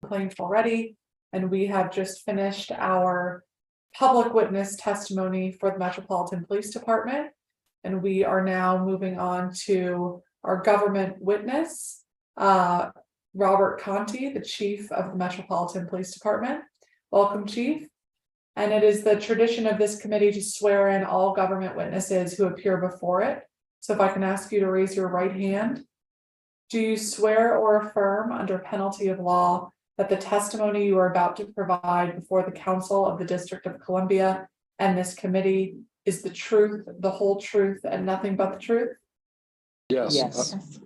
complaints already, and we have just finished our public witness testimony for the Metropolitan Police Department. And we are now moving on to our government witness, Robert Conti, the Chief of the Metropolitan Police Department. Welcome, Chief. And it is the tradition of this committee to swear in all government witnesses who appear before it. So if I can ask you to raise your right hand. Do you swear or affirm under penalty of law that the testimony you are about to provide before the Council of the District of Columbia and this committee is the truth, the whole truth, and nothing but the truth? Yes. Yes.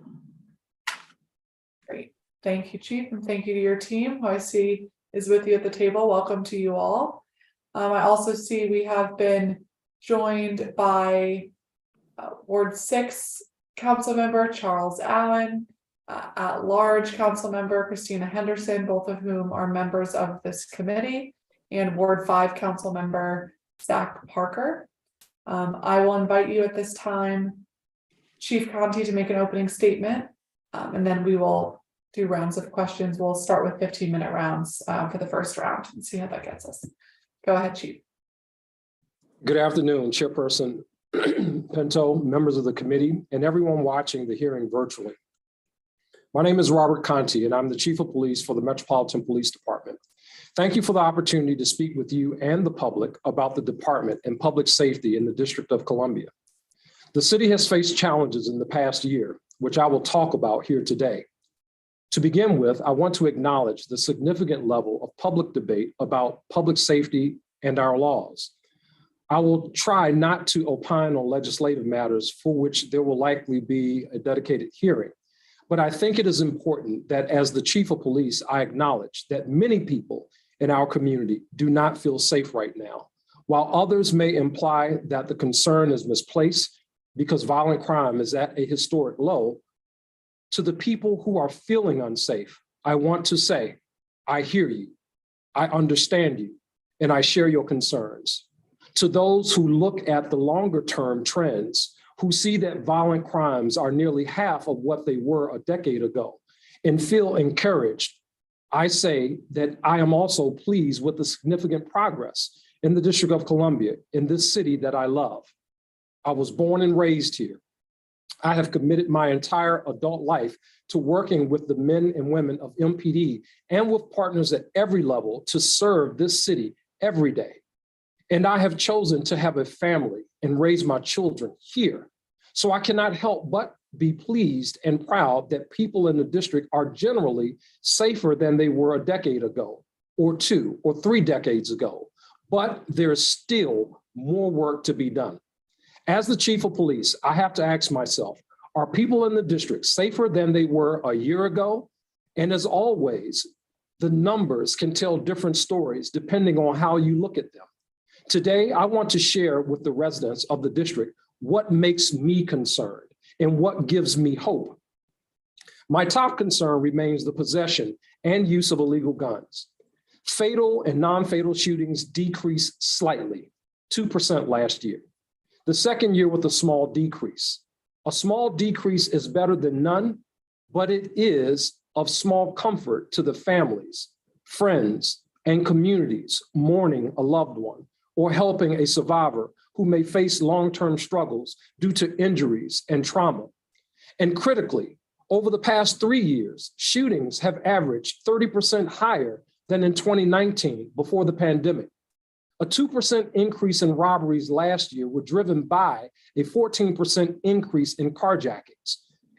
Great. Thank you, Chief, and thank you to your team, who I see is with you at the table. Welcome to you all. I also see we have been joined by Ward 6 Council Member Charles Allen, at-large Council Member Christina Henderson, both of whom are members of this committee, and Ward 5 Council Member Zach Parker. I will invite you at this time, Chief Conti, to make an opening statement, and then we will do rounds of questions. We'll start with 15-minute rounds for the first round and see how that gets us. Go ahead, Chief. Good afternoon, Chairperson Pinto, members of the committee, and everyone watching the hearing virtually. My name is Robert Conti, and I'm the Chief of Police for the Metropolitan Police Department. Thank you for the opportunity to speak with you and the public about the department and public safety in the District of Columbia. The city has faced challenges in the past year, which I will talk about here today. To begin with, I want to acknowledge the significant level of public debate about public safety and our laws. I will try not to opine on legislative matters for which there will likely be a dedicated hearing, but I think it is important that as the Chief of Police, I acknowledge that many people in our community do not feel safe right now, while others may imply that the concern is misplaced because violent crime is at a historic low. To the people who are feeling unsafe, I want to say, I hear you, I understand you, and I share your concerns. To those who look at the longer term trends, who see that violent crimes are nearly half of what they were a decade ago and feel encouraged, I say that I am also pleased with the significant progress in the District of Columbia, in this city that I love. I was born and raised here. I have committed my entire adult life to working with the men and women of MPD and with partners at every level to serve this city every day. And I have chosen to have a family and raise my children here. So I cannot help but be pleased and proud that people in the district are generally safer than they were a decade ago, or 2 or 3 decades ago. But there's still more work to be done. As the Chief of Police, I have to ask myself, are people in the district safer than they were a year ago? And as always, the numbers can tell different stories depending on how you look at them. Today, I want to share with the residents of the district what makes me concerned and what gives me hope. My top concern remains the possession and use of illegal guns. Fatal and non-fatal shootings decreased slightly, 2% last year. The second year with a small decrease. A small decrease is better than none, but it is of small comfort to the families, friends, and communities mourning a loved one or helping a survivor who may face long-term struggles due to injuries and trauma. And critically, over the past 3 years, shootings have averaged 30% higher than in 2019 before the pandemic. A 2% increase in robberies last year were driven by a 14% increase in carjackings.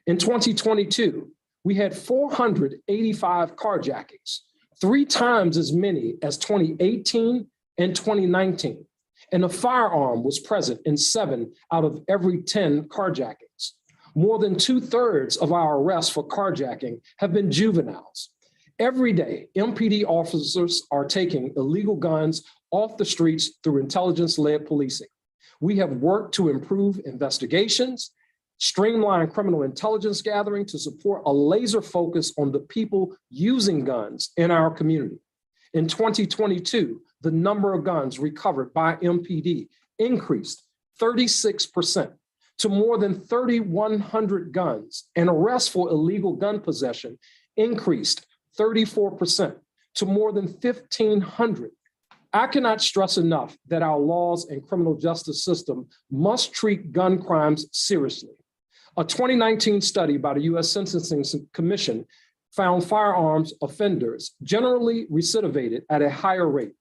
In 2022, we had 485 carjackings, 3 times as many as 2018 and 2019. And a firearm was present in 7 out of every 10 carjackings. More than 2/3 of our arrests for carjacking have been juveniles. Every day, MPD officers are taking illegal guns off the streets through intelligence-led policing. We have worked to improve investigations, streamline criminal intelligence gathering to support a laser focus on the people using guns in our community. In 2022, the number of guns recovered by MPD increased 36% to more than 3,100 guns, and arrests for illegal gun possession increased 34% to more than 1,500. I cannot stress enough that our laws and criminal justice system must treat gun crimes seriously. A 2019 study by the U.S. Sentencing Commission found firearms offenders generally recidivated at a higher rate,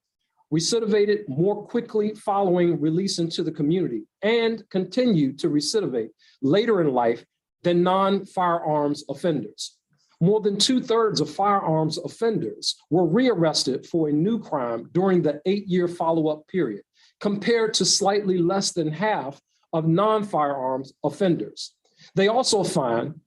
recidivated more quickly following release into the community, and continued to recidivate later in life than non-firearms offenders. More than 2/3 of firearms offenders were rearrested for a new crime during the 8-year follow-up period, compared to slightly less than half of non-firearms offenders. They also find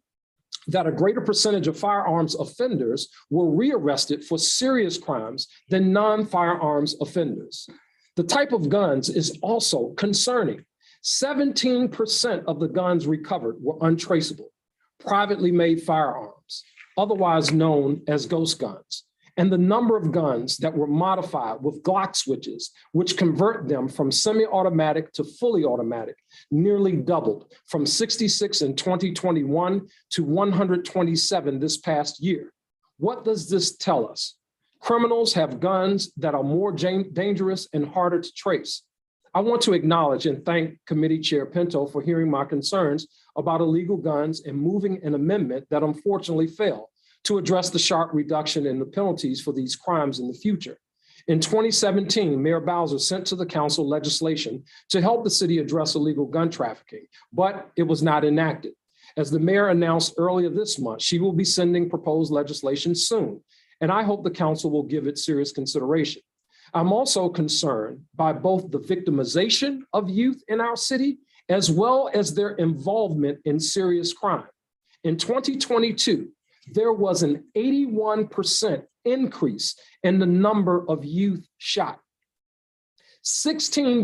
that a greater percentage of firearms offenders were rearrested for serious crimes than non-firearms offenders. The type of guns is also concerning. 17% of the guns recovered were untraceable, privately made firearms, otherwise known as ghost guns. And the number of guns that were modified with Glock switches, which convert them from semi-automatic to fully automatic, nearly doubled from 66 in 2021 to 127 this past year. What does this tell us? Criminals have guns that are more dangerous and harder to trace. I want to acknowledge and thank Committee Chair Pinto for hearing my concerns about illegal guns and moving an amendment that unfortunately failed to address the sharp reduction in the penalties for these crimes in the future. In 2017, Mayor Bowser sent to the council legislation to help the city address illegal gun trafficking, but it was not enacted. As the mayor announced earlier this month, she will be sending proposed legislation soon, and I hope the council will give it serious consideration. I'm also concerned by both the victimization of youth in our city, as well as their involvement in serious crime. In 2022, there was an 81% increase in the number of youth shot. 16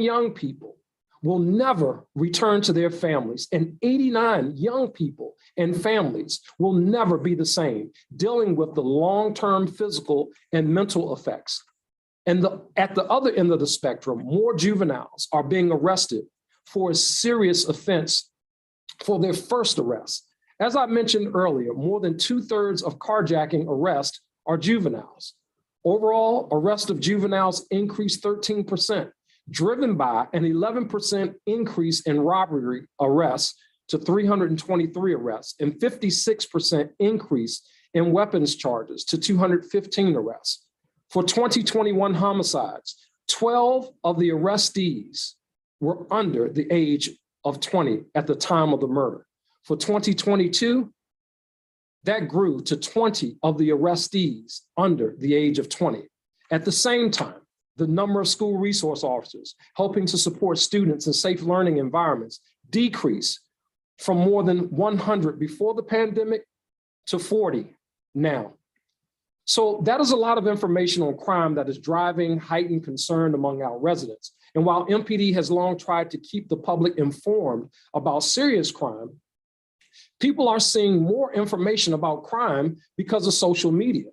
young people will never return to their families, and 89 young people and families will never be the same, dealing with the long-term physical and mental effects. And at the other end of the spectrum, more juveniles are being arrested for a serious offense for their first arrest. As I mentioned earlier, more than 2/3 of carjacking arrests are juveniles. Overall, arrest of juveniles increased 13%, driven by an 11% increase in robbery arrests to 323 arrests and 56% increase in weapons charges to 215 arrests. For 2021 homicides, 12 of the arrestees were under the age of 20 at the time of the murder. For 2022, that grew to 20 of the arrestees under the age of 20. At the same time, the number of school resource officers helping to support students in safe learning environments decreased from more than 100 before the pandemic to 40 now. So that is a lot of information on crime that is driving heightened concern among our residents. And while MPD has long tried to keep the public informed about serious crime, people are seeing more information about crime because of social media.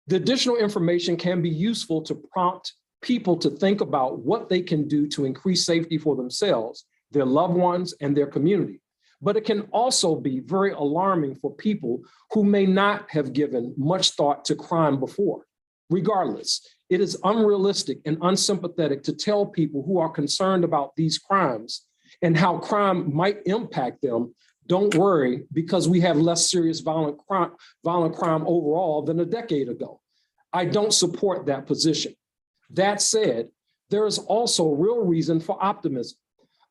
The additional information can be useful to prompt people to think about what they can do to increase safety for themselves, their loved ones, and their community. But it can also be very alarming for people who may not have given much thought to crime before. Regardless, it is unrealistic and unsympathetic to tell people who are concerned about these crimes and how crime might impact them, don't worry, because we have less serious violent crime overall than a decade ago. I don't support that position. That said, there is also real reason for optimism.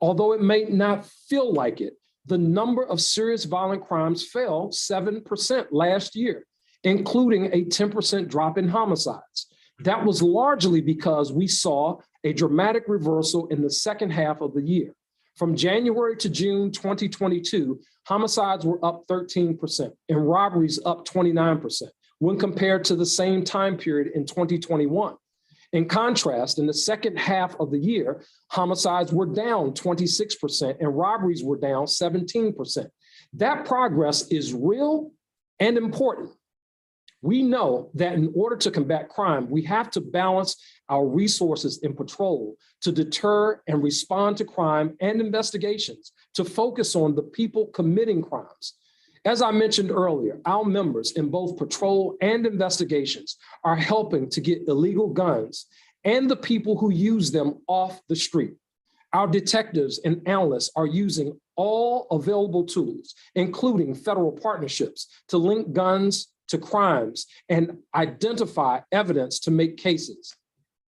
Although it may not feel like it, the number of serious violent crimes fell 7% last year, including a 10% drop in homicides. That was largely because we saw a dramatic reversal in the second half of the year. From January to June 2022, homicides were up 13% and robberies up 29% when compared to the same time period in 2021. In contrast, in the second half of the year, homicides were down 26% and robberies were down 17%. That progress is real and important. We know that in order to combat crime, we have to balance our resources in patrol to deter and respond to crime and investigations, to focus on the people committing crimes. As I mentioned earlier, our members in both patrol and investigations are helping to get illegal guns and the people who use them off the street. Our detectives and analysts are using all available tools, including federal partnerships, to link guns to crimes and identify evidence to make cases.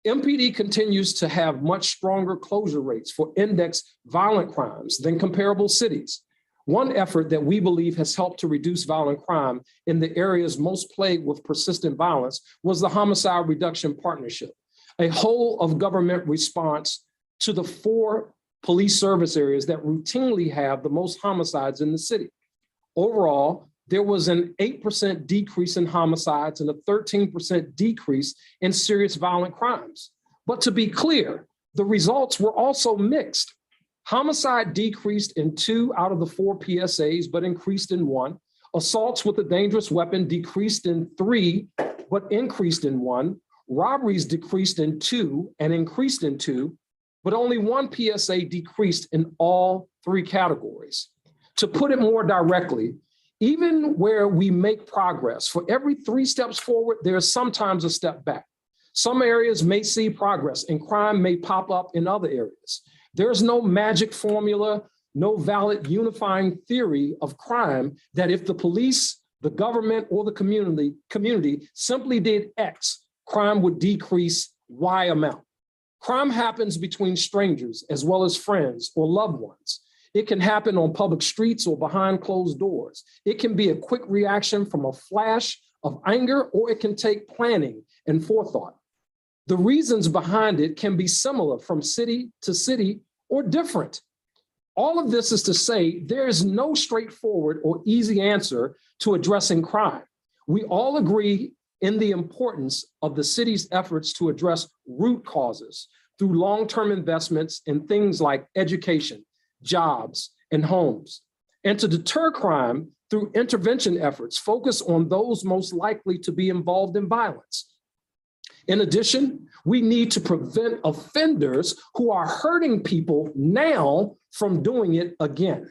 MPD continues to have much stronger closure rates for index violent crimes than comparable cities. One effort that we believe has helped to reduce violent crime in the areas most plagued with persistent violence was the Homicide Reduction Partnership, a whole of government response to the 4 police service areas that routinely have the most homicides in the city. Overall, there was an 8% decrease in homicides and a 13% decrease in serious violent crimes. But to be clear, the results were also mixed. Homicide decreased in 2 out of the 4 PSAs, but increased in 1. Assaults with a dangerous weapon decreased in 3, but increased in 1. Robberies decreased in 2 and increased in 2, but only 1 PSA decreased in all 3 categories. To put it more directly, even where we make progress, for every 3 steps forward, there is sometimes a step back. Some areas may see progress and crime may pop up in other areas. There's no magic formula, no valid unifying theory of crime that if the police, the government, or the community simply did X, crime would decrease Y amount. Crime happens between strangers as well as friends or loved ones. It can happen on public streets or behind closed doors. It can be a quick reaction from a flash of anger, or it can take planning and forethought. The reasons behind it can be similar from city to city or different. All of this is to say there is no straightforward or easy answer to addressing crime. We all agree in the importance of the city's efforts to address root causes through long-term investments in things like education, jobs, and homes, and to deter crime through intervention efforts focused on those most likely to be involved in violence. In addition, we need to prevent offenders who are hurting people now from doing it again.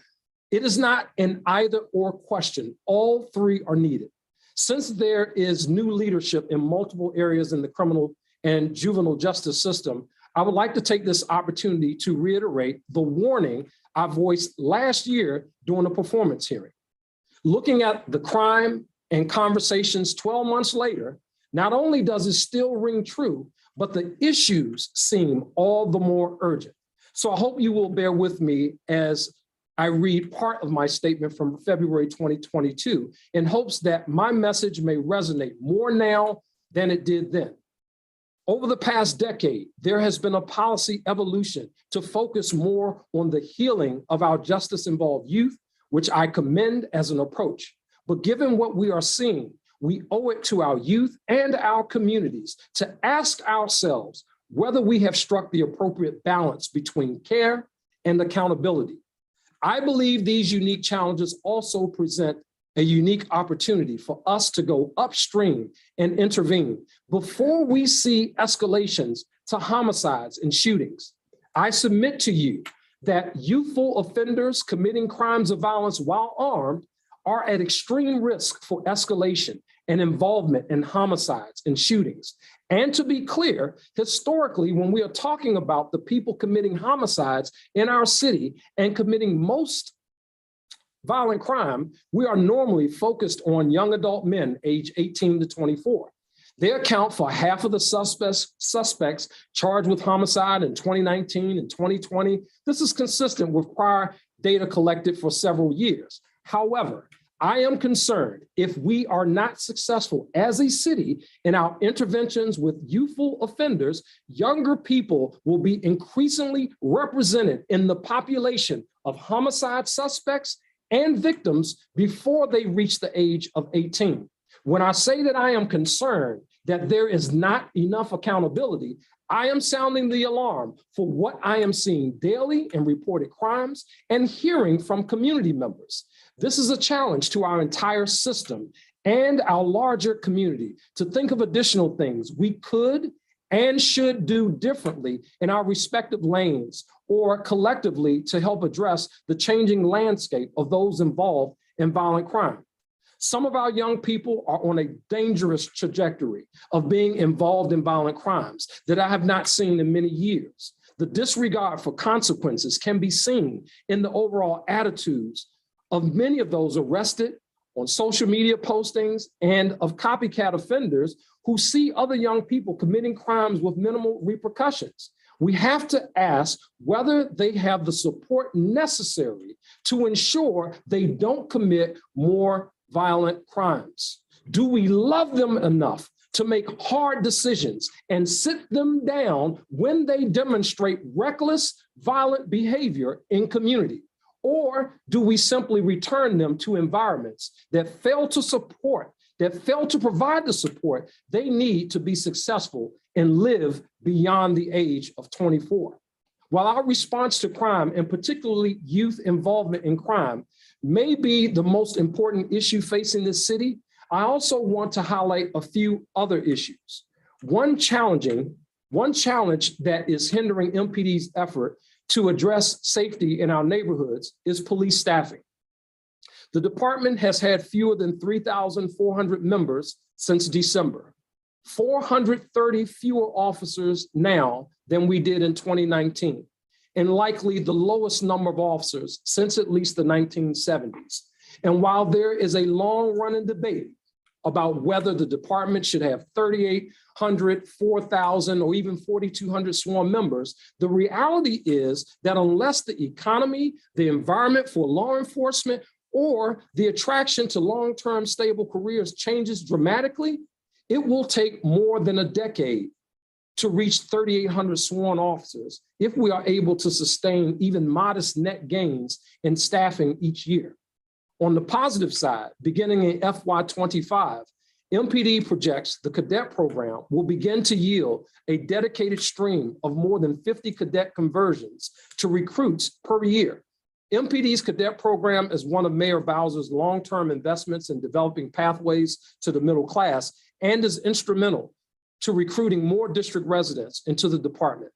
It is not an either-or question. All 3 are needed. Since there is new leadership in multiple areas in the criminal and juvenile justice system, I would like to take this opportunity to reiterate the warning I voiced last year during a performance hearing. Looking at the crime and conversations 12 months later, not only does it still ring true, but the issues seem all the more urgent. So I hope you will bear with me as I read part of my statement from February 2022 in hopes that my message may resonate more now than it did then. Over the past decade, there has been a policy evolution to focus more on the healing of our justice-involved youth, which I commend as an approach. But given what we are seeing, we owe it to our youth and our communities to ask ourselves whether we have struck the appropriate balance between care and accountability. I believe these unique challenges also present a unique opportunity for us to go upstream and intervene before we see escalations to homicides and shootings. I submit to you that youthful offenders committing crimes of violence while armed are at extreme risk for escalation and involvement in homicides and shootings. And to be clear, historically, when we are talking about the people committing homicides in our city and committing most violent crime, we are normally focused on young adult men aged 18 to 24. They account for half of the suspects charged with homicide in 2019 and 2020. This is consistent with prior data collected for several years. However, I am concerned if we are not successful as a city in our interventions with youthful offenders, younger people will be increasingly represented in the population of homicide suspects and victims before they reach the age of 18. When I say that I am concerned that there is not enough accountability, I am sounding the alarm for what I am seeing daily in reported crimes and hearing from community members. This is a challenge to our entire system and our larger community to think of additional things we could and should do differently in our respective lanes or collectively to help address the changing landscape of those involved in violent crime. Some of our young people are on a dangerous trajectory of being involved in violent crimes that I have not seen in many years. The disregard for consequences can be seen in the overall attitudes of many of those arrested on social media postings and of copycat offenders who see other young people committing crimes with minimal repercussions. We have to ask whether they have the support necessary to ensure they don't commit more violent crimes. Do we love them enough to make hard decisions and sit them down when they demonstrate reckless, violent behavior in community? Or do we simply return them to environments that fail to support, that fail to provide the support they need to be successful and live beyond the age of 24? While our response to crime, and particularly youth involvement in crime, may be the most important issue facing this city, I also want to highlight a few other issues. One challenge that is hindering MPD's effort to address safety in our neighborhoods is police staffing. The department has had fewer than 3,400 members since December, 430 fewer officers now than we did in 2019, and likely the lowest number of officers since at least the 1970s. And while there is a long-running debate about whether the department should have 3,800, 4,000, or even 4,200 sworn members, the reality is that unless the economy, the environment for law enforcement, or the attraction to long-term stable careers changes dramatically, it will take more than a decade to reach 3,800 sworn officers if we are able to sustain even modest net gains in staffing each year. On the positive side, beginning in FY25, MPD projects the cadet program will begin to yield a dedicated stream of more than 50 cadet conversions to recruits per year. MPD's cadet program is one of Mayor Bowser's long-term investments in developing pathways to the middle class and is instrumental to recruiting more district residents into the department.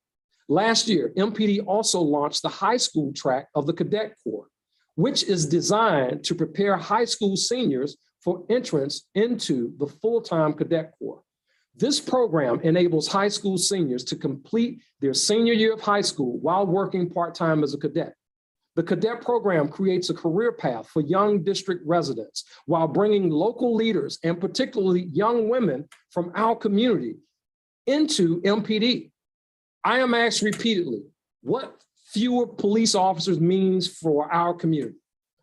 Last year, MPD also launched the high school track of the Cadet Corps, which is designed to prepare high school seniors for entrance into the full-time Cadet Corps. This program enables high school seniors to complete their senior year of high school while working part-time as a cadet. The cadet program creates a career path for young district residents while bringing local leaders and particularly young women from our community into MPD. I am asked repeatedly, what fewer police officers means for our community?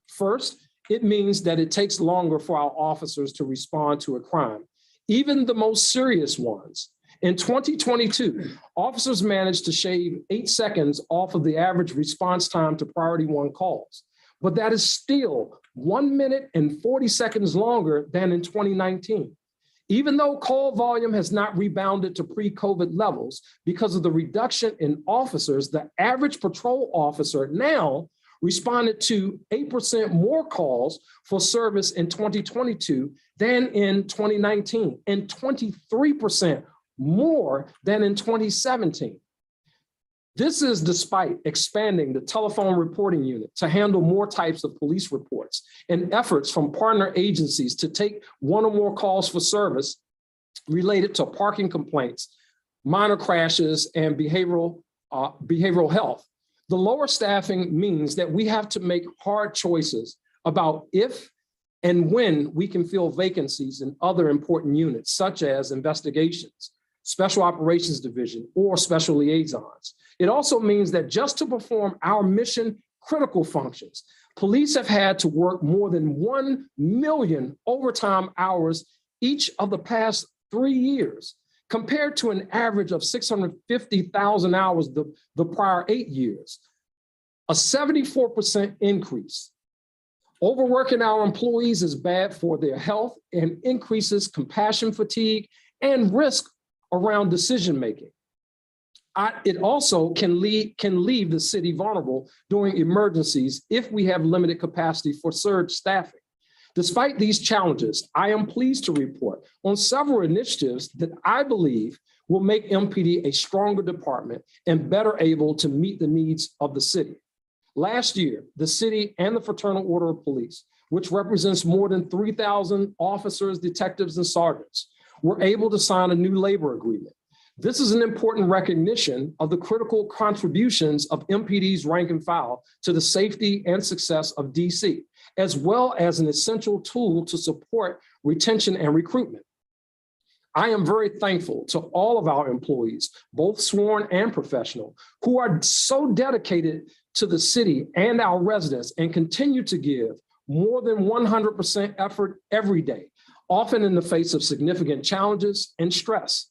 First, it means that it takes longer for our officers to respond to a crime, even the most serious ones. In 2022, officers managed to shave 8 seconds off of the average response time to priority 1 calls, but that is still 1 minute and 40 seconds longer than in 2019. Even though call volume has not rebounded to pre-COVID levels because of the reduction in officers, the average patrol officer now responded to 8% more calls for service in 2022 than in 2019 and 23% more than in 2017. This is despite expanding the telephone reporting unit to handle more types of police reports and efforts from partner agencies to take 1 or more calls for service related to parking complaints, minor crashes, and behavioral health. The lower staffing means that we have to make hard choices about if and when we can fill vacancies in other important units, such as investigations, Special Operations Division, or special liaisons. It also means that just to perform our mission critical functions, police have had to work more than 1 million overtime hours each of the past 3 years, compared to an average of 650,000 hours the prior 8 years, a 74% increase. Overworking our employees is bad for their health and increases compassion fatigue and risk around decision-making. It also can leave the city vulnerable during emergencies if we have limited capacity for surge staffing. Despite these challenges, I am pleased to report on several initiatives that I believe will make MPD a stronger department and better able to meet the needs of the city. Last year, the city and the Fraternal Order of Police which represents more than 3,000 officers, detectives, and sergeants, were able to sign a new labor agreement. This is an important recognition of the critical contributions of MPD's rank and file to the safety and success of DC, as well as an essential tool to support retention and recruitment. I am very thankful to all of our employees, both sworn and professional, who are so dedicated to the city and our residents and continue to give more than 100% effort every day, often in the face of significant challenges and stress.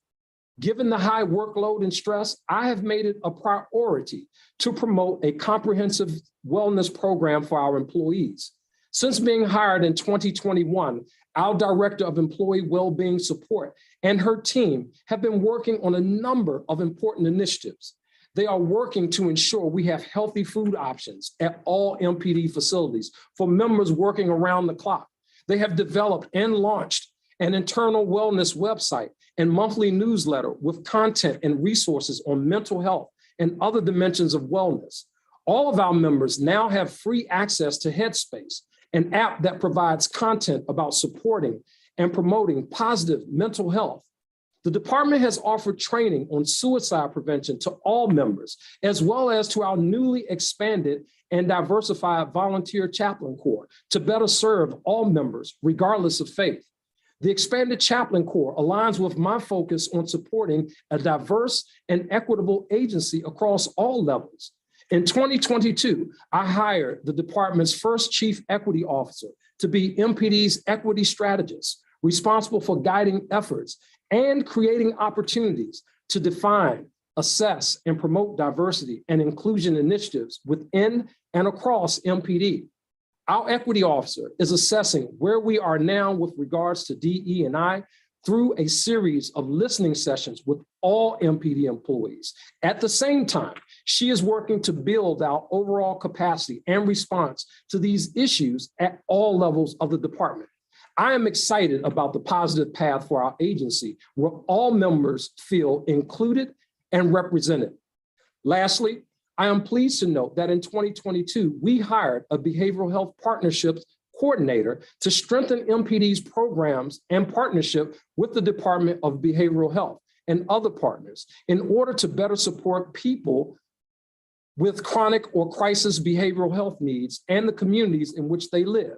Given the high workload and stress, I have made it a priority to promote a comprehensive wellness program for our employees. Since being hired in 2021, our Director of Employee Wellbeing Support and her team have been working on a number of important initiatives. They are working to ensure we have healthy food options at all MPD facilities for members working around the clock. They have developed and launched an internal wellness website and monthly newsletter with content and resources on mental health and other dimensions of wellness. All of our members now have free access to Headspace, an app that provides content about supporting and promoting positive mental health. The department has offered training on suicide prevention to all members, as well as to our newly expanded and diversified volunteer chaplain corps to better serve all members, regardless of faith. The expanded chaplain corps aligns with my focus on supporting a diverse and equitable agency across all levels. In 2022, I hired the department's first chief equity officer to be MPD's equity strategist, responsible for guiding efforts and creating opportunities to define, assess, and promote diversity and inclusion initiatives within and across MPD. Our equity officer is assessing where we are now with regards to DE&I through a series of listening sessions with all MPD employees. At the same time, she is working to build our overall capacity and response to these issues at all levels of the department. I am excited about the positive path for our agency, where all members feel included and represented. Lastly, I am pleased to note that in 2022, we hired a behavioral health partnerships coordinator to strengthen MPD's programs and partnership with the Department of Behavioral Health and other partners in order to better support people with chronic or crisis behavioral health needs and the communities in which they live.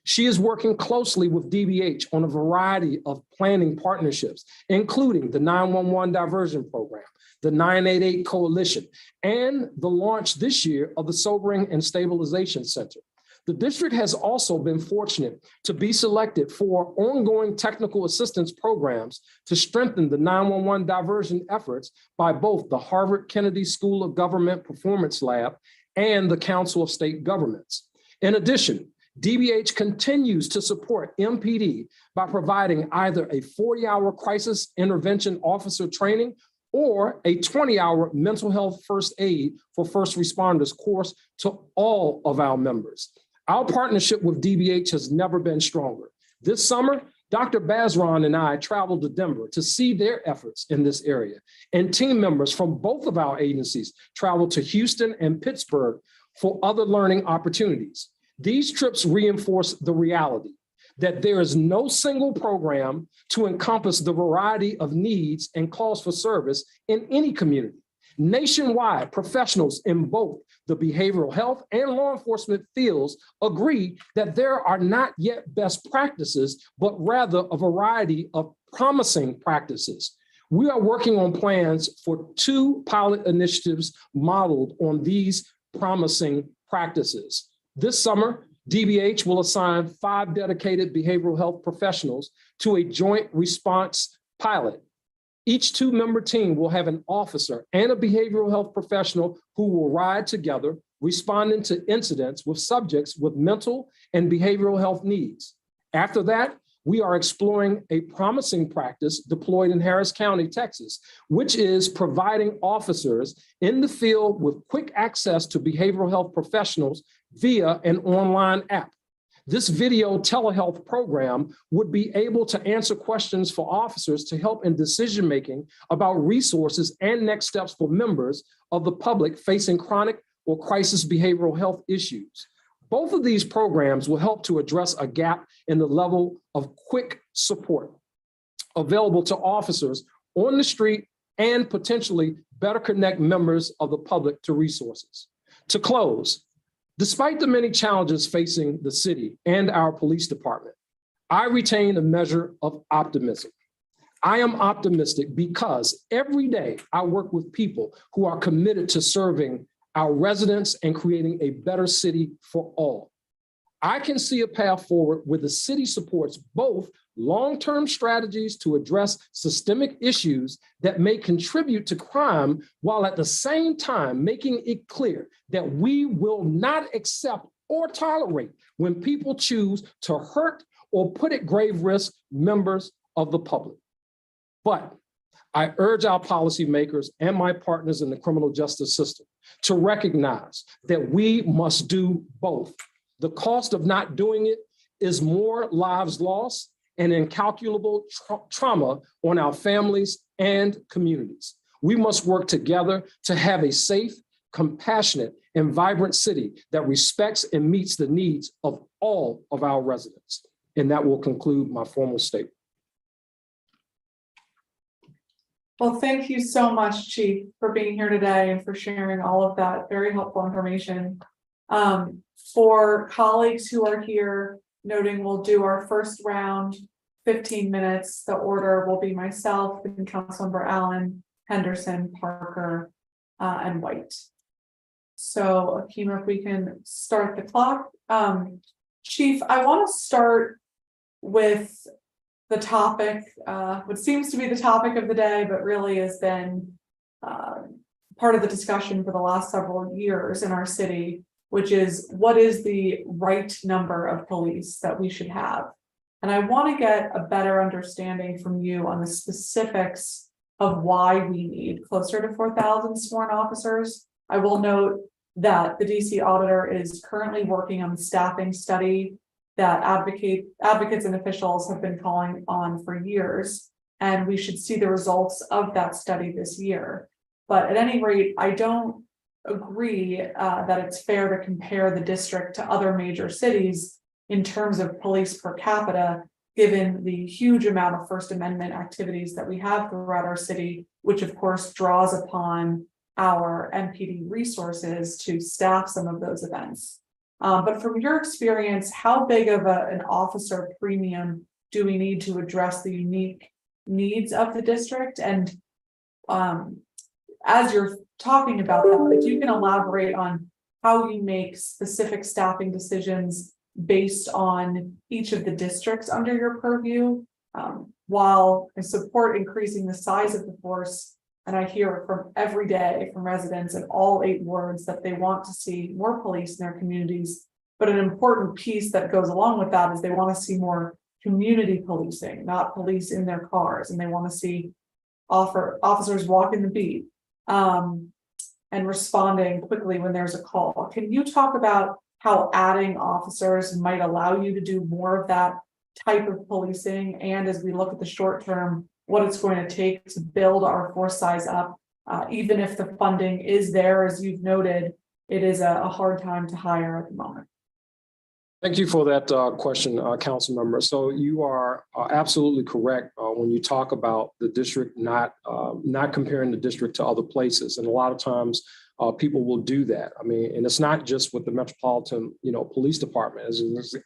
She is working closely with DBH on a variety of planning partnerships, including the 911 diversion program, the 988 coalition, and the launch this year of the Sobering and Stabilization Center. The district has also been fortunate to be selected for ongoing technical assistance programs to strengthen the 911 diversion efforts by both the Harvard Kennedy School of Government Performance Lab and the Council of State Governments. In addition, DBH continues to support MPD by providing either a 40-hour crisis intervention officer training or a 20-hour mental health first aid for first responders course to all of our members. Our partnership with DBH has never been stronger. This summer, Dr. Bazran and I traveled to Denver to see their efforts in this area, and team members from both of our agencies traveled to Houston and Pittsburgh for other learning opportunities. These trips reinforce the reality that there is no single program to encompass the variety of needs and calls for service in any community. Nationwide, professionals in both the behavioral health and law enforcement fields agree that there are not yet best practices, but rather a variety of promising practices. We are working on plans for 2 pilot initiatives modeled on these promising practices. This summer, DBH will assign 5 dedicated behavioral health professionals to a joint response pilot. Each 2-member team will have an officer and a behavioral health professional who will ride together, responding to incidents with subjects with mental and behavioral health needs. After that, we are exploring a promising practice deployed in Harris County, Texas, which is providing officers in the field with quick access to behavioral health professionals via an online app. This video telehealth program would be able to answer questions for officers to help in decision-making about resources and next steps for members of the public facing chronic or crisis behavioral health issues. Both of these programs will help to address a gap in the level of quick support available to officers on the street and potentially better connect members of the public to resources. To close, despite the many challenges facing the city and our police department, I retain a measure of optimism. I am optimistic because every day I work with people who are committed to serving our residents and creating a better city for all. I can see a path forward where the city supports both long-term strategies to address systemic issues that may contribute to crime, while at the same time making it clear that we will not accept or tolerate when people choose to hurt or put at grave risk members of the public. But I urge our policymakers and my partners in the criminal justice system to recognize that we must do both. The cost of not doing it is more lives lost and incalculable trauma on our families and communities. We must work together to have a safe, compassionate, and vibrant city that respects and meets the needs of all of our residents. And that will conclude my formal statement. Well, thank you so much, Chief, for being here today and for sharing all of that very helpful information. For colleagues who are here, noting we'll do our first round, 15 minutes. The order will be myself and Councilmember Allen, Henderson, Parker, and White. So, Akima, if we can start the clock. Chief, I want to start with the topic, what seems to be the topic of the day, but really has been part of the discussion for the last several years in our city, which is what is the right number of police that we should have? And I want to get a better understanding from you on the specifics of why we need closer to 4,000 sworn officers. I will note that the DC auditor is currently working on the staffing study that advocates and officials have been calling on for years, and we should see the results of that study this year. But at any rate, I don't agree that it's fair to compare the district to other major cities in terms of police per capita, given the huge amount of First Amendment activities that we have throughout our city, which of course draws upon our MPD resources to staff some of those events. But from your experience, how big of an officer premium do we need to address the unique needs of the district? And as you're talking about that, if you can elaborate on how you make specific staffing decisions based on each of the districts under your purview, while I support increasing the size of the force, and I hear it from every day from residents in all 8 wards that they want to see more police in their communities. But an important piece that goes along with that is they want to see more community policing, not police in their cars, and they want to see officers walking the beat and responding quickly when there's a call. Can you talk about how adding officers might allow you to do more of that type of policing, and as we look at the short term, what it's going to take to build our force size up, even if the funding is there, as you've noted, it is a hard time to hire at the moment. Thank you for that question, Council Member. So you are absolutely correct when you talk about the district not comparing the district to other places, and a lot of times people will do that. I mean, and it's not just with the Metropolitan, Police Department.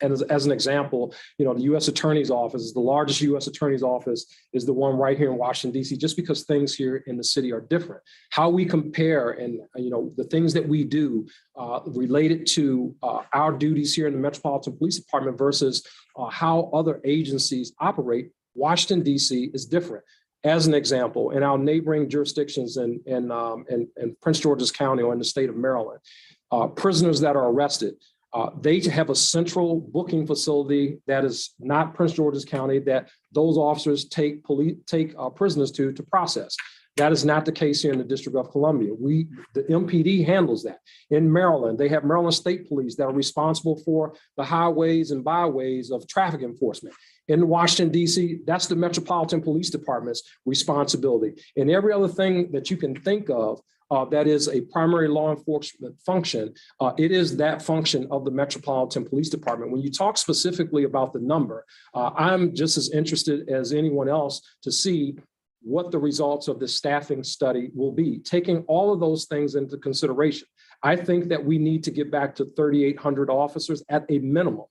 As an example, the U.S. Attorney's Office, the largest U.S. Attorney's Office is the one right here in Washington, D.C., just because things here in the city are different. How we compare and, the things that we do related to our duties here in the Metropolitan Police Department versus how other agencies operate, Washington, D.C. is different. As an example, in our neighboring jurisdictions in Prince George's County or in the state of Maryland, prisoners that are arrested, they have a central booking facility that is not Prince George's County that those officers take prisoners to process. That is not the case here in the District of Columbia. The MPD handles that. In Maryland, they have Maryland State Police that are responsible for the highways and byways of traffic enforcement. In Washington, D.C., that's the Metropolitan Police Department's responsibility. And every other thing that you can think of that is a primary law enforcement function, it is that function of the Metropolitan Police Department. When you talk specifically about the number, I'm just as interested as anyone else to see what the results of this staffing study will be, taking all of those things into consideration. I think that we need to get back to 3,800 officers at a minimum.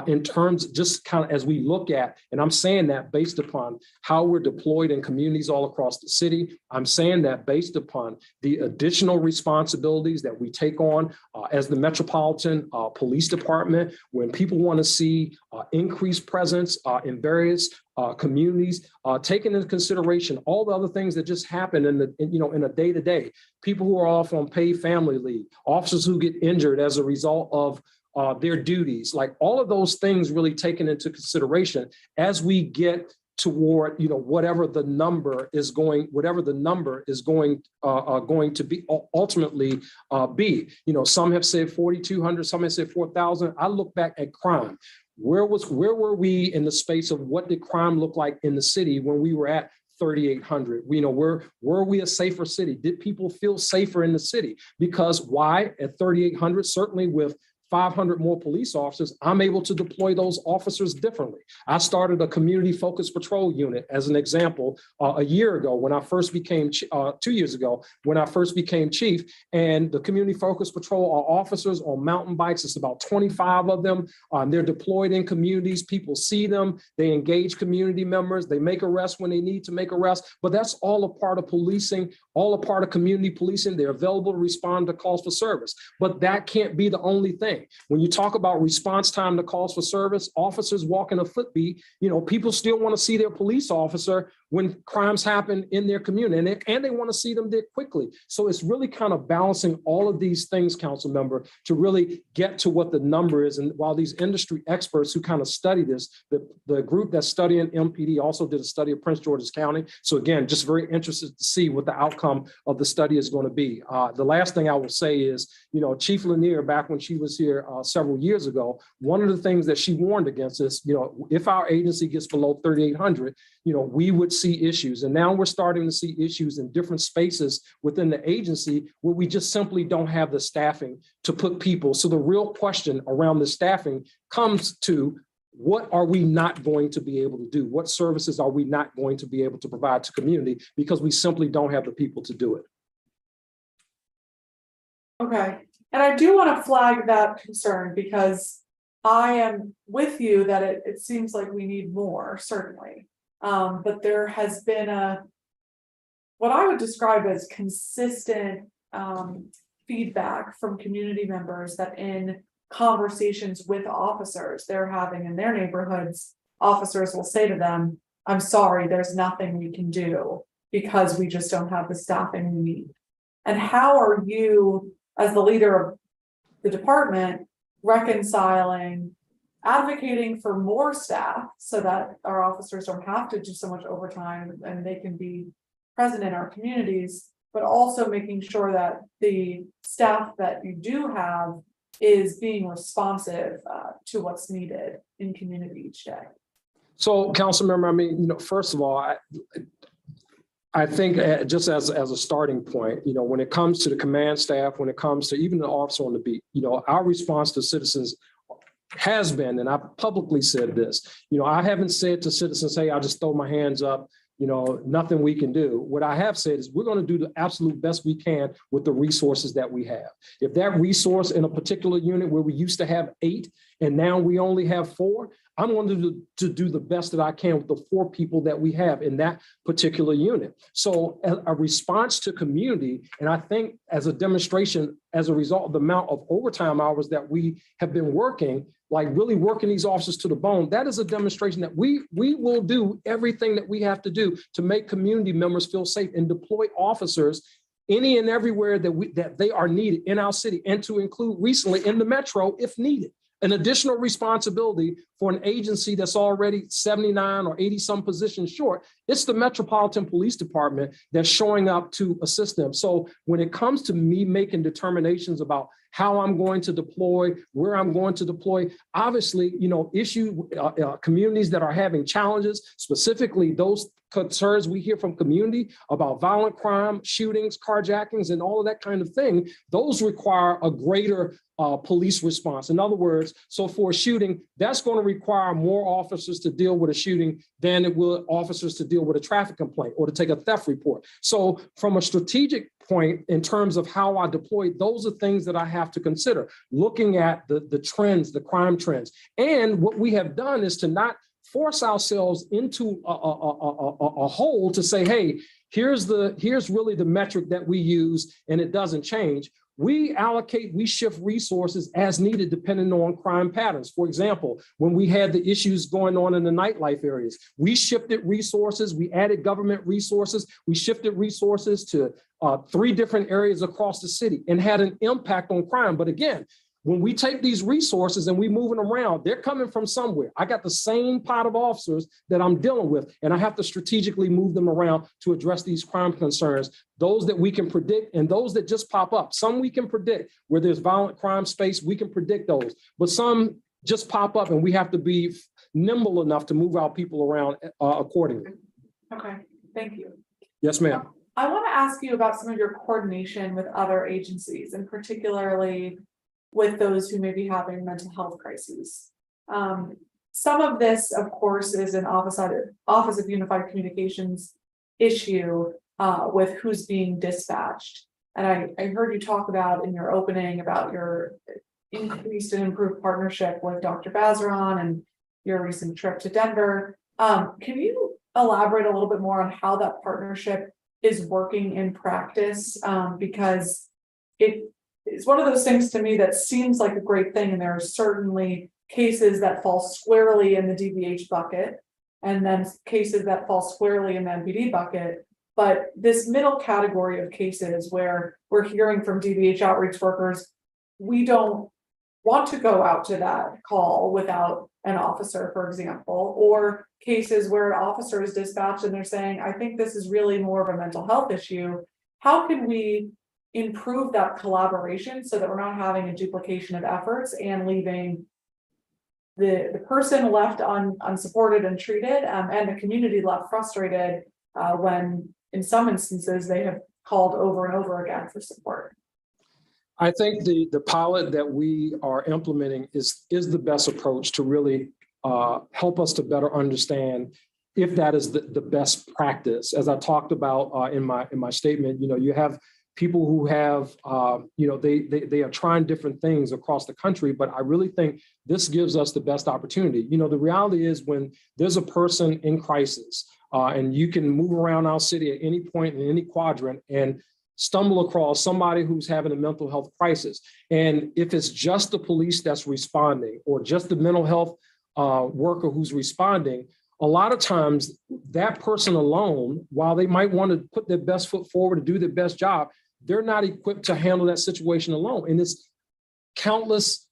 In terms, just kind of as we look at, and I'm saying that based upon how we're deployed in communities all across the city. I'm saying that based upon the additional responsibilities that we take on as the Metropolitan Police Department, when people want to see increased presence in various communities, taking into consideration all the other things that just happen in a day-to-day, people who are off on paid family leave, officers who get injured as a result of their duties, like all of those things really taken into consideration as we get toward, whatever the number is going to be ultimately be. Some have said 4,200, some have said 4,000. I look back at crime. Where were we in the space of what did crime look like in the city when we were at 3,800? Were we a safer city? Did people feel safer in the city? Because why? At 3,800, certainly with 500 more police officers, I'm able to deploy those officers differently. I started a community focused patrol unit as an example a year ago when I first became, 2 years ago, when I first became chief. And the community focused patrol are officers on mountain bikes. It's about 25 of them. They're deployed in communities. People see them. They engage community members. They make arrests when they need to make arrests. But that's all a part of policing, all a part of community policing. They're available to respond to calls for service. But that can't be the only thing. When you talk about response time to calls for service, officers walking a footbeat, people still want to see their police officer when crimes happen in their community, and they want to see them there quickly. So it's really kind of balancing all of these things, council member, to really get to what the number is. And while these industry experts who kind of study this, the group that's studying MPD also did a study of Prince George's County. So again, just very interested to see what the outcome of the study is going to be. The last thing I will say is, Chief Lanier, back when she was here several years ago, one of the things that she warned against is, if our agency gets below 3,800, we would see issues. And now we're starting to see issues in different spaces within the agency where we just simply don't have the staffing to put people. So the real question around the staffing comes to, what are we not going to be able to do? What services are we not going to be able to provide to community because we simply don't have the people to do it? Okay. And I do want to flag that concern because I am with you that it seems like we need more, certainly. But there has been what I would describe as consistent feedback from community members that in conversations with officers they're having in their neighborhoods, officers will say to them, "I'm sorry, there's nothing we can do because we just don't have the staffing we need." And how are you, as the leader of the department, reconciling advocating for more staff so that our officers don't have to do so much overtime and they can be present in our communities, but also making sure that the staff that you do have is being responsive to what's needed in community each day? So, council member, first of all, I think just as a starting point, when it comes to the command staff, when it comes to even the officer on the beat, our response to citizens has been, and I publicly said this, I haven't said to citizens, hey, I'll just throw my hands up, nothing we can do. What I have said is we're going to do the absolute best we can with the resources that we have. If that resource in a particular unit where we used to have 8 and now we only have 4, I'm going to do the best that I can with the 4 people that we have in that particular unit. So a response to community, and I think as a demonstration, as a result of the amount of overtime hours that we have been working, like really working these officers to the bone, that is a demonstration that we will do everything that we have to do to make community members feel safe and deploy officers any and everywhere that they are needed in our city, and to include recently in the metro if needed. an additional responsibility for an agency that's already 79 or 80 some positions short. It's the Metropolitan Police Department that's showing up to assist them. So when it comes to me making determinations about how I'm going to deploy, where I'm going to deploy, obviously, communities that are having challenges, specifically those concerns we hear from community about violent crime, shootings, carjackings, and all of that kind of thing, those require a greater police response. In other words, so for a shooting, that's going to require more officers to deal with a shooting than it will officers to deal with a traffic complaint or to take a theft report. So from a strategic point, in terms of how I deploy, those are things that I have to consider, looking at the trends, the crime trends. And what we have done is to not force ourselves into a hole to say, hey, here's really the metric that we use and it doesn't change. We shift resources as needed depending on crime patterns. For example, when we had the issues going on in the nightlife areas, we shifted resources, we added government resources, we shifted resources to 3 different areas across the city and had an impact on crime. But again, when we take these resources and we move them around, they're coming from somewhere. I got the same pot of officers that I'm dealing with, and I have to strategically move them around to address these crime concerns, those that we can predict and those that just pop up. Some we can predict where there's violent crime space, we can predict those, but some just pop up and we have to be nimble enough to move our people around accordingly. Okay, thank you. Yes, ma'am. I want to ask you about some of your coordination with other agencies, and particularly with those who may be having mental health crises. Some of this, of course, is an Office of Unified Communications issue with who's being dispatched. And I heard you talk about in your opening about your increased and improved partnership with Dr. Bazaron and your recent trip to Denver. Can you elaborate a little bit more on how that partnership is working in practice? Because it's one of those things to me that seems like a great thing, and there are certainly cases that fall squarely in the DVH bucket, and then cases that fall squarely in the MPD bucket. But this middle category of cases where we're hearing from DVH outreach workers, we don't want to go out to that call without an officer, for example, or cases where an officer is dispatched and they're saying, I think this is really more of a mental health issue. How can we improve that collaboration so that we're not having a duplication of efforts and leaving the person left unsupported and treated, and the community left frustrated when in some instances they have called over and over again for support? I think the pilot that we are implementing is the best approach to really help us to better understand if that is the best practice. As I talked about in my statement, you have people who have, they are trying different things across the country, but I really think this gives us the best opportunity. The reality is when there's a person in crisis, and you can move around our city at any point in any quadrant and stumble across somebody who's having a mental health crisis. And if it's just the police that's responding or just the mental health worker who's responding, a lot of times that person alone, while they might want to put their best foot forward to do their best job, they're not equipped to handle that situation alone. And it's countless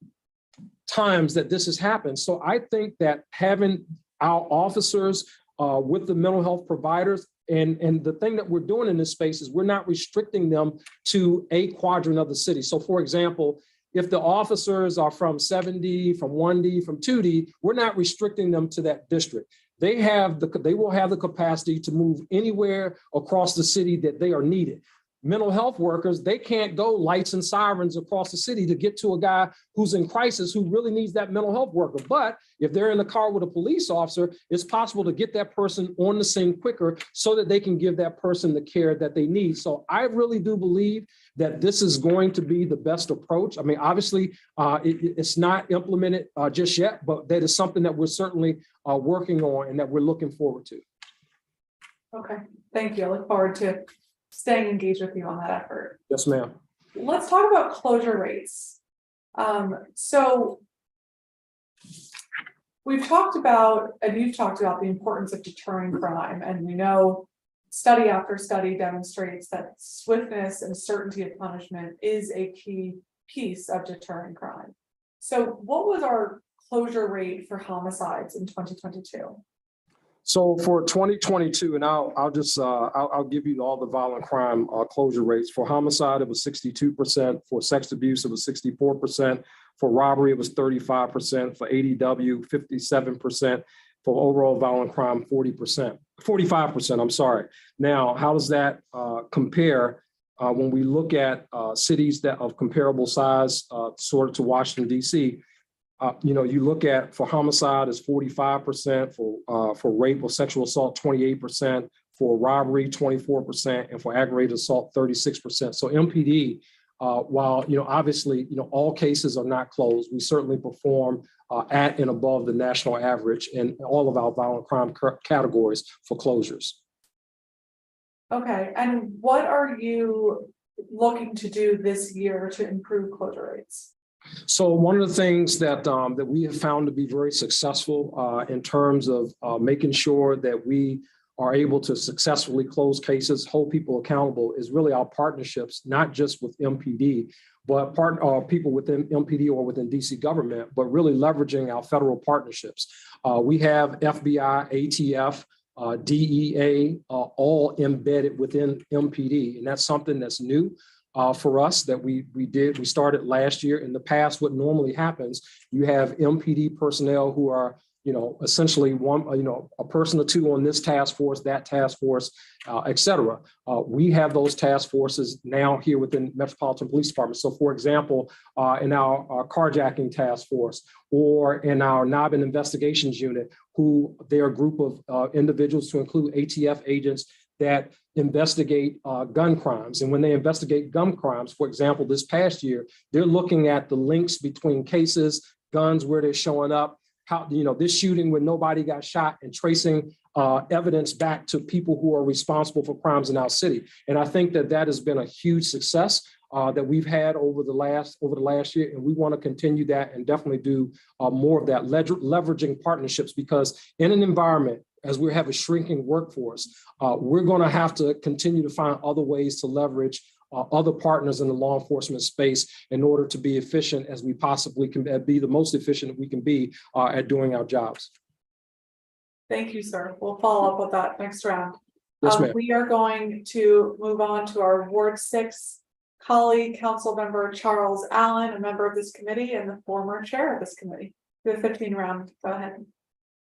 times that this has happened. So I think that having our officers with the mental health providers, and the thing that we're doing in this space is we're not restricting them to a quadrant of the city. So for example, if the officers are from 7D, from 1D, from 2D, we're not restricting them to that district. They will have the capacity to move anywhere across the city that they are needed. Mental health workers, they can't go lights and sirens across the city to get to a guy who's in crisis who really needs that mental health worker. But if they're in the car with a police officer, it's possible to get that person on the scene quicker so that they can give that person the care that they need. So I really do believe that this is going to be the best approach. I mean, obviously, it's not implemented just yet, but that is something that we're certainly working on and that we're looking forward to. Okay, thank you. I look forward to staying engaged with you on that effort. Yes, ma'am. Let's talk about closure rates. So we've talked about, and you've talked about the importance of deterring crime, and we know study after study demonstrates that swiftness and certainty of punishment is a key piece of deterring crime. So what was our closure rate for homicides in 2022? So for 2022, and I'll give you all the violent crime closure rates. For homicide, it was 62%. For sex abuse, it was 64%. For robbery, it was 35%. For ADW, 57%. For overall violent crime, 45%, I'm sorry. Now, how does that compare when we look at cities that of comparable size, sort of to Washington, D.C.? You look at for homicide is 45%, for rape or sexual assault, 28%, for robbery, 24%, and for aggravated assault, 36%. So MPD, while obviously all cases are not closed, we certainly perform at and above the national average in all of our violent crime categories for closures. Okay, and what are you looking to do this year to improve closure rates? So one of the things that we have found to be very successful in terms of making sure that we are able to successfully close cases, hold people accountable, is really our partnerships, not just with MPD, but people within MPD or within DC government, but really leveraging our federal partnerships. We have FBI, ATF, DEA, all embedded within MPD, and that's something that's new. For us that we started last year. In the past, what normally happens, you have MPD personnel who are, essentially a person or two on this task force, that task force, et cetera. We have those task forces now here within Metropolitan Police Department. So for example, in our carjacking task force or in our Knob and Investigations Unit, who they're a group of individuals to include ATF agents that investigate gun crimes. And when they investigate gun crimes, for example, this past year, they're looking at the links between cases, guns, where they're showing up, how, this shooting where nobody got shot, and tracing evidence back to people who are responsible for crimes in our city. And I think that has been a huge success that we've had over the last year. And we want to continue that and definitely do more of that, leveraging partnerships, because in an environment, as we have a shrinking workforce, we're going to have to continue to find other ways to leverage other partners in the law enforcement space in order to be efficient as we possibly can be, the most efficient we can be at doing our jobs. Thank you, sir. We'll follow up with that next round. Yes, ma'am. We are going to move on to our Ward 6 colleague, Council Member Charles Allen, a member of this committee and the former chair of this committee. We have 15 round. Go ahead.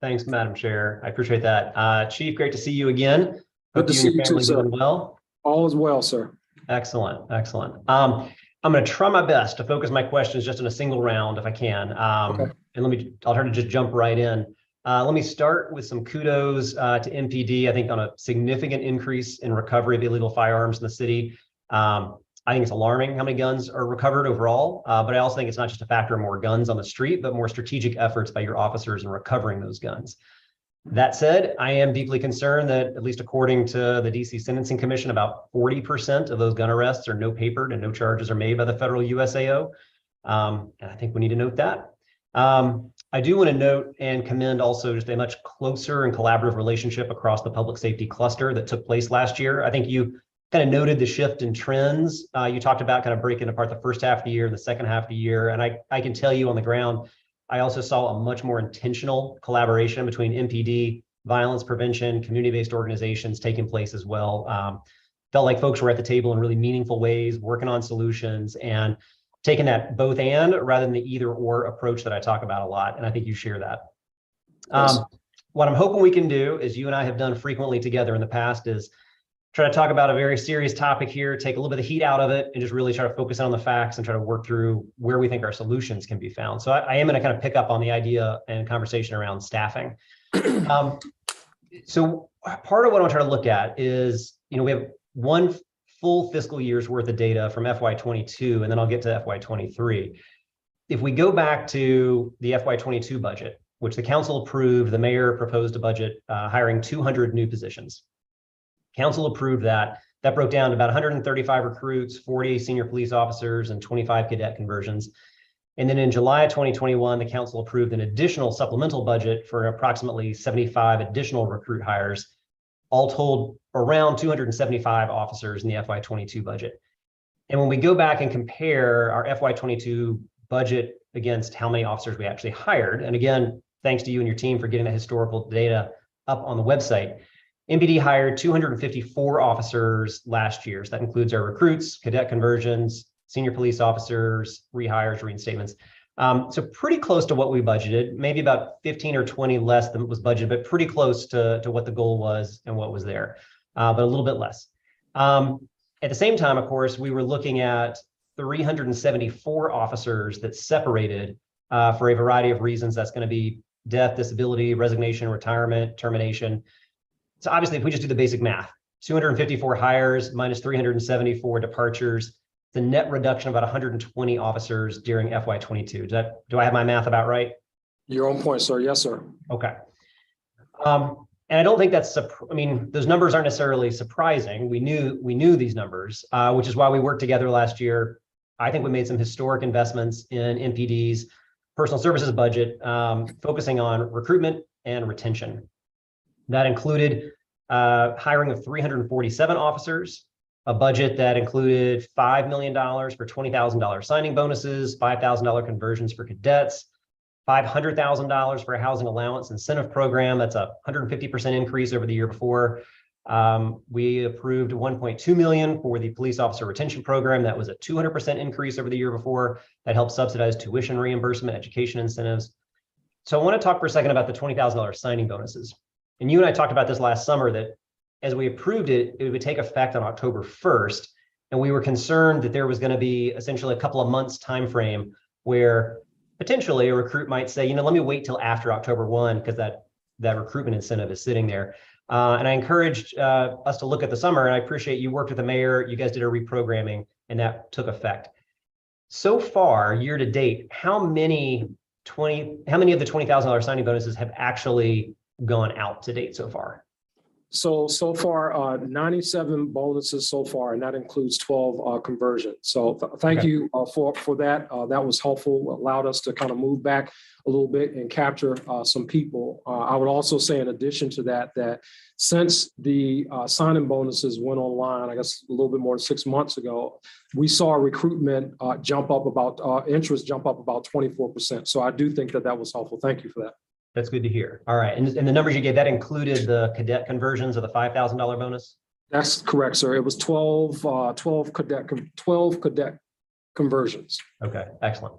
Thanks, Madam Chair. I appreciate that. Chief, great to see you again. Good to see you too, sir. Doing well. All is well, sir. Excellent, excellent. I'm going to try my best to focus my questions just in a single round if I can. Okay. And I'll try to just jump right in. Let me start with some kudos to MPD, I think, on a significant increase in recovery of illegal firearms in the city. I think it's alarming how many guns are recovered overall, but I also think it's not just a factor of more guns on the street, but more strategic efforts by your officers in recovering those guns. That said, I am deeply concerned that, at least according to the DC Sentencing Commission, about 40% of those gun arrests are no papered and no charges are made by the federal USAO. And I think we need to note that. I do want to note and commend also just a much closer and collaborative relationship across the public safety cluster that took place last year. I think you kind of noted the shift in trends. You talked about kind of breaking apart the first half of the year, the second half of the year. And I can tell you on the ground, I also saw a much more intentional collaboration between MPD, violence prevention, community-based organizations taking place as well. Felt like folks were at the table in really meaningful ways, working on solutions and taking that both and rather than the either or approach that I talk about a lot. And I think you share that. Yes. What I'm hoping we can do, as you and I have done frequently together in the past, is try to talk about a very serious topic here, take a little bit of the heat out of it, and just really try to focus on the facts and try to work through where we think our solutions can be found. So I am going to kind of pick up on the idea and conversation around staffing. So part of what I'm trying to look at is, we have one full fiscal year's worth of data from FY22, and then I'll get to FY23. If we go back to the FY22 budget, which the council approved, the mayor proposed a budget hiring 200 new positions. Council approved that. That broke down to about 135 recruits, 40 senior police officers, and 25 cadet conversions. And then in July of 2021, the council approved an additional supplemental budget for approximately 75 additional recruit hires, all told around 275 officers in the FY22 budget. And when we go back and compare our FY22 budget against how many officers we actually hired. And again, thanks to you and your team for getting that historical data up on the website. MPD hired 254 officers last year. So that includes our recruits, cadet conversions, senior police officers, rehires, reinstatements. So pretty close to what we budgeted, maybe about 15 or 20 less than was budgeted, but pretty close to what the goal was and what was there, but a little bit less. At the same time, of course, we were looking at 374 officers that separated for a variety of reasons. That's going to be death, disability, resignation, retirement, termination. So obviously, if we just do the basic math, 254 hires minus 374 departures, the net reduction of about 120 officers during FY22. Do I have my math about right? You're on point, sir. Yes, sir. Okay. And I don't think that's, I mean, those numbers aren't necessarily surprising. We knew these numbers, which is why we worked together last year. I think we made some historic investments in MPD's personal services budget, focusing on recruitment and retention. That included hiring of 347 officers, a budget that included $5 million for $20,000 signing bonuses, $5,000 conversions for cadets, $500,000 for a housing allowance incentive program. That's a 150% increase over the year before. We approved $1.2 million for the police officer retention program. That was a 200% increase over the year before. That helped subsidize tuition reimbursement, education incentives. So I want to talk for a second about the $20,000 signing bonuses. And you and I talked about this last summer, that as we approved it, it would take effect on October 1st. And we were concerned that there was going to be essentially a couple of months time frame where potentially a recruit might say, let me wait till after October 1 because that recruitment incentive is sitting there. And I encouraged us to look at the summer, and I appreciate you worked with the mayor. You guys did a reprogramming, and that took effect. So far, year to date, how many of the $20,000 signing bonuses have actually gone out to date so far? So far, 97 bonuses so far, and that includes 12 conversions. So thank you for that. That was helpful, allowed us to kind of move back a little bit and capture some people. I would also say, in addition to that, that since the signing bonuses went online, I guess a little bit more than 6 months ago, we saw recruitment jump up about, interest jump up about 24%. So I do think that was helpful. Thank you for that. That's good to hear. All right. And the numbers you gave, that included the cadet conversions of the $5,000 bonus? That's correct, sir. It was 12 cadet conversions. Okay, excellent.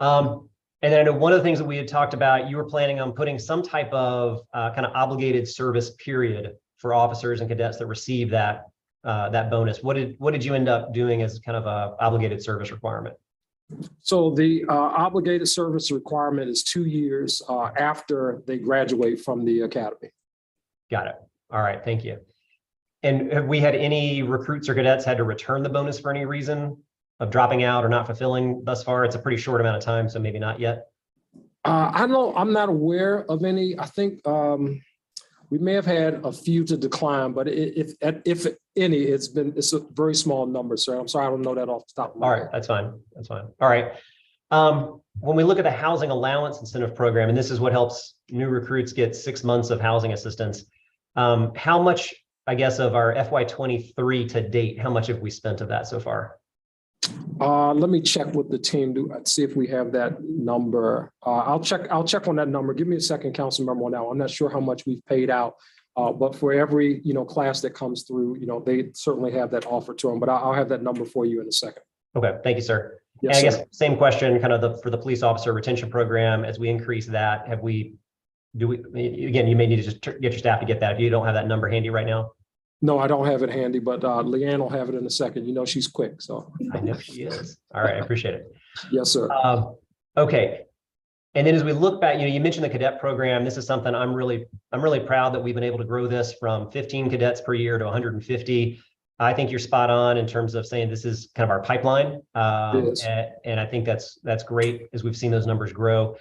And then I know one of the things that we had talked about, you were planning on putting some type of kind of obligated service period for officers and cadets that receive that bonus. What did you end up doing as kind of a obligated service requirement? So the obligated service requirement is 2 years after they graduate from the academy. Got it. All right. Thank you. And have we had any recruits or cadets had to return the bonus for any reason of dropping out or not fulfilling thus far? It's a pretty short amount of time, so maybe not yet. I'm not aware of any. I think we may have had a few to decline, but if any, it's a very small number, sir. I'm sorry, I don't know that off the top of my head. All right, that's fine. That's fine. All right. When we look at the housing allowance incentive program, and this is what helps new recruits get 6 months of housing assistance, how much, I guess, of our FY23 to date, how much have we spent of that so far? Let me check with the team to see if we have that number. I'll check on that number. Give me a second, council member, on that. I'm not sure how much we've paid out, but for every class that comes through, they certainly have that offer to them. But I'll have that number for you in a second. Okay, thank you, sir. Yes, and I sir. guess same question, kind of for the police officer retention program. As we increase that, again, you may need to just get your staff to get that if you don't have that number handy right now. No, I don't have it handy, but Leanne will have it in a second. She's quick, so. I know she is. All right, I appreciate it. Yes, sir. Okay. And then as we look back, you mentioned the cadet program. This is something I'm really proud that we've been able to grow this from 15 cadets per year to 150. I think you're spot on in terms of saying this is kind of our pipeline. And I think that's great as we've seen those numbers grow.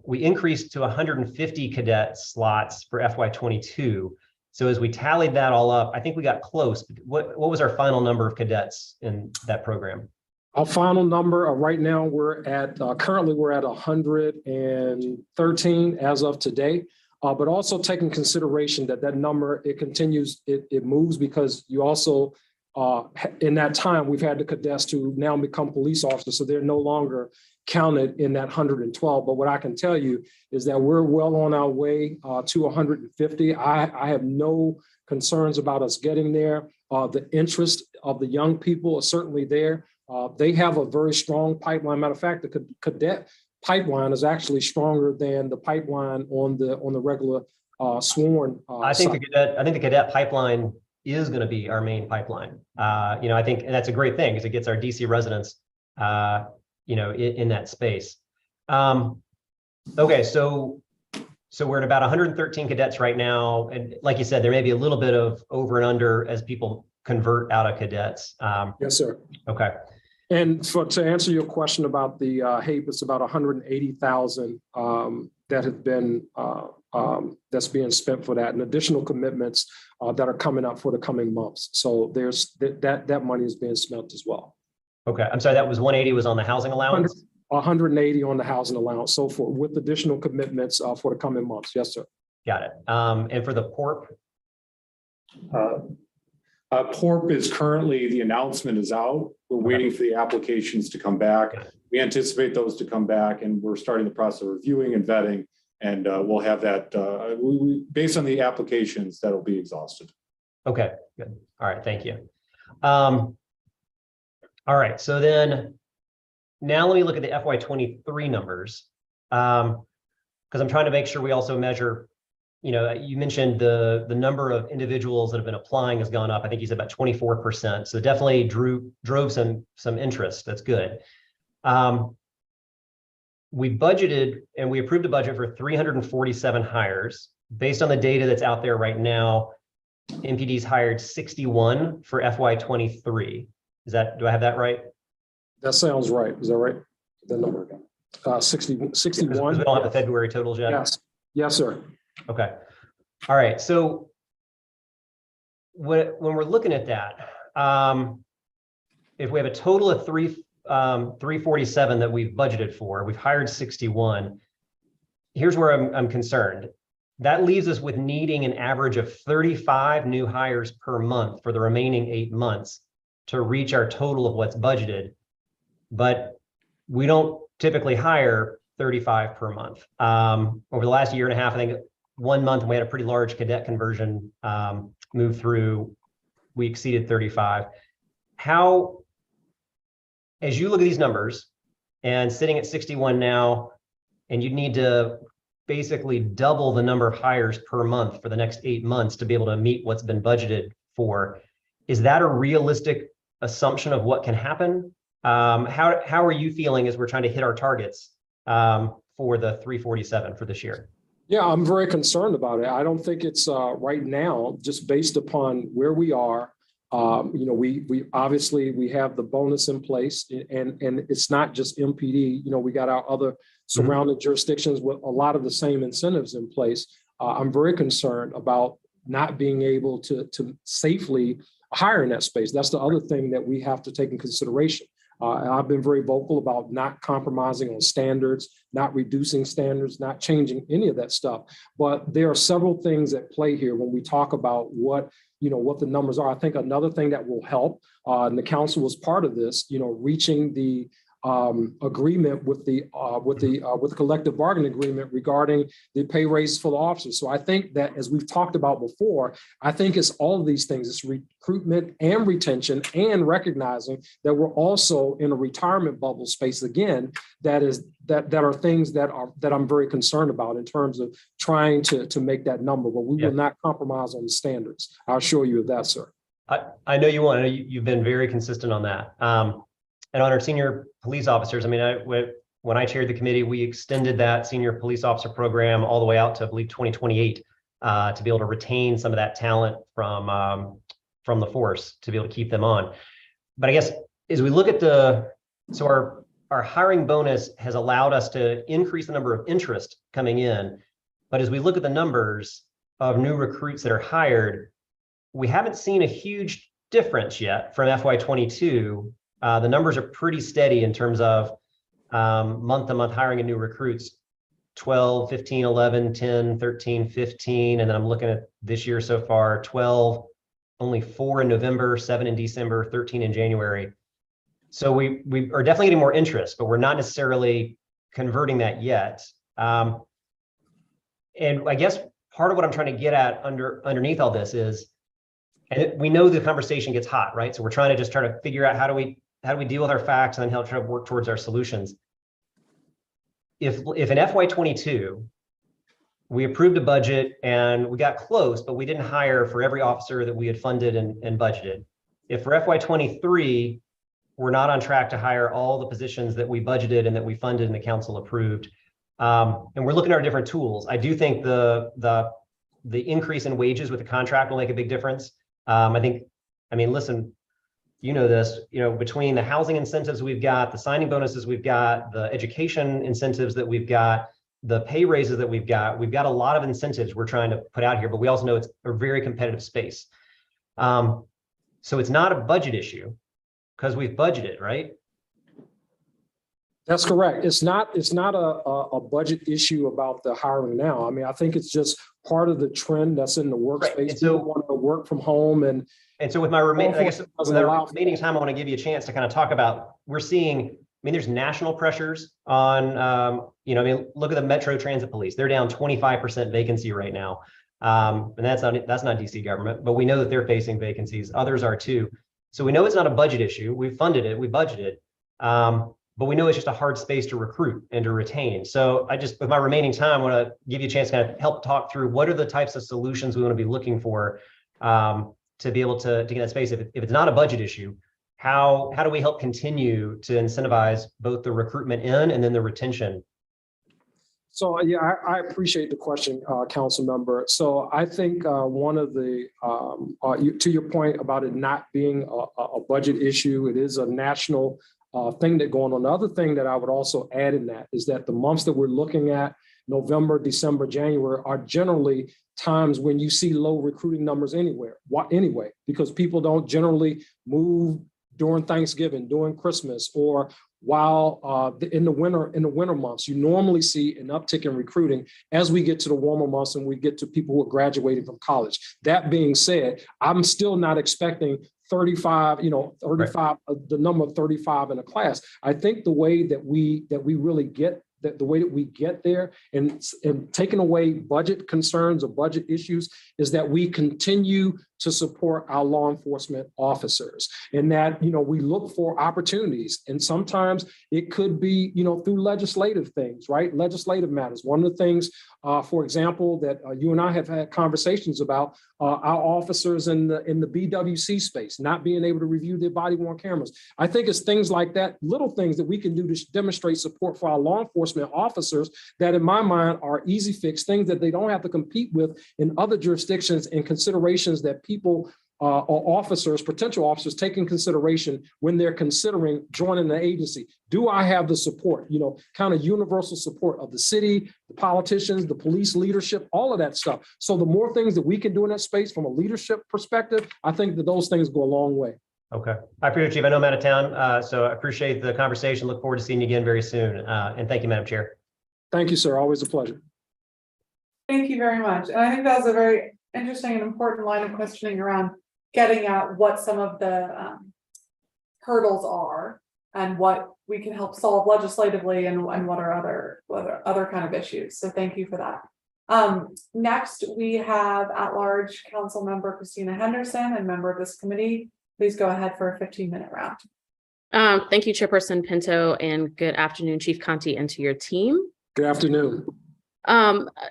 We increased to 150 cadet slots for FY22. So as we tallied that all up, I think we got close. What was our final number of cadets in that program? Our final number right now, currently we're at 113 as of today. But also taking consideration that number, it continues, it moves, because you also, in that time, we've had the cadets to now become police officers. So they're no longer counted in that 112. But what I can tell you is that we're well on our way to 150. I have no concerns about us getting there. The interest of the young people is certainly there. They have a very strong pipeline. Matter of fact, the cadet pipeline is actually stronger than the pipeline on the regular sworn. I think the cadet pipeline is going to be our main pipeline. I think that's a great thing because it gets our DC residents, in that space. Okay, so we're at about 113 cadets right now, and like you said, there may be a little bit of over and under as people convert out of cadets. Yes, sir. Okay. And to answer your question about the HAPE, it's about 180,000 that have been that's being spent for that, and additional commitments that are coming up for the coming months. So there's that money is being spent as well. Okay, I'm sorry, that was 180 was on the housing allowance. 180 on the housing allowance, so for with additional commitments for the coming months. Yes, sir. Got it. And for the PORP. PORP is currently, the announcement is out. We're waiting for the applications to come back. We anticipate those to come back, and we're starting the process of reviewing and vetting, and we'll have that based on the applications that'll be exhausted. Okay, good. All right, thank you. All right, so then now let me look at the FY23 numbers, because I'm trying to make sure we also measure. You mentioned the number of individuals that have been applying has gone up. I think you said about 24%. So definitely drove some interest. That's good. We budgeted and we approved a budget for 347 hires. Based on the data that's out there right now, MPD's hired 61 for FY23. Do I have that right? That sounds right. Is that right? The number again. 61. We don't have the February totals yet. Yes. Yes, sir. Okay. All right. So when we're looking at that, if we have a total of 347 that we've budgeted for, we've hired 61. Here's where I'm concerned. That leaves us with needing an average of 35 new hires per month for the remaining 8 months to reach our total of what's budgeted. But we don't typically hire 35 per month. Over the last year and a half, I think 1 month we had a pretty large cadet conversion move through. We exceeded 35. How, as you look at these numbers and sitting at 61 now, and you need to basically double the number of hires per month for the next 8 months to be able to meet what's been budgeted for, is that a realistic assumption of what can happen? How are you feeling as we're trying to hit our targets for the 347 for this year? Yeah, I'm very concerned about it. I don't think it's right now, just based upon where we are. We obviously we have the bonus in place, and it's not just MPD. We got our other surrounding jurisdictions with a lot of the same incentives in place. I'm very concerned about not being able to safely hire in that space. That's the other thing that we have to take in consideration. And I've been very vocal about not compromising on standards, not reducing standards, not changing any of that stuff. But there are several things at play here when we talk about what the numbers are. I think another thing that will help, and the council was part of this, reaching the agreement with the collective bargaining agreement regarding the pay raise for the officers. So I think that, as we've talked about before, I think it's all of these things. It's recruitment and retention, and recognizing that we're also in a retirement bubble space again. That are things that I'm very concerned about in terms of trying to make that number. But we will not compromise on the standards. I'll assure you of that, sir. I know you want. You've been very consistent on that. And on our senior police officers, when I chaired the committee, we extended that senior police officer program all the way out to, I believe, 2028 to be able to retain some of that talent from the force, to be able to keep them on. But I guess as we look at our hiring bonus has allowed us to increase the number of interest coming in. But as we look at the numbers of new recruits that are hired, we haven't seen a huge difference yet from FY22. The numbers are pretty steady in terms of month-to-month hiring of new recruits, 12, 15, 11, 10, 13, 15. And then I'm looking at this year so far, 12, only 4 in November, 7 in December, 13 in January. So we are definitely getting more interest, but we're not necessarily converting that yet. And I guess part of what I'm trying to get at underneath all this is, and we know the conversation gets hot, right? So we're trying to figure out how do we deal with our facts and then how to try to work towards our solutions. If in FY22 we approved a budget and we got close, but we didn't hire for every officer that we had funded and budgeted. If for FY23 we're not on track to hire all the positions that we budgeted and that we funded and the council approved, and we're looking at our different tools, I do think the increase in wages with the contract will make a big difference. Listen, you know this, between the housing incentives we've got, the signing bonuses we've got, the education incentives that we've got, the pay raises that we've got a lot of incentives we're trying to put out here, but we also know it's a very competitive space. So it's not a budget issue because we've budgeted, right? That's correct. It's not a budget issue about the hiring now. I mean, I think it's just part of the trend that's in the workspace. Right. So people want to work from home and so with my remaining time, I want to give you a chance to kind of talk about, we're seeing, there's national pressures on, look at the Metro Transit Police. They're down 25% vacancy right now. And that's not DC government, but we know that they're facing vacancies. Others are too. So we know it's not a budget issue. We funded it, we budgeted, but we know it's just a hard space to recruit and to retain. So with my remaining time, I want to give you a chance to kind of help talk through what are the types of solutions we want to be looking for to be able to get that space. If it's not a budget issue, how do we help continue to incentivize both the recruitment in and then the retention? So yeah, I appreciate the question, council member. So I think one of the, to your point about it not being a budget issue, it is a national thing that's going on. The other thing that I would also add in that is that the months that we're looking at, November, December, January, are generally times when you see low recruiting numbers anyway, because people don't generally move during Thanksgiving, during Christmas, or while in the winter months. You normally see an uptick in recruiting as we get to the warmer months and we get to people who are graduating from college. That being said, I'm still not expecting 35, the number of 35 in a class. I think the way that we really get the way that we get there and taking away budget concerns or budget issues is that we continue to support our law enforcement officers, and that, we look for opportunities. And sometimes it could be, through legislative things, right? Legislative matters. One of the things, for example, that you and I have had conversations about our officers in the BWC space, not being able to review their body-worn cameras. I think it's things like that, little things that we can do to demonstrate support for our law enforcement officers that in my mind are easy fix, things that they don't have to compete with in other jurisdictions, and considerations that people or officers, potential officers, take in consideration when they're considering joining the agency. Do I have the support, kind of universal support of the city, the politicians, the police leadership, all of that stuff. So the more things that we can do in that space from a leadership perspective, I think that those things go a long way. Okay. I appreciate you. I know I'm out of town, so I appreciate the conversation. Look forward to seeing you again very soon. And thank you, Madam Chair. Thank you, sir. Always a pleasure. Thank you very much. And I think that was a very interesting and important line of questioning around getting at what some of the hurdles are and what we can help solve legislatively and what are other kind of issues. So thank you for that. Next, we have at-large council member Christina Henderson and member of this committee. Please go ahead for a 15-minute round. Thank you, Chairperson Pinto, and good afternoon, Chief Conti, and to your team. Good afternoon.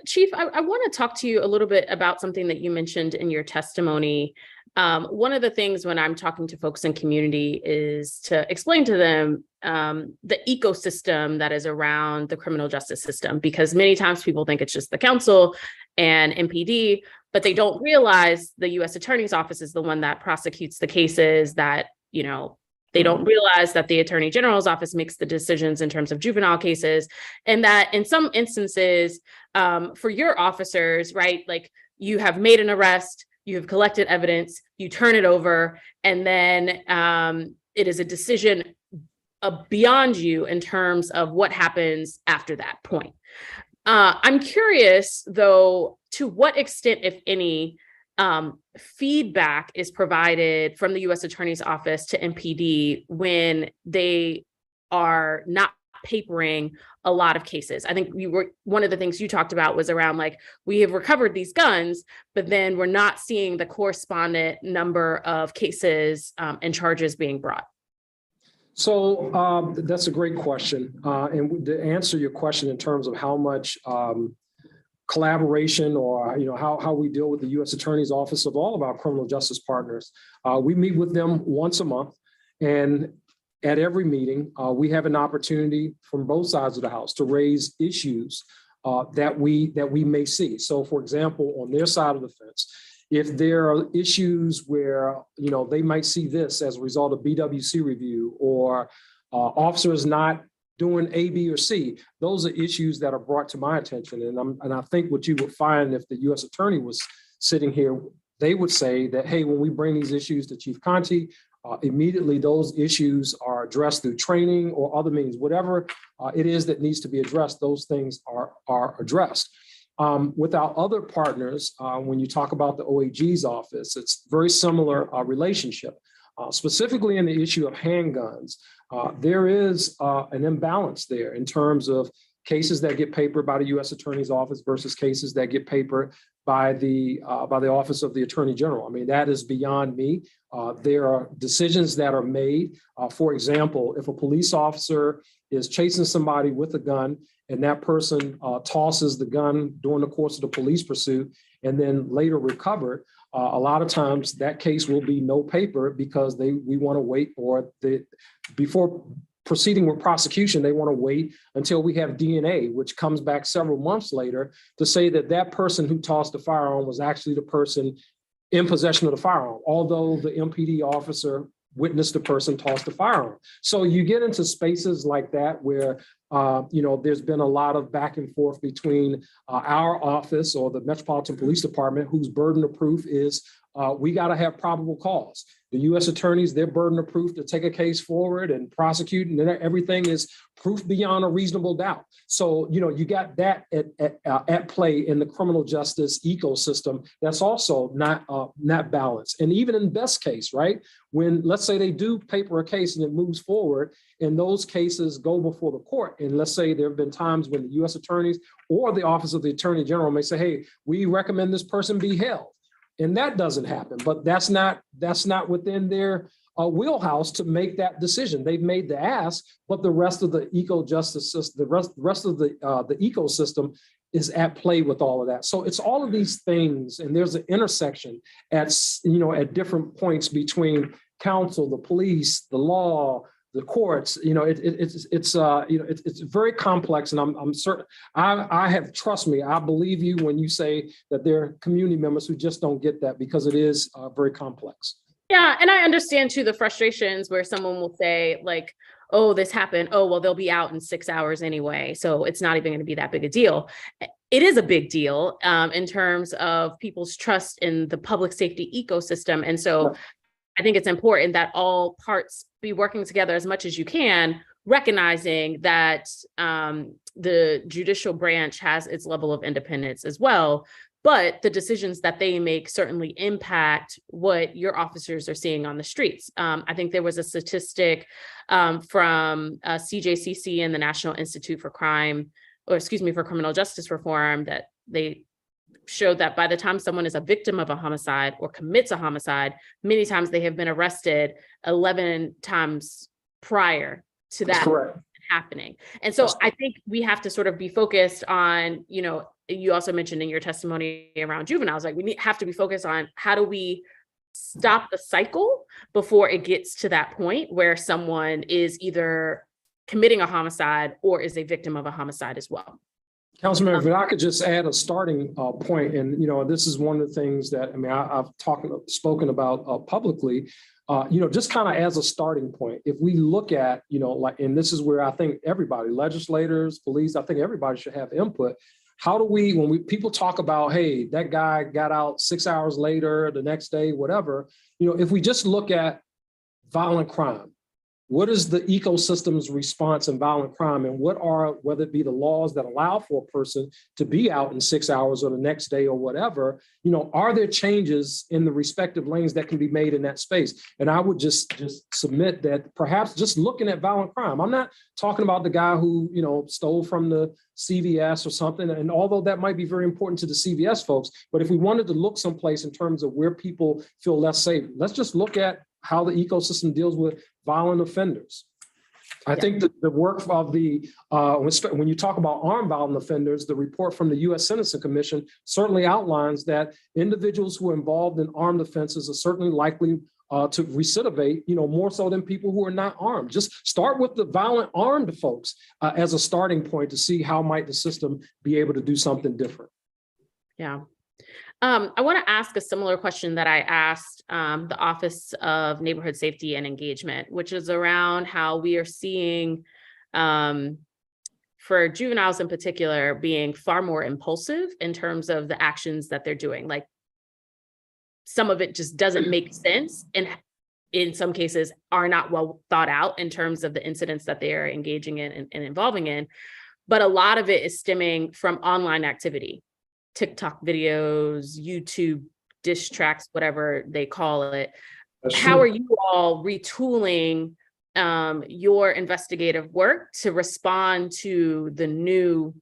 Chief, I want to talk to you a little bit about something that you mentioned in your testimony. One of the things when I'm talking to folks in community is to explain to them the ecosystem that is around the criminal justice system, because many times people think it's just the council and MPD, but they don't realize the U.S. Attorney's Office is the one that prosecutes the cases, that, they don't realize that the Attorney General's office makes the decisions in terms of juvenile cases, and that in some instances, for your officers, right, like you have made an arrest, you have collected evidence, you turn it over, and then it is a decision beyond you in terms of what happens after that point. I'm curious, though, to what extent, if any, feedback is provided from the U.S. Attorney's Office to MPD when they are not papering a lot of cases. I think one of the things you talked about was around like, we have recovered these guns, but then we're not seeing the correspondent number of cases and charges being brought. So that's a great question. And to answer your question in terms of how much collaboration or how we deal with the U.S. Attorney's Office of all of our criminal justice partners, we meet with them once a month, and at every meeting we have an opportunity from both sides of the house to raise issues that we may see. So, for example, on their side of the fence, if there are issues where they might see this as a result of BWC review or officers not doing A, B, or C, those are issues that are brought to my attention. And I think what you would find if the U.S. Attorney was sitting here, they would say that, hey, when we bring these issues to Chief Conti, immediately those issues are addressed through training or other means, whatever it is that needs to be addressed, those things are addressed. With our other partners, when you talk about the OAG's office, it's very similar relationship. Specifically in the issue of handguns, there is an imbalance there in terms of cases that get papered by the U.S. Attorney's Office versus cases that get papered by the Office of the Attorney General. I mean, that is beyond me. There are decisions that are made. For example, if a police officer is chasing somebody with a gun and that person tosses the gun during the course of the police pursuit and then later recovered, a lot of times that case will be no paper because we want to wait, or before proceeding with prosecution, they want to wait until we have DNA, which comes back several months later to say that that person who tossed the firearm was actually the person in possession of the firearm, although the MPD officer witnessed the person toss the firearm. So you get into spaces like that where there's been a lot of back and forth between our office or the Metropolitan Police Department, whose burden of proof is we got to have probable cause. The U.S. attorneys, their burden of proof to take a case forward and prosecute, and everything is proof beyond a reasonable doubt. So, you got that at play in the criminal justice ecosystem. That's also not balanced. And even in best case, right? When, let's say they do paper a case and it moves forward, and those cases go before the court. And let's say there have been times when the U.S. attorneys or the Office of the Attorney General may say, hey, we recommend this person be held. And that doesn't happen, but that's not within their wheelhouse to make that decision. They've made the ask, but the rest of the eco-justice system, the rest of the ecosystem is at play with all of that. So it's all of these things, and there's an intersection at different points between counsel, the police, the law, the courts. It's very complex, and I'm certain trust me, I believe you when you say that there are community members who just don't get that because it is very complex. Yeah, and I understand too the frustrations where someone will say like, oh, this happened. Oh, well, they'll be out in 6 hours anyway, so it's not even going to be that big a deal. It is a big deal in terms of people's trust in the public safety ecosystem, and so. Right. I think it's important that all parts be working together as much as you can, recognizing that the judicial branch has its level of independence as well, but the decisions that they make certainly impact what your officers are seeing on the streets. I think there was a statistic from CJCC and the National Institute for Criminal Justice Reform that they showed that by the time someone is a victim of a homicide or commits a homicide, many times they have been arrested 11 times prior to that happening. And so I think we have to sort of be focused on, you also mentioned in your testimony around juveniles, like we have to be focused on how do we stop the cycle before it gets to that point where someone is either committing a homicide or is a victim of a homicide as well. Councilman, if I could just add a starting point, and this is one of the things that I've spoken about publicly. Just kind of as a starting point, if we look at and this is where I think everybody, legislators, police, I think everybody should have input. How do we, when people talk about, hey, that guy got out 6 hours later, the next day, whatever, if we just look at violent crime, what is the ecosystem's response in violent crime, and what are, whether it be the laws that allow for a person to be out in 6 hours or the next day or whatever, are there changes in the respective lanes that can be made in that space? And I would just submit that perhaps just looking at violent crime, I'm not talking about the guy who, stole from the CVS or something. And although that might be very important to the CVS folks, but if we wanted to look someplace in terms of where people feel less safe, let's just look at how the ecosystem deals with violent offenders. I think that the work of the, when you talk about armed violent offenders, the report from the U.S. Sentencing Commission certainly outlines that individuals who are involved in armed offenses are certainly likely to recidivate, more so than people who are not armed. Just start with the violent armed folks as a starting point to see how might the system be able to do something different. Yeah. I want to ask a similar question that I asked the Office of Neighborhood Safety and Engagement, which is around how we are seeing, for juveniles in particular, being far more impulsive in terms of the actions that they're doing. Like, some of it just doesn't make sense, and in some cases are not well thought out in terms of the incidents that they are engaging in and involving in. But a lot of it is stemming from online activity. TikTok videos, YouTube diss tracks, whatever they call it. How are you all retooling your investigative work to respond to the new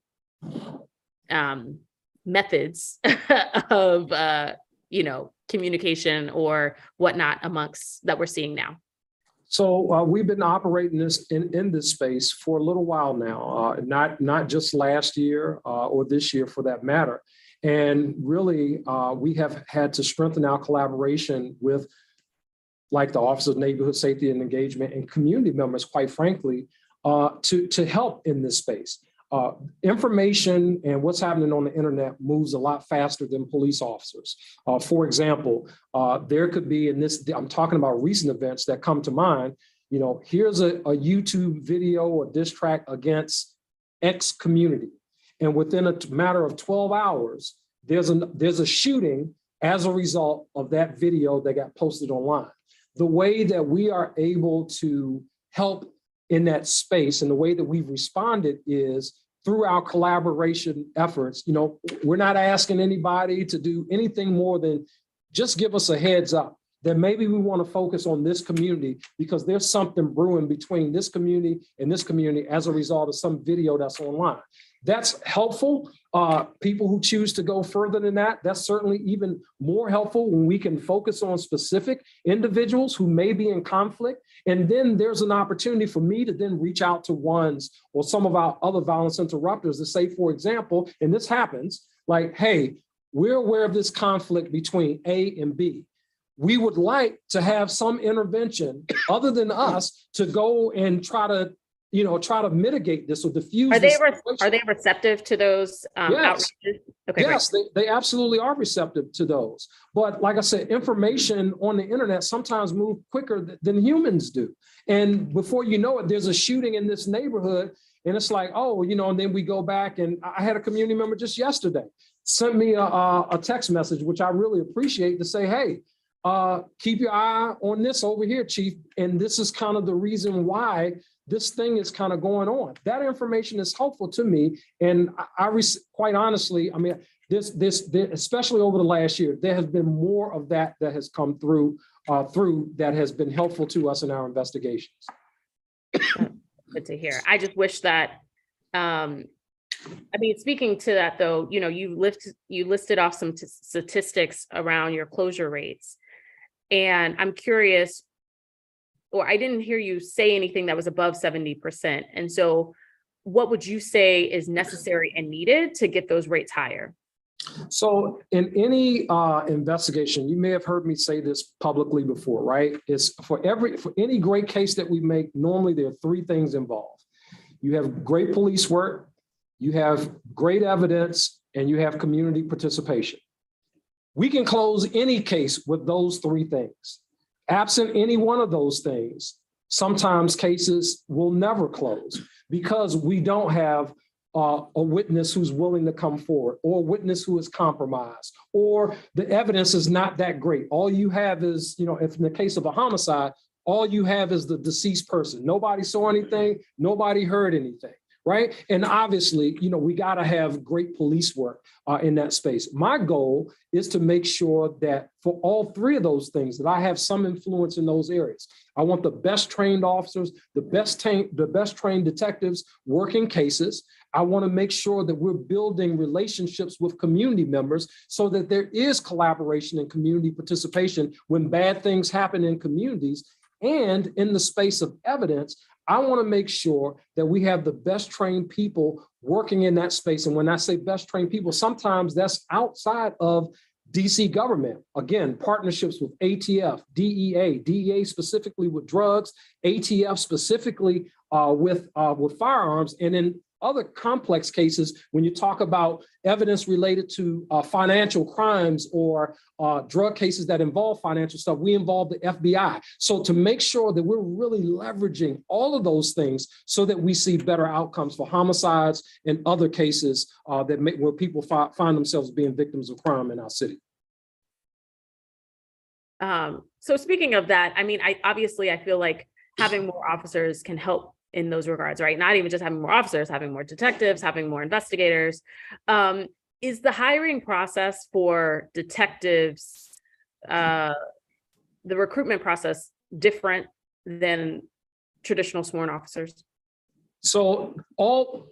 methods of communication or whatnot amongst that we're seeing now? So we've been operating this in this space for a little while now, not just last year or this year for that matter. And really, we have had to strengthen our collaboration with, like, the Office of Neighborhood Safety and Engagement and community members, quite frankly, to help in this space. Information and what's happening on the internet moves a lot faster than police officers. For example, there could be, in this, I'm talking about recent events that come to mind, here's a YouTube video or diss track against X community. And within a matter of 12 hours, there's a shooting as a result of that video that got posted online. The way that we are able to help in that space and the way that we've responded is through our collaboration efforts. We're not asking anybody to do anything more than just give us a heads up that maybe we want to focus on this community because there's something brewing between this community and this community as a result of some video that's online. That's helpful. People who choose to go further than that, that's certainly even more helpful when we can focus on specific individuals who may be in conflict. And then there's an opportunity for me to then reach out to ones or some of our other violence interrupters to say, for example, and this happens, like, hey, we're aware of this conflict between A and B. We would like to have some intervention other than us to go and try to mitigate this or diffuse. Are they receptive to those outreaches? Okay, yes, they absolutely are receptive to those. But like I said, information on the internet sometimes moves quicker than humans do. And before you know it, there's a shooting in this neighborhood. And it's like, and then we go back. And I had a community member just yesterday sent me a text message, which I really appreciate, to say, hey, keep your eye on this over here, Chief. And this is kind of the reason why this thing is kind of going on. That information is helpful to me. And quite honestly, I mean, this, especially over the last year, there has been more of that has come through that has been helpful to us in our investigations. Good to hear. I just wish that, speaking to that though, you listed off some statistics around your closure rates. And I'm curious, or I didn't hear you say anything that was above 70%. And so what would you say is necessary and needed to get those rates higher? So in any investigation, you may have heard me say this publicly before, right? It's for any great case that we make, normally there are three things involved. You have great police work, you have great evidence, and you have community participation. We can close any case with those three things. Absent any one of those things, sometimes cases will never close because we don't have a witness who's willing to come forward, or a witness who is compromised, or the evidence is not that great. All you have is, if in the case of a homicide, all you have is the deceased person. Nobody saw anything, nobody heard anything, right? And obviously, we got to have great police work in that space. My goal is to make sure that for all three of those things, that I have some influence in those areas. I want the best trained officers, the best trained detectives working cases. I want to make sure that we're building relationships with community members so that there is collaboration and community participation when bad things happen in communities. And in the space of evidence, I want to make sure that we have the best trained people working in that space. And when I say best trained people, sometimes that's outside of DC government. Again, partnerships with ATF, DEA specifically with drugs, ATF specifically with firearms, and in other complex cases, when you talk about evidence related to financial crimes or drug cases that involve financial stuff, we involve the FBI. So to make sure that we're really leveraging all of those things so that we see better outcomes for homicides and other cases where people find themselves being victims of crime in our city. So speaking of that, I mean, I feel like having more officers can help in those regards, right? Not even just having more officers, having more detectives, having more investigators. Is the hiring process for detectives, the recruitment process, different than traditional sworn officers? So all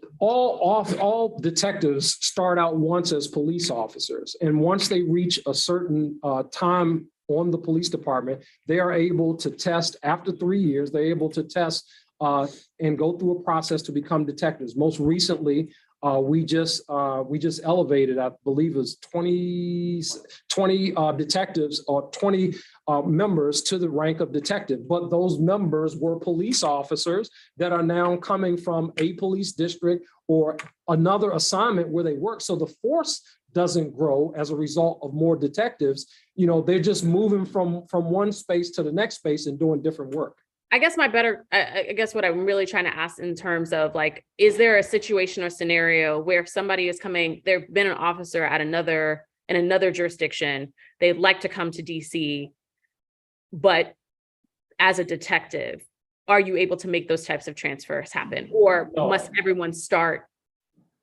detectives start out once as police officers, and once they reach a certain time on the police department, they are able to test after 3 years. They're able to test and go through a process to become detectives. Most recently, we just elevated, I believe it was 20 detectives or 20 members to the rank of detective. But those members were police officers that are now coming from a police district or another assignment where they work. So the force doesn't grow as a result of more detectives. They're just moving from one space to the next space and doing different work. I guess what I'm really trying to ask in terms of like, is there a situation or scenario where somebody is coming, they've been an officer at in another jurisdiction, they'd like to come to DC, but as a detective, are you able to make those types of transfers happen? Or must everyone start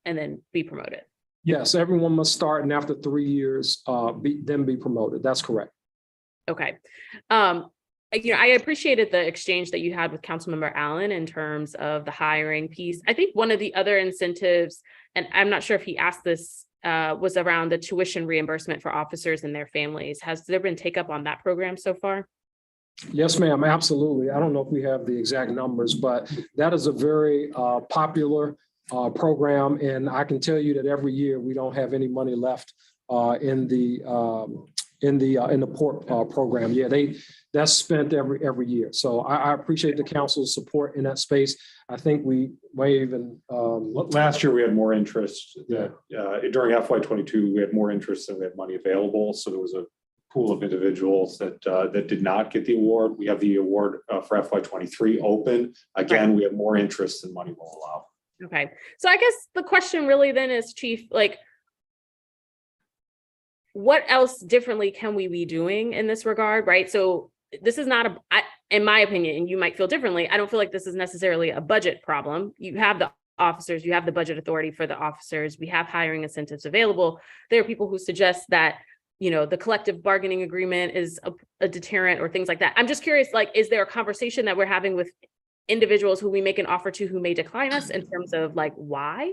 and then be promoted? Yes, everyone must start and after 3 years, then be promoted. That's correct. Okay. I appreciated the exchange that you had with Councilmember Allen in terms of the hiring piece. I think one of the other incentives, and I'm not sure if he asked this, was around the tuition reimbursement for officers and their families. Has there been take up on that program so far? Yes, ma'am, absolutely. I don't know if we have the exact numbers, but that is a very popular program. And I can tell you that every year we don't have any money left in the port program. Yeah, that's spent every year. So I appreciate the council's support in that space. I think we may even last year we had more interest. During FY22 we had more interest than we had money available. So there was a pool of individuals that did not get the award. We have the award for FY23 open. Again, we have more interest than money will allow. Okay, so I guess the question really then is, Chief, like, what else differently can we be doing in this regard, right? So this is not in my opinion, and you might feel differently, I don't feel like this is necessarily a budget problem. You have the officers, you have the budget authority for the officers, we have hiring incentives available. There are people who suggest that, the collective bargaining agreement is a deterrent or things like that. I'm just curious, like, is there a conversation that we're having with individuals who we make an offer to who may decline us in terms of like, why?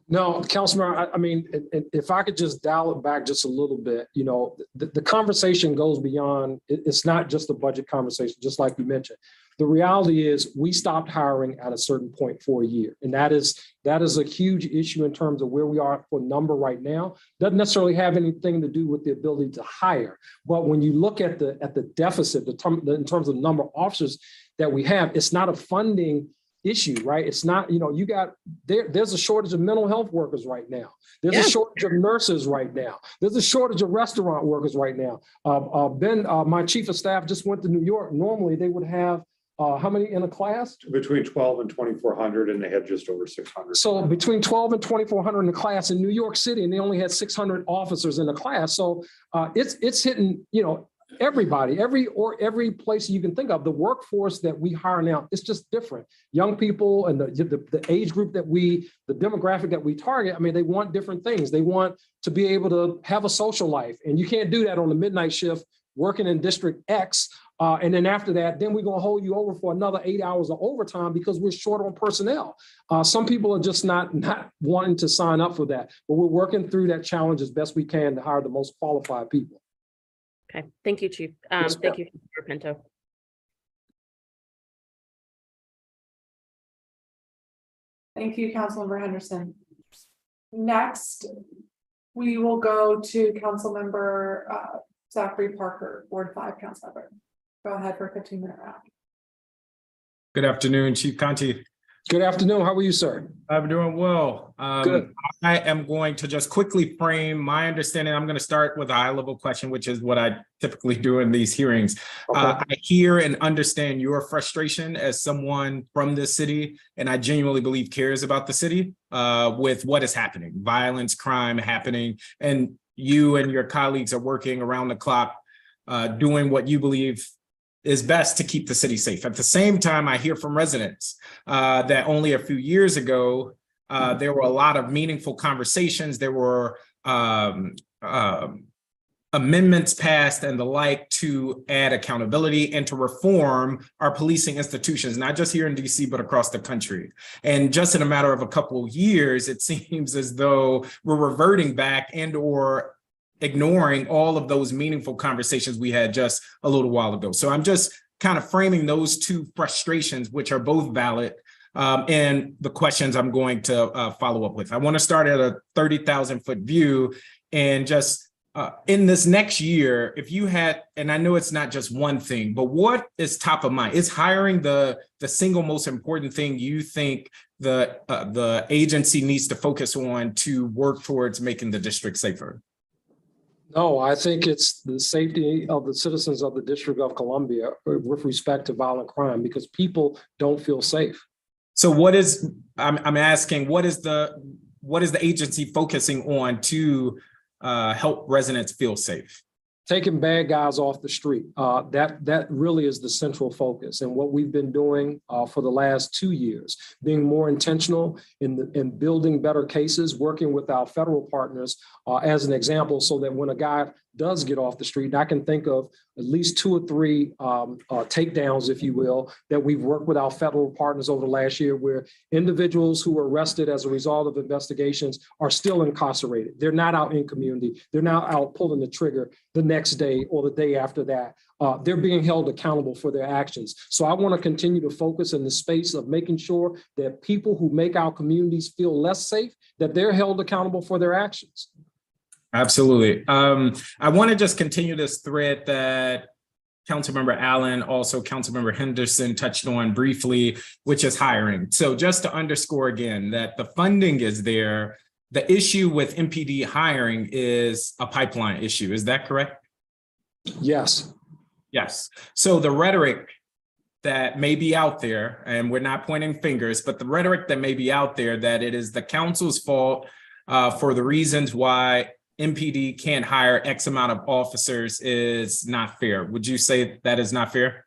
No, Councilman, I mean, if I could just dial it back just a little bit, the conversation goes beyond, it's not just a budget conversation, just like you mentioned. The reality is we stopped hiring at a certain point for a year. And that is a huge issue in terms of where we are for number right now. Doesn't necessarily have anything to do with the ability to hire. But when you look at the deficit, in terms of the number of officers that we have, it's not a funding issue, right? It's not, there's a shortage of mental health workers right now. There's a shortage of nurses right now. There's a shortage of restaurant workers right now. Ben, my chief of staff just went to New York. Normally they would have how many in a class? Between 12 and 2,400, and they had just over 600. So between 12 and 2,400 in a class in New York City, and they only had 600 officers in a class. So it's hitting, everybody, every place you can think of, the workforce that we hire now, it's just different. Young people and the age group the demographic that we target, I mean, they want different things. They want to be able to have a social life, and you can't do that on the midnight shift working in District X. And then after that, then we're going to hold you over for another 8 hours of overtime because we're short on personnel. Some people are just not wanting to sign up for that, but we're working through that challenge as best we can to hire the most qualified people. Okay, thank you, Chief. Yes, Thank you, Mr. Pinto. Thank you, Councilmember Henderson. Next, we will go to Councilmember Zachary Parker, Ward 5 Councilmember. Go ahead for a 15-minute round. Good afternoon, Chief Conti. Good afternoon. How are you, sir? I'm doing well. Good. I am going to just quickly frame my understanding. I'm going to start with a high-level question, which is what I typically do in these hearings. Okay. I hear and understand your frustration as someone from this city, and I genuinely believe cares about the city with what is happening, violence, crime happening, and you and your colleagues are working around the clock, doing what you believe is best to keep the city safe. At the same time, I hear from residents that only a few years ago, there were a lot of meaningful conversations. There were amendments passed and the like to add accountability and to reform our policing institutions, not just here in DC, but across the country. And just in a matter of a couple of years, it seems as though we're reverting back and or ignoring all of those meaningful conversations we had just a little while ago. So I'm just kind of framing those two frustrations, which are both valid, and the questions I'm going to follow up with. I want to start at a 30,000 foot view and just in this next year, if you had, and I know it's not just one thing, but what is top of mind? Is hiring the single most important thing you think the agency needs to focus on to work towards making the district safer? No, I think it's the safety of the citizens of the District of Columbia with respect to violent crime, because people don't feel safe. So what is, I'm asking, what is the agency focusing on to help residents feel safe? Taking bad guys off the street. That really is the central focus. And what we've been doing for the last 2 years, being more intentional in building better cases, working with our federal partners as an example, so that when a guy does get off the street, I can think of at least 2 or 3 takedowns, if you will, that we've worked with our federal partners over the last year, where individuals who were arrested as a result of investigations are still incarcerated. They're not out in community. They're now out pulling the trigger the next day or the day after that. They're being held accountable for their actions. So I want to continue to focus in the space of making sure that people who make our communities feel less safe, that they're held accountable for their actions. Absolutely. I want to just continue this thread that Councilmember Allen, also Councilmember Henderson touched on briefly, which is hiring. So just to underscore again that the funding is there, the issue with MPD hiring is a pipeline issue. Is that correct? Yes. Yes. So the rhetoric that may be out there, and we're not pointing fingers, but the rhetoric that may be out there that it is the council's fault for the reasons why MPD can't hire X amount of officers is not fair. Would you say that is not fair?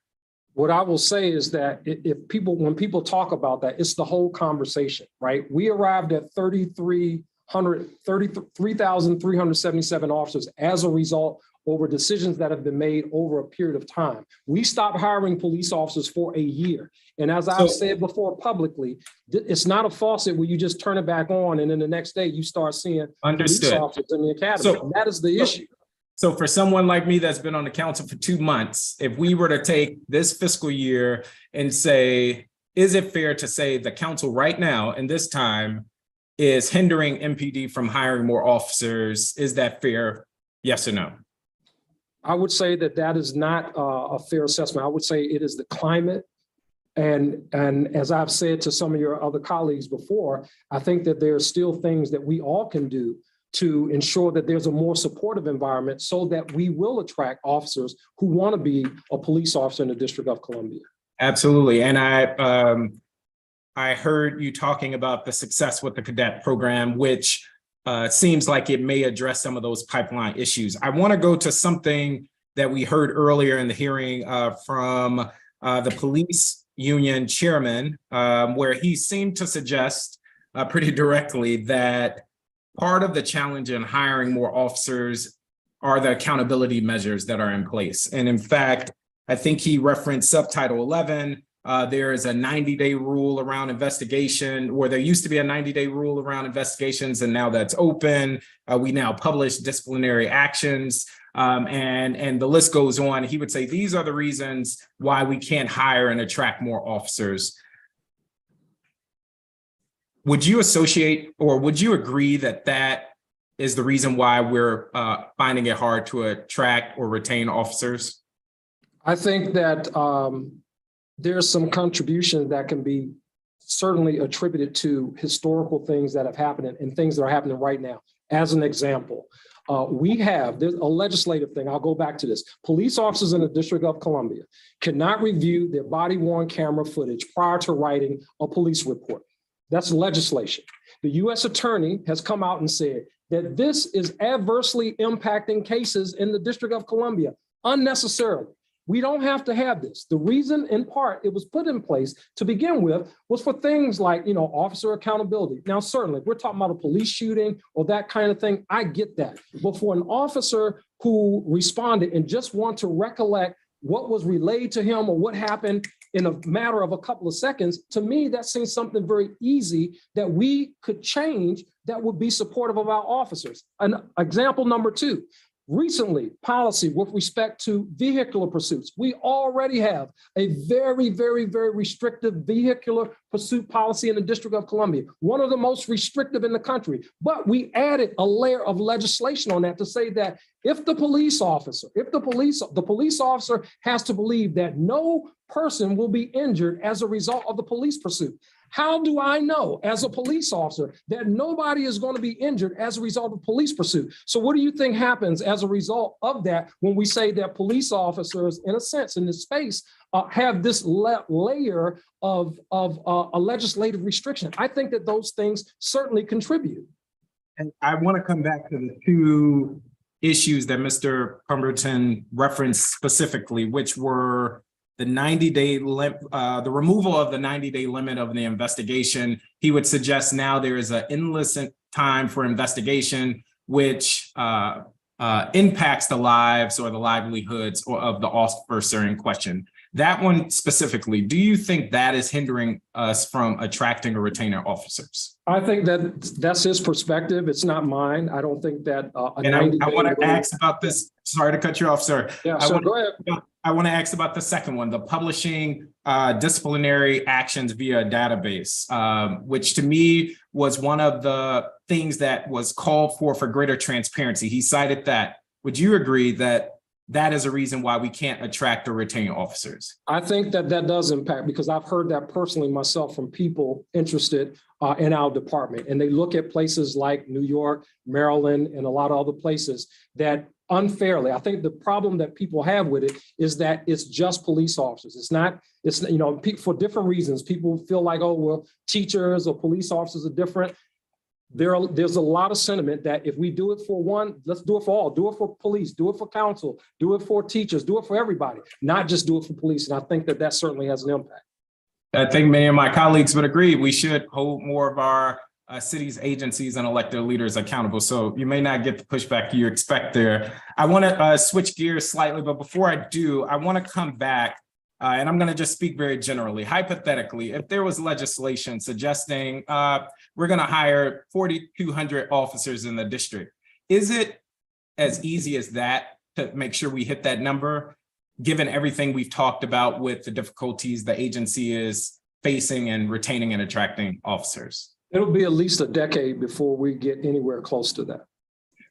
What I will say is that when people talk about that, it's the whole conversation, right? We arrived at 33,377 officers as a result over decisions that have been made over a period of time. We stopped hiring police officers for a year. And as I've said before publicly, it's not a faucet where you just turn it back on and then the next day you start seeing police officers in the academy. And that is the issue. So for someone like me that's been on the council for 2 months, if we were to take this fiscal year and say, is it fair to say the council right now in this time is hindering MPD from hiring more officers? Is that fair? Yes or no? I would say that is not a fair assessment. I would say it is the climate. And as I've said to some of your other colleagues before, I think that there are still things that we all can do to ensure that there's a more supportive environment so that we will attract officers who want to be a police officer in the District of Columbia. Absolutely. And I heard you talking about the success with the cadet program, which seems like it may address some of those pipeline issues. I want to go to something that we heard earlier in the hearing from the police union chairman, where he seemed to suggest pretty directly that part of the challenge in hiring more officers are the accountability measures that are in place. And in fact, I think he referenced subtitle 11. There is a 90-day rule around investigation, or there used to be a 90-day rule around investigations, and now that's open. We now publish disciplinary actions, and the list goes on. He would say these are the reasons why we can't hire and attract more officers. Would you associate, or would you agree that that is the reason why we're finding it hard to attract or retain officers? I think that there's some contribution that can be certainly attributed to historical things that have happened and things that are happening right now. As an example, there's a legislative thing. I'll go back to this. Police officers in the District of Columbia cannot review their body-worn camera footage prior to writing a police report. That's legislation. The U.S. Attorney has come out and said that this is adversely impacting cases in the District of Columbia unnecessarily. We don't have to have this. The reason, in part, it was put in place to begin with was for things like, officer accountability. Now, certainly, if we're talking about a police shooting or that kind of thing, I get that. But for an officer who responded and just want to recollect what was relayed to him or what happened in a matter of a couple of seconds, to me, that seems something very easy that we could change that would be supportive of our officers. An example number 2. Recently, policy with respect to vehicular pursuits. We already have a very, very, very restrictive vehicular pursuit policy in the District of Columbia, one of the most restrictive in the country. But we added a layer of legislation on that to say that if the police officer has to believe that no person will be injured as a result of the police pursuit. How do I know as a police officer that nobody is going to be injured as a result of police pursuit? So what do you think happens as a result of that when we say that police officers, in a sense, in this space, have this layer of a legislative restriction? I think that those things certainly contribute. And I want to come back to the 2 issues that Mr. Pemberton referenced specifically, which were the 90-day the removal of the 90-day limit of the investigation. He would suggest now there is an endless time for investigation, which impacts the lives or the livelihoods of the officer in question. That one specifically, do you think that is hindering us from attracting or retaining officers? I think that that's his perspective. It's not mine. I don't think that. I want to ask about this. Sorry to cut you off, sir. Yeah, so go ahead. I want to ask about the second one, the publishing disciplinary actions via a database, which to me was one of the things that was called for greater transparency. He cited that. Would you agree that that is a reason why we can't attract or retain officers? I think that that does impact, because I've heard that personally myself from people interested in our department. And they look at places like New York, Maryland, and a lot of other places that unfairly, I think the problem that people have with it is that it's just police officers. It's for different reasons. People feel like, oh, well, teachers or police officers are different. There's a lot of sentiment that if we do it for one, let's do it for all. Do it for police, do it for council, do it for teachers, do it for everybody, not just do it for police. And I think that certainly has an impact. I think many of my colleagues would agree. We should hold more of our cities, agencies, and elected leaders accountable. So you may not get the pushback you expect there. I want to switch gears slightly, but before I do, I want to come back and I'm going to just speak very generally. Hypothetically, if there was legislation suggesting we're going to hire 4,200 officers in the district, is it as easy as that to make sure we hit that number, given everything we've talked about with the difficulties the agency is facing in retaining and attracting officers? It'll be at least a decade before we get anywhere close to that.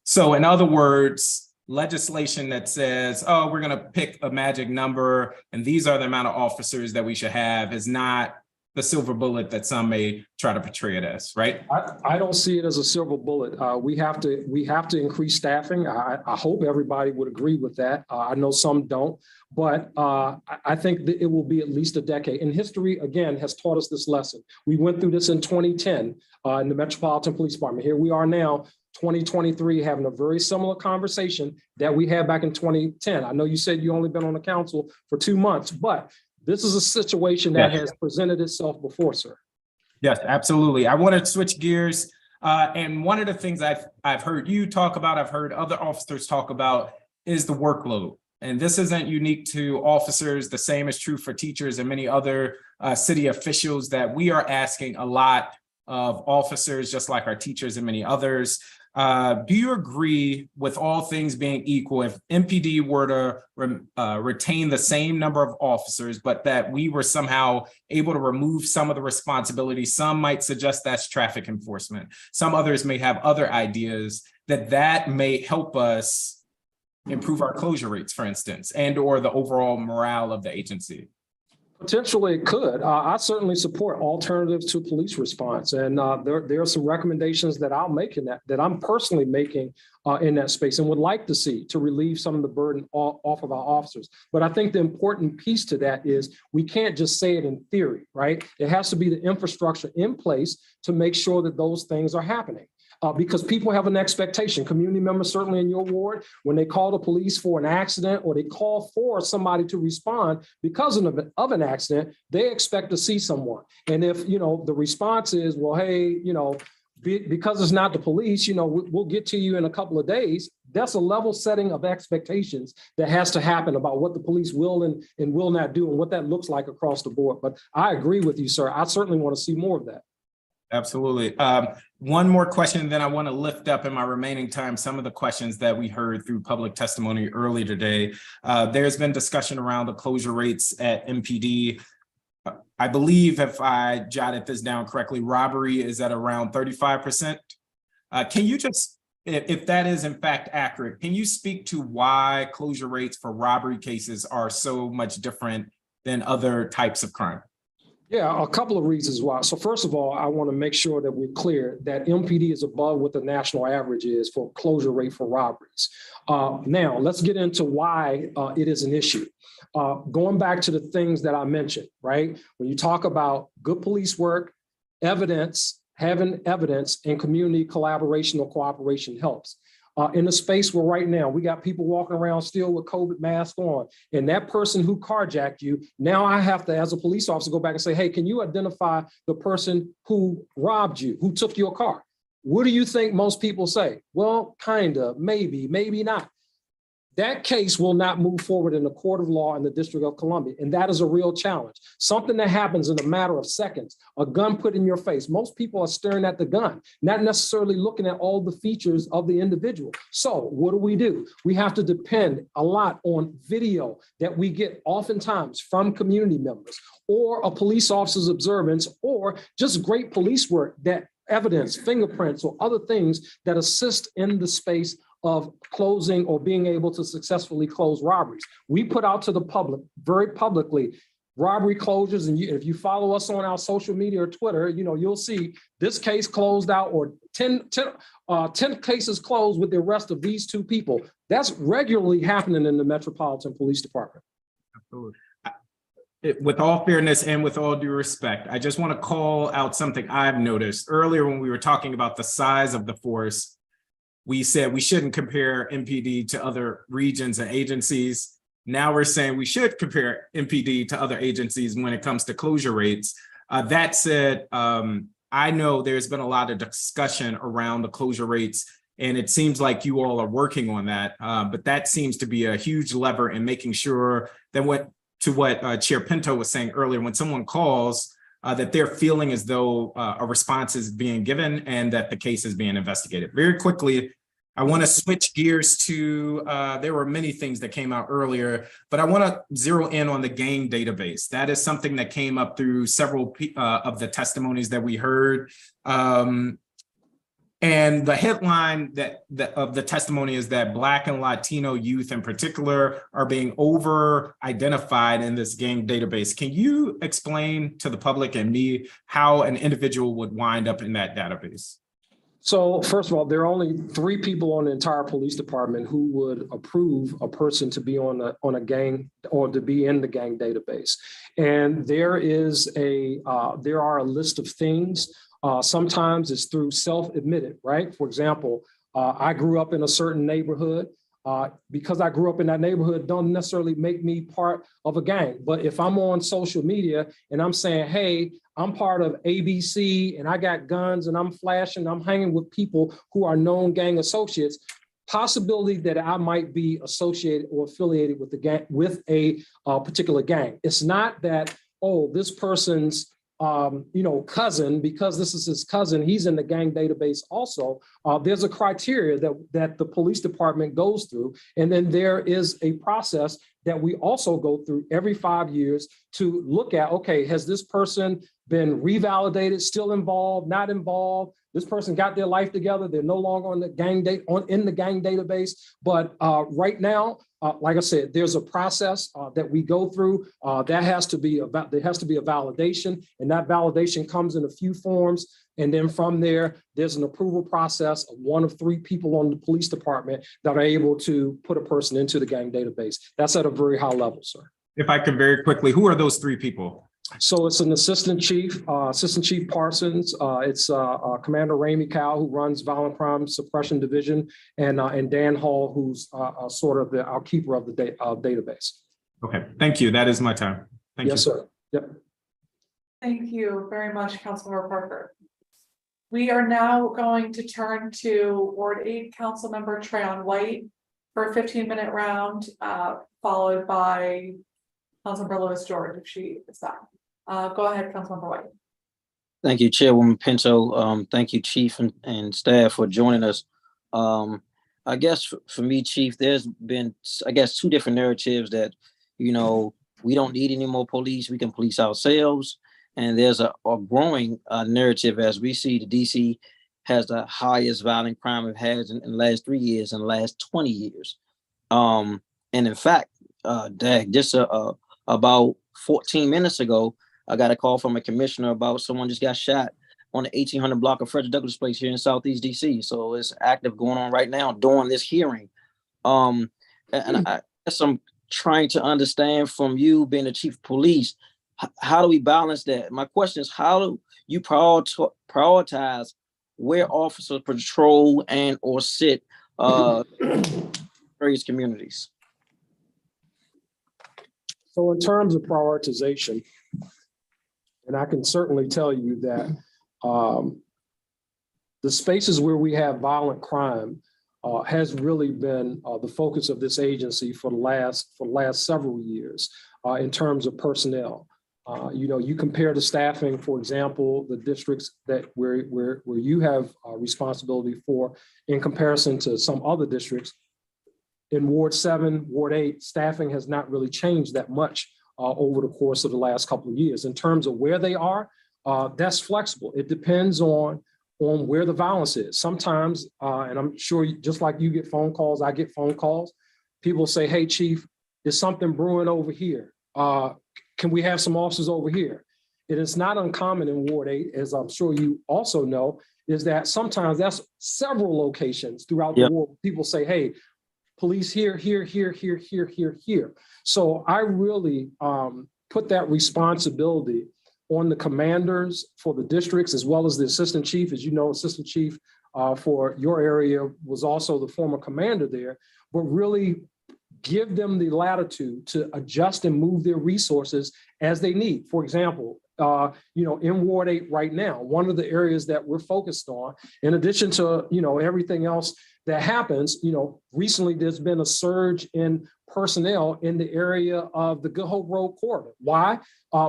So in other words, legislation that says, oh, we're going to pick a magic number and these are the amount of officers that we should have is not the silver bullet that some may try to portray it as, right? I don't see it as a silver bullet. We have to increase staffing. I hope everybody would agree with that. I know some don't, but I think that it will be at least a decade. And history, again, has taught us this lesson. We went through this in 2010 in the Metropolitan Police Department. Here we are now, 2023, having a very similar conversation that we had back in 2010. I know you said you only been on the council for 2 months, but this is a situation that has presented itself before, sir. Yes, absolutely. I want to switch gears. And one of the things I've heard you talk about, I've heard other officers talk about, is the workload. And this isn't unique to officers. The same is true for teachers and many other city officials, that we are asking a lot of officers, just like our teachers and many others. Do you agree, with all things being equal, if MPD were to retain the same number of officers, but that we were somehow able to remove some of the responsibility? Some might suggest that's traffic enforcement. Some others may have other ideas, that may help us improve our closure rates, for instance, and or the overall morale of the agency. Potentially it could. I certainly support alternatives to police response. And there are some recommendations that I'll make in that I'm personally making in that space and would like to see to relieve some of the burden off of our officers. But I think the important piece to that is we can't just say it in theory, right? It has to be the infrastructure in place to make sure that those things are happening. Because people have an expectation. Community members, certainly in your ward, when they call the police for an accident or they call for somebody to respond because of an accident, they expect to see someone. And if, the response is, well, hey, because it's not the police, we'll get to you in a couple of days. That's a level setting of expectations that has to happen about what the police will and will not do and what that looks like across the board. But I agree with you, sir. I certainly want to see more of that. Absolutely. One more question, and then I want to lift up in my remaining time some of the questions that we heard through public testimony early today. There's been discussion around the closure rates at MPD. I believe, if I jotted this down correctly, robbery is at around 35%. Can you just, if that is in fact accurate, can you speak to why closure rates for robbery cases are so much different than other types of crime? Yeah, a couple of reasons why. So first of all, I want to make sure that we're clear that MPD is above what the national average is for closure rate for robberies. Now, let's get into why it is an issue. Going back to the things that I mentioned, right? When you talk about good police work, evidence, having evidence, and community collaboration or cooperation helps. In a space where right now we got people walking around still with COVID masks on, and that person who carjacked you, now I have to, as a police officer, go back and say, hey, can you identify the person who robbed you, who took your car? What do you think most people say? Well, kind of, maybe, maybe not. That case will not move forward in the court of law in the District of Columbia. And that is a real challenge. Something that happens in a matter of seconds, a gun put in your face. Most people are staring at the gun, not necessarily looking at all the features of the individual. So what do? We have to depend a lot on video that we get oftentimes from community members or a police officer's observance or just great police work, that evidence, fingerprints, or other things that assist in the space of closing or being able to successfully close robberies. We put out to the public very publicly robbery closures. And if you follow us on our social media or Twitter, you'll see this case closed out or 10 cases closed with the arrest of these two people. That's regularly happening in the Metropolitan Police Department. Absolutely. With all fairness and with all due respect, I just want to call out something I've noticed earlier when we were talking about the size of the force. We said we shouldn't compare MPD to other regions and agencies. Now we're saying we should compare MPD to other agencies when it comes to closure rates. That said, I know there's been a lot of discussion around the closure rates, and it seems like you all are working on that. But that seems to be a huge lever in making sure that what Chair Pinto was saying earlier, when someone calls, that they're feeling as though a response is being given and that the case is being investigated. Very quickly, I want to switch gears to, there were many things that came out earlier, but I want to zero in on the gang database. That is something that came up through several of the testimonies that we heard. And the headline of the testimony is that Black and Latino youth in particular are being over-identified in this gang database. Can you explain to the public and me how an individual would wind up in that database? So first of all, there are only 3 people on the entire police department who would approve a person to be on a gang or to be in the gang database. And there are a list of things. Sometimes it's through self-admitted, right? For example, I grew up in a certain neighborhood. Because I grew up in that neighborhood don't necessarily make me part of a gang. But if I'm on social media and I'm saying, hey, I'm part of ABC and I got guns and I'm flashing, I'm hanging with people who are known gang associates, possibility that I might be associated or affiliated with the gang, with a particular gang. It's not that, oh, this person's cousin, because this is his cousin, he's in the gang database also. There's a criteria that the police department goes through. And then there is a process that we also go through every 5 years to look at, okay, has this person been revalidated, still involved, not involved? This person got their life together. They're no longer on the gang in the gang database. But right now, like I said, there's a process that we go through. There has to be a validation, and that validation comes in a few forms. And then from there, there's an approval process of 1 of 3 people on the police department that are able to put a person into the gang database. That's at a very high level, sir. If I could very quickly, who are those 3 people? So it's an assistant chief Parsons. It's Commander Ramey Cow, who runs Violent Crime Suppression Division, and Dan Hall, who's sort of our keeper of the database. Okay, thank you. That is my time. Thank you. Yes, sir. Yep. Thank you very much, Councilmember Parker. We are now going to turn to Ward 8, Councilmember Trayon White for a 15-minute round, followed by Councilmember Lewis George, if she is back. Go ahead, Councilmember White. Thank you, Chairwoman Pinto. Thank you, Chief and staff for joining us. I guess for me, Chief, there's been, 2 different narratives that, we don't need any more police. We can police ourselves. And there's a growing narrative as we see the DC has the highest violent crime it has in the last 3 years and the last 20 years. And in fact, just about 14 minutes ago, I got a call from a commissioner about someone just got shot on the 1800 block of Frederick Douglass Place here in Southeast DC. So it's active going on right now during this hearing. And I guess I'm trying to understand from you being the chief of police, how do we balance that? My question is, how do you prioritize where officers patrol and or sit various communities? So in terms of prioritization, and I can certainly tell you that the spaces where we have violent crime has really been the focus of this agency for the last several years in terms of personnel. You compare the staffing, for example, the districts that where you have responsibility for in comparison to some other districts. In Ward 7, Ward 8, staffing has not really changed that much over the course of the last couple of years. In terms of where they are, that's flexible. It depends on where the violence is. Sometimes, and I'm sure just like you get phone calls, I get phone calls. People say, hey, Chief, there's something brewing over here. Can we have some officers over here? It is not uncommon in Ward 8, as I'm sure you also know, is that sometimes that's several locations throughout the ward. People say, hey, police here, here, here, here, here, here, here. So I really put that responsibility on the commanders for the districts, as well as the assistant chief. As you know, assistant chief for your area was also the former commander there, but really give them the latitude to adjust and move their resources as they need. For example, in Ward 8 right now, one of the areas that we're focused on, in addition to, everything else that happens, recently there's been a surge in personnel in the area of the Good Hope Road corridor. Why?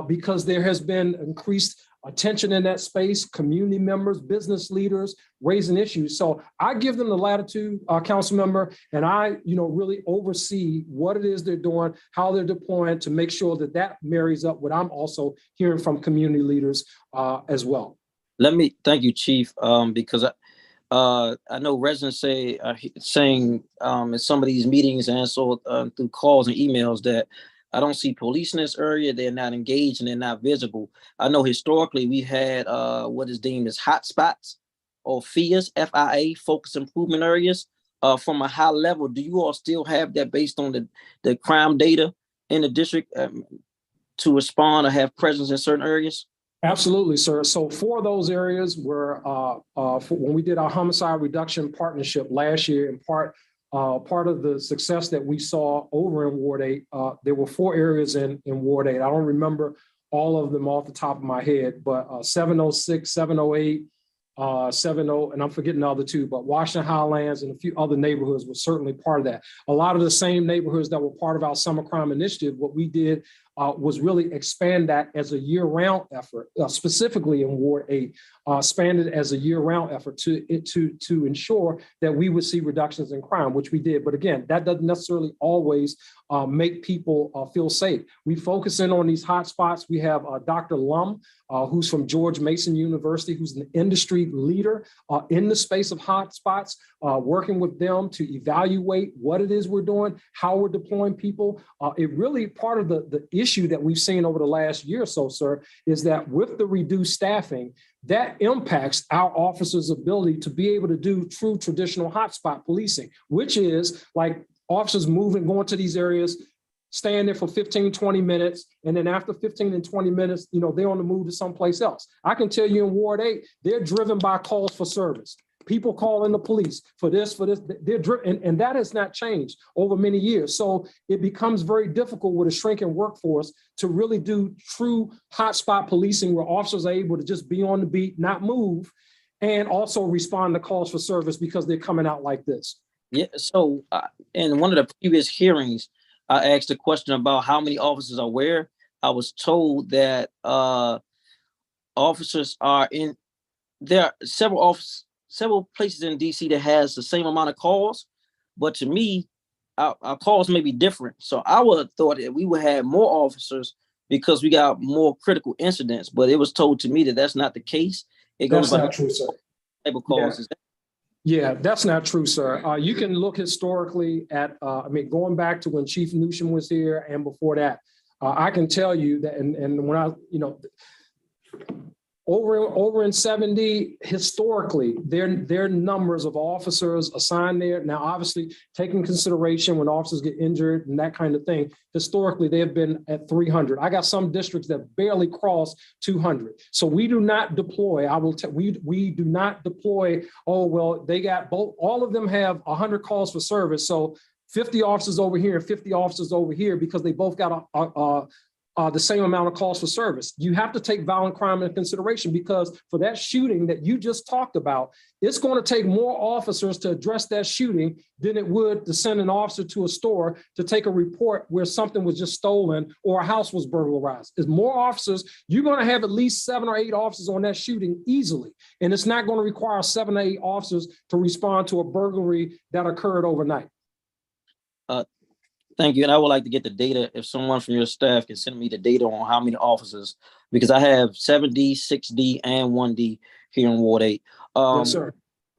Because there has been increased attention in that space, community members, business leaders raising issues. So I give them the latitude, council member, and I, really oversee what it is they're doing, how they're deploying to make sure that marries up what I'm also hearing from community leaders as well. Thank you, Chief, because I know residents saying in some of these meetings and so through calls and emails that I don't see police in this area. They're not engaged and they're not visible. I know historically we've had what is deemed as hot spots or FIAs, FIA, focus improvement areas. From a high level, do you all still have that based on the crime data in the district to respond or have presence in certain areas? Absolutely, sir. So 4 of those areas were when we did our homicide reduction partnership last year, in part of the success that we saw over in Ward 8. There were 4 areas in Ward 8. I don't remember all of them off the top of my head, but 706, 708, 70, and I'm forgetting the other 2, but Washington Highlands and a few other neighborhoods were certainly part of that. A lot of the same neighborhoods that were part of our summer crime initiative, what we did was really expand that as a year-round effort, specifically in Ward 8, expanded as a year-round effort to ensure that we would see reductions in crime, which we did. But again, that doesn't necessarily always make people feel safe. We focus in on these hot spots. We have Dr. Lum, who's from George Mason University, who's an industry leader in the space of hot spots, working with them to evaluate what it is we're doing, how we're deploying people. It really, part of the issue that we've seen over the last year or so, sir, is that with the reduced staffing, that impacts our officers' ability to be able to do true traditional hotspot policing, which is like officers moving, going to these areas, staying there for 15, 20 minutes. And then after 15 and 20 minutes, they're on the move to someplace else. I can tell you in Ward 8, they're driven by calls for service. People calling the police for this. They're driven, and that has not changed over many years. So it becomes very difficult with a shrinking workforce to really do true hotspot policing where officers are able to just be on the beat, not move, and also respond to calls for service because they're coming out like this. Yeah. So in one of the previous hearings, I asked a question about how many officers are where. I was told that officers are in. There are several places in DC that has the same amount of calls, but to me, our calls may be different. So I would have thought that we would have more officers because we got more critical incidents, but it was told to me that that's not the case. It goes That's not true, sir. Type of calls. Yeah, that's not true, sir. You can look historically at, going back to when Chief Newsham was here and before that. I can tell you that, and when I, over in 7D, historically, their numbers of officers assigned there. Now, obviously, taking consideration when officers get injured and that kind of thing, historically, they have been at 300. I got some districts that barely cross 200. So we do not deploy, we do not deploy, oh, well, they got both, all of them have 100 calls for service. So 50 officers over here and 50 officers over here because they both got the same amount of calls for service. You have to take violent crime into consideration because for that shooting that you just talked about, it's going to take more officers to address that shooting than it would to send an officer to a store to take a report where something was just stolen or a house was burglarized. It's more officers. You're going to have at least 7 or 8 officers on that shooting easily. And it's not going to require 7 or 8 officers to respond to a burglary that occurred overnight. Thank you. And I would like to get the data if someone from your staff can send me the data on how many officers, because I have 7D, 6D, and 1D here in Ward 8. Yes, sir.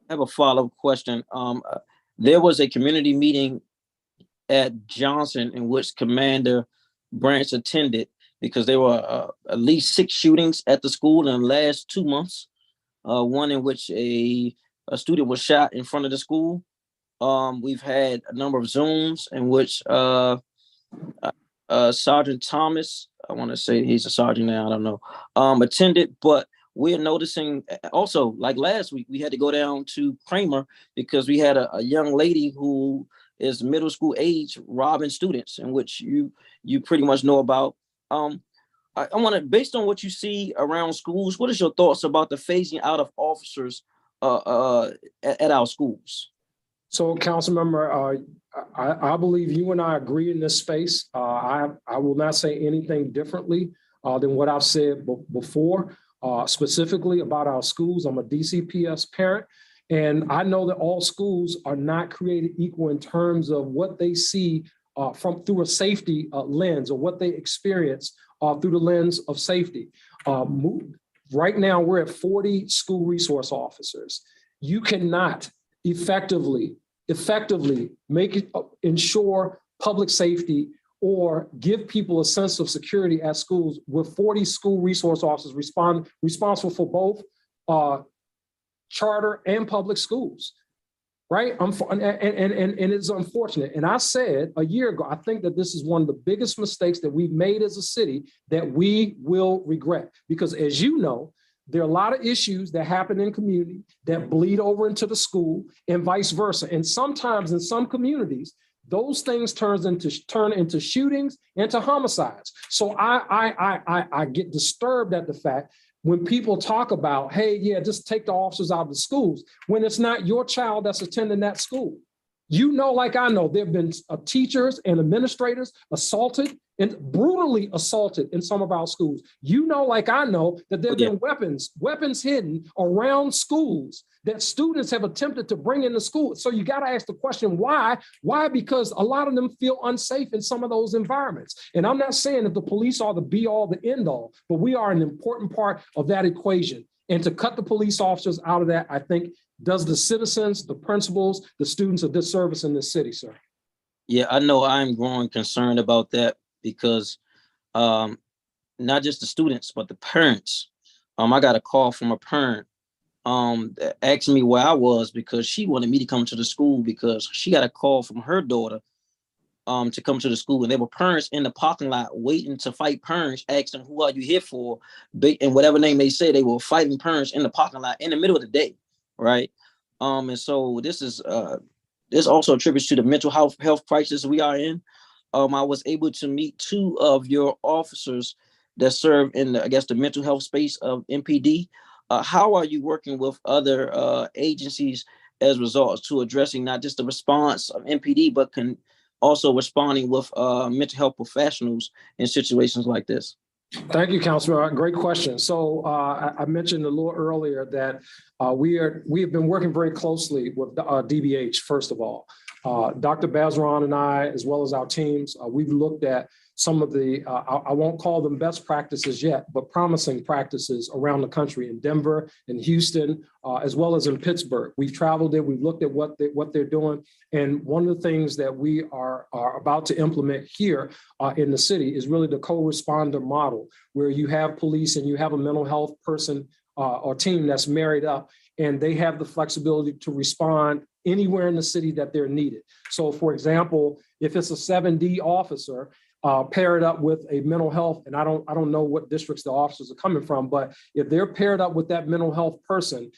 I have a follow-up question. There was a community meeting at Johnson in which Commander Branch attended because there were at least 6 shootings at the school in the last 2 months. One in which a student was shot in front of the school. We've had a number of Zooms in which Sergeant Thomas, I want to say he's a sergeant now, I don't know, attended, but we're noticing also, like last week, we had to go down to Kramer because we had a young lady who is middle school age robbing students, in which you pretty much know about. I want to, based on what you see around schools, what is your thoughts about the phasing out of officers at our schools? So, Councilmember, I believe you and I agree in this space. I will not say anything differently than what I've said before, specifically about our schools. I'm a DCPS parent, and I know that all schools are not created equal in terms of what they see through a safety lens, or what they experience through the lens of safety. Right now, we're at 40 school resource officers. You cannot effectively ensure public safety or give people a sense of security at schools with 40 school resource officers responsible for both charter and public schools. right? And it's unfortunate. And I said a year ago, I think that this is one of the biggest mistakes that we've made as a city that we will regret. Because as you know, there are a lot of issues that happen in community that bleed over into the school and vice versa. And sometimes in some communities, those things turn into shootings, into homicides. So I get disturbed at the fact when people talk about, hey, yeah, just take the officers out of the schools, when it's not your child that's attending that school. You know, like I know, there have been teachers and administrators assaulted and brutally assaulted in some of our schools. You know, like I know, that there have been weapons hidden around schools that students have attempted to bring into school. So you got to ask the question, why? Why? Because a lot of them feel unsafe in some of those environments. And I'm not saying that the police are the be all, the end all, but we are an important part of that equation. And to cut the police officers out of that, I think, does the citizens, the principals, the students a disservice in this city, sir. Yeah, I know I'm growing concerned about that because not just the students, but the parents. I got a call from a parent asking me where I was because she wanted me to come to the school because she got a call from her daughter to come to the school. And there were parents in the parking lot waiting to fight parents, asking, who are you here for? And whatever name they say, they were fighting parents in the parking lot in the middle of the day, right? And so this also attributes to the mental health crisis we are in. I was able to meet 2 of your officers that serve in the mental health space of MPD. How are you working with other agencies as results to addressing not just the response of MPD, but also responding with mental health professionals in situations like this? Thank you, Councilman. Great question. So I mentioned a little earlier that we have been working very closely with DBH, first of all. Dr. Bazran and I, as well as our teams, we've looked at some of the, I won't call them best practices yet, but promising practices around the country in Denver, in Houston, as well as in Pittsburgh. We've traveled there, we've looked at what they're doing. And one of the things that we are about to implement here in the city is really the co-responder model, where you have police and you have a mental health person or team that's married up, and they have the flexibility to respond anywhere in the city that they're needed. So for example, if it's a 7D officer, paired up with a mental health, and I don't know what districts the officers are coming from, but if they're paired up with that mental health person,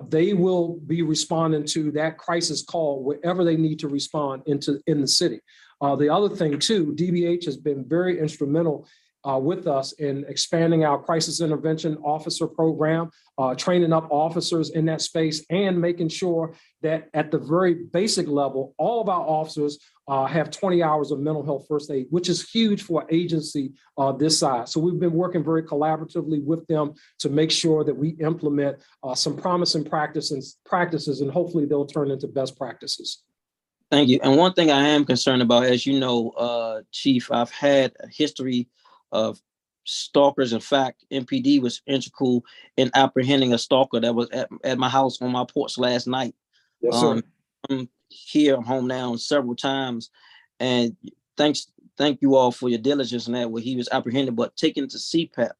they will be responding to that crisis call wherever they need to respond in the city. The other thing too, DBH has been very instrumental with us in expanding our crisis intervention officer program, training up officers in that space, and making sure that at the very basic level, all of our officers have 20 hours of mental health first aid, which is huge for an agency this size. So we've been working very collaboratively with them to make sure that we implement some promising practices, and hopefully they'll turn into best practices. Thank you. And one thing I am concerned about, as you know, Chief, I've had a history of stalkers. In fact, MPD was integral in apprehending a stalker that was at my house on my porch last night. Yes, sir. I'm home now several times, and thank you all for your diligence in that, where he was apprehended but taken to CPAP.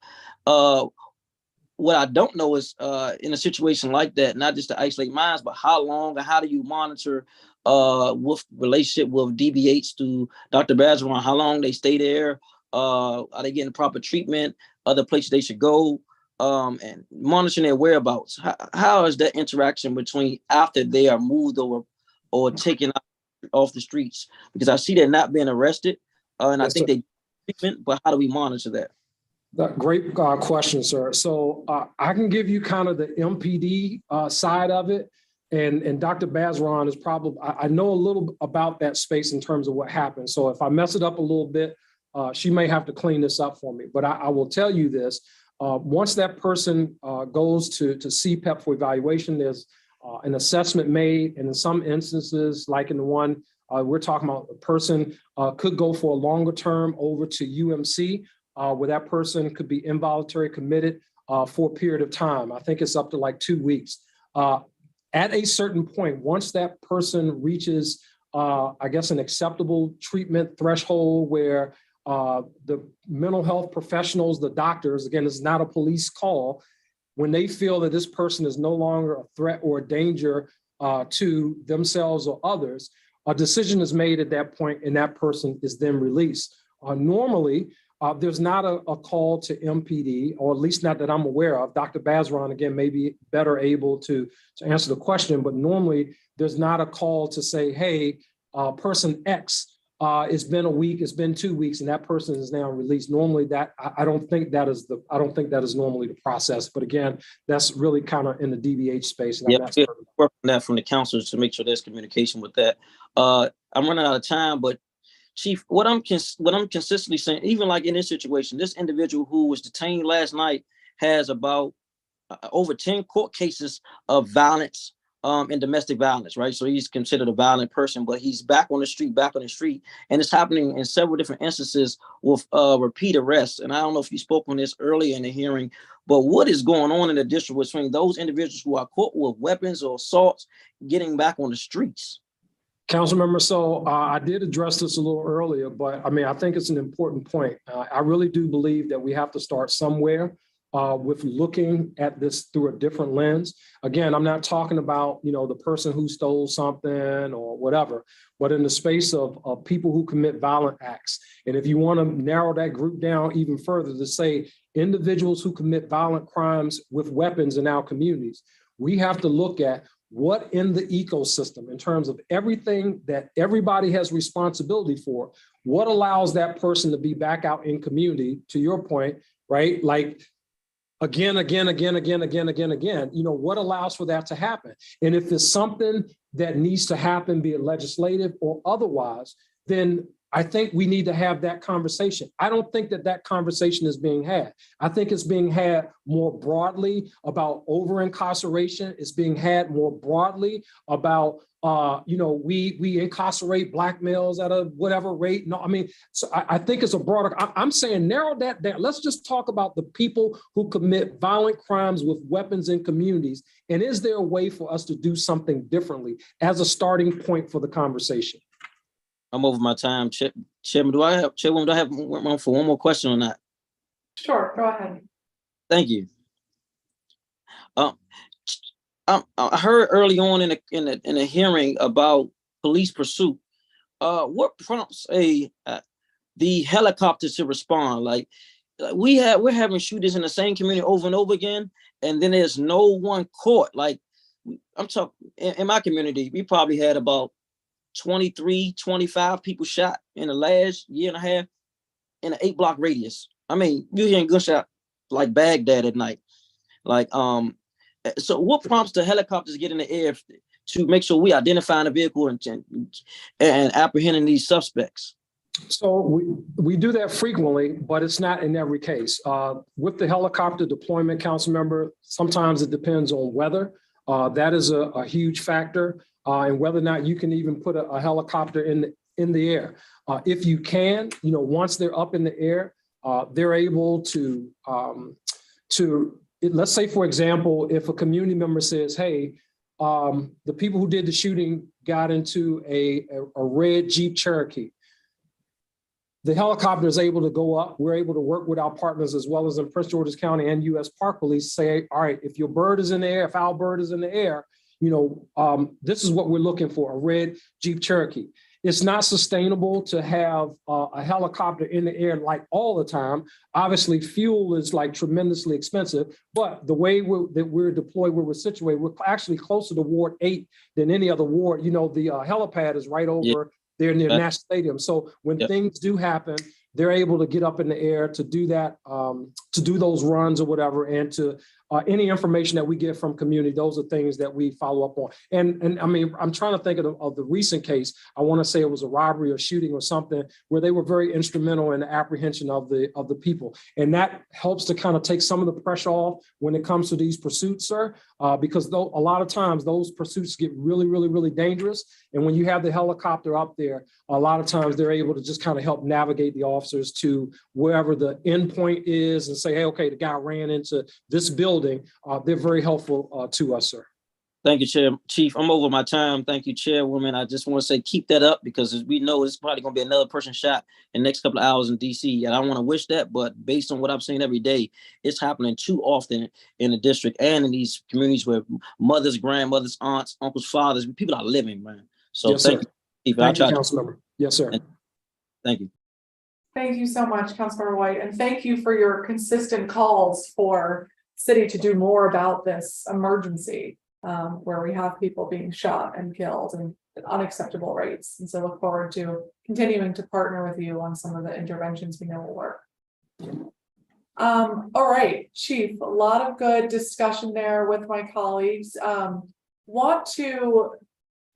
What I don't know is in a situation like that, not just to isolate minds, but how long and how do you monitor with relationship with DBH to Dr. Bazran, how long they stay there? Are they getting proper treatment? Other places they should go? And monitoring their whereabouts. How is that interaction between after they are moved or taken off the streets? Because I see they're not being arrested, and yes, I think they treatment, but how do we monitor that? Great question, sir. So I can give you kind of the MPD side of it, and Dr. Bazran is probably, I know a little about that space in terms of what happened. So if I mess it up a little bit, she may have to clean this up for me. But I will tell you this. Once that person goes to CPEP for evaluation, there's an assessment made. And in some instances, like in the one we're talking about, a person could go for a longer term over to UMC, where that person could be involuntary committed for a period of time. I think it's up to like 2 weeks. At a certain point, once that person reaches, I guess, an acceptable treatment threshold where the mental health professionals, the doctors, again, it's not a police call, when they feel that this person is no longer a threat or a danger to themselves or others, a decision is made at that point and that person is then released. Normally, there's not a call to MPD, or at least not that I'm aware of. Dr. Bazran, again, may be better able to answer the question, but normally there's not a call to say, hey, person X, it's been a week, it's been 2 weeks, and that person is now released. Normally I don't think that is normally the process. But again, that's really kind of in the DVH space. And Yeah, work on that from the counselors to make sure there's communication with that. I'm running out of time, but Chief, what I'm consistently saying, even like in this situation, this individual who was detained last night has about over 10 court cases of violence and domestic violence, right? So he's considered a violent person, but he's back on the street, and it's happening in several different instances with repeat arrests. And I don't know if you spoke on this earlier in the hearing, but what is going on in the district between those individuals who are caught with weapons or assaults getting back on the streets? Councilmember, so I did address this a little earlier, but I mean, I think it's an important point. I really do believe that we have to start somewhere with looking at this through a different lens. Again, I'm not talking about, the person who stole something or whatever, but in the space of people who commit violent acts. And if you want to narrow that group down even further to say individuals who commit violent crimes with weapons in our communities, we have to look at what in the ecosystem, in terms of everything that everybody has responsibility for, what allows that person to be back out in community, to your point, right? Like again, what allows for that to happen? And if it's something that needs to happen, be it legislative or otherwise, then I think we need to have that conversation. I don't think that conversation is being had. I think it's being had more broadly about over-incarceration. It's being had more broadly about, we incarcerate Black males at a whatever rate. No, I mean, so I think it's a broader, I'm saying narrow that down. Let's just talk about the people who commit violent crimes with weapons in communities. And is there a way for us to do something differently as a starting point for the conversation? I'm over my time. Chairwoman, do I have room for one more question on that? Sure, go ahead. Thank you. I heard early on in a hearing about police pursuit. What prompts the helicopters to respond? Like we're having shooters in the same community over and over again, and then there's no one caught. Like I'm talking in my community, we probably had about 23, 25 people shot in the last year and a half in an 8-block radius. I mean, you're hearing gunshot like Baghdad at night. Like, so what prompts the helicopters to get in the air to make sure we identify the vehicle and apprehending these suspects? So we do that frequently, but it's not in every case. With the helicopter deployment, council member, sometimes it depends on weather. That is a huge factor. And whether or not you can even put a helicopter in the air. If you can, once they're up in the air, they're able to let's say, for example, if a community member says, hey, the people who did the shooting got into a red Jeep Cherokee. The helicopter is able to go up. We're able to work with our partners as well as in Prince George's County and U.S. Park Police, say, all right, if your bird is in the air, if our bird is in the air, this is what we're looking for, a red Jeep Cherokee. It's not sustainable to have a helicopter in the air like all the time. Obviously, fuel is like tremendously expensive, but the way that we're deployed, where we're situated, we're actually closer to Ward 8 than any other ward. The helipad is right over there near Nash Stadium. So when things do happen, they're able to get up in the air to do that, to do those runs or whatever, and to any information that we get from community, those are things that we follow up on. And I mean, I'm trying to think of the recent case. I want to say it was a robbery or shooting or something where they were very instrumental in the apprehension of the people. And that helps to kind of take some of the pressure off when it comes to these pursuits, sir, because a lot of times those pursuits get really, really, really dangerous. And when you have the helicopter up there, a lot of times they're able to just kind of help navigate the officers to wherever the end point is and say, hey, okay, the guy ran into this building. They're very helpful to us, sir. Thank you, Chair. Chief, I'm over my time. Thank you, Chairwoman. I just want to say keep that up because as we know, it's probably going to be another person shot in the next couple of hours in DC. And I want to wish that, but based on what I'm seeing every day, it's happening too often in the district and in these communities where mothers, grandmothers, aunts, uncles, fathers, people are living, man. So Yes, thank sir. you, Chief. Thank you, Councilmember. Yes, sir. Thank you. Thank you so much, Councilmember White, and thank you for your consistent calls for city to do more about this emergency, where we have people being shot and killed and at unacceptable rates. And so look forward to continuing to partner with you on some of the interventions we know will work. All right, Chief, a lot of good discussion there with my colleagues. Want to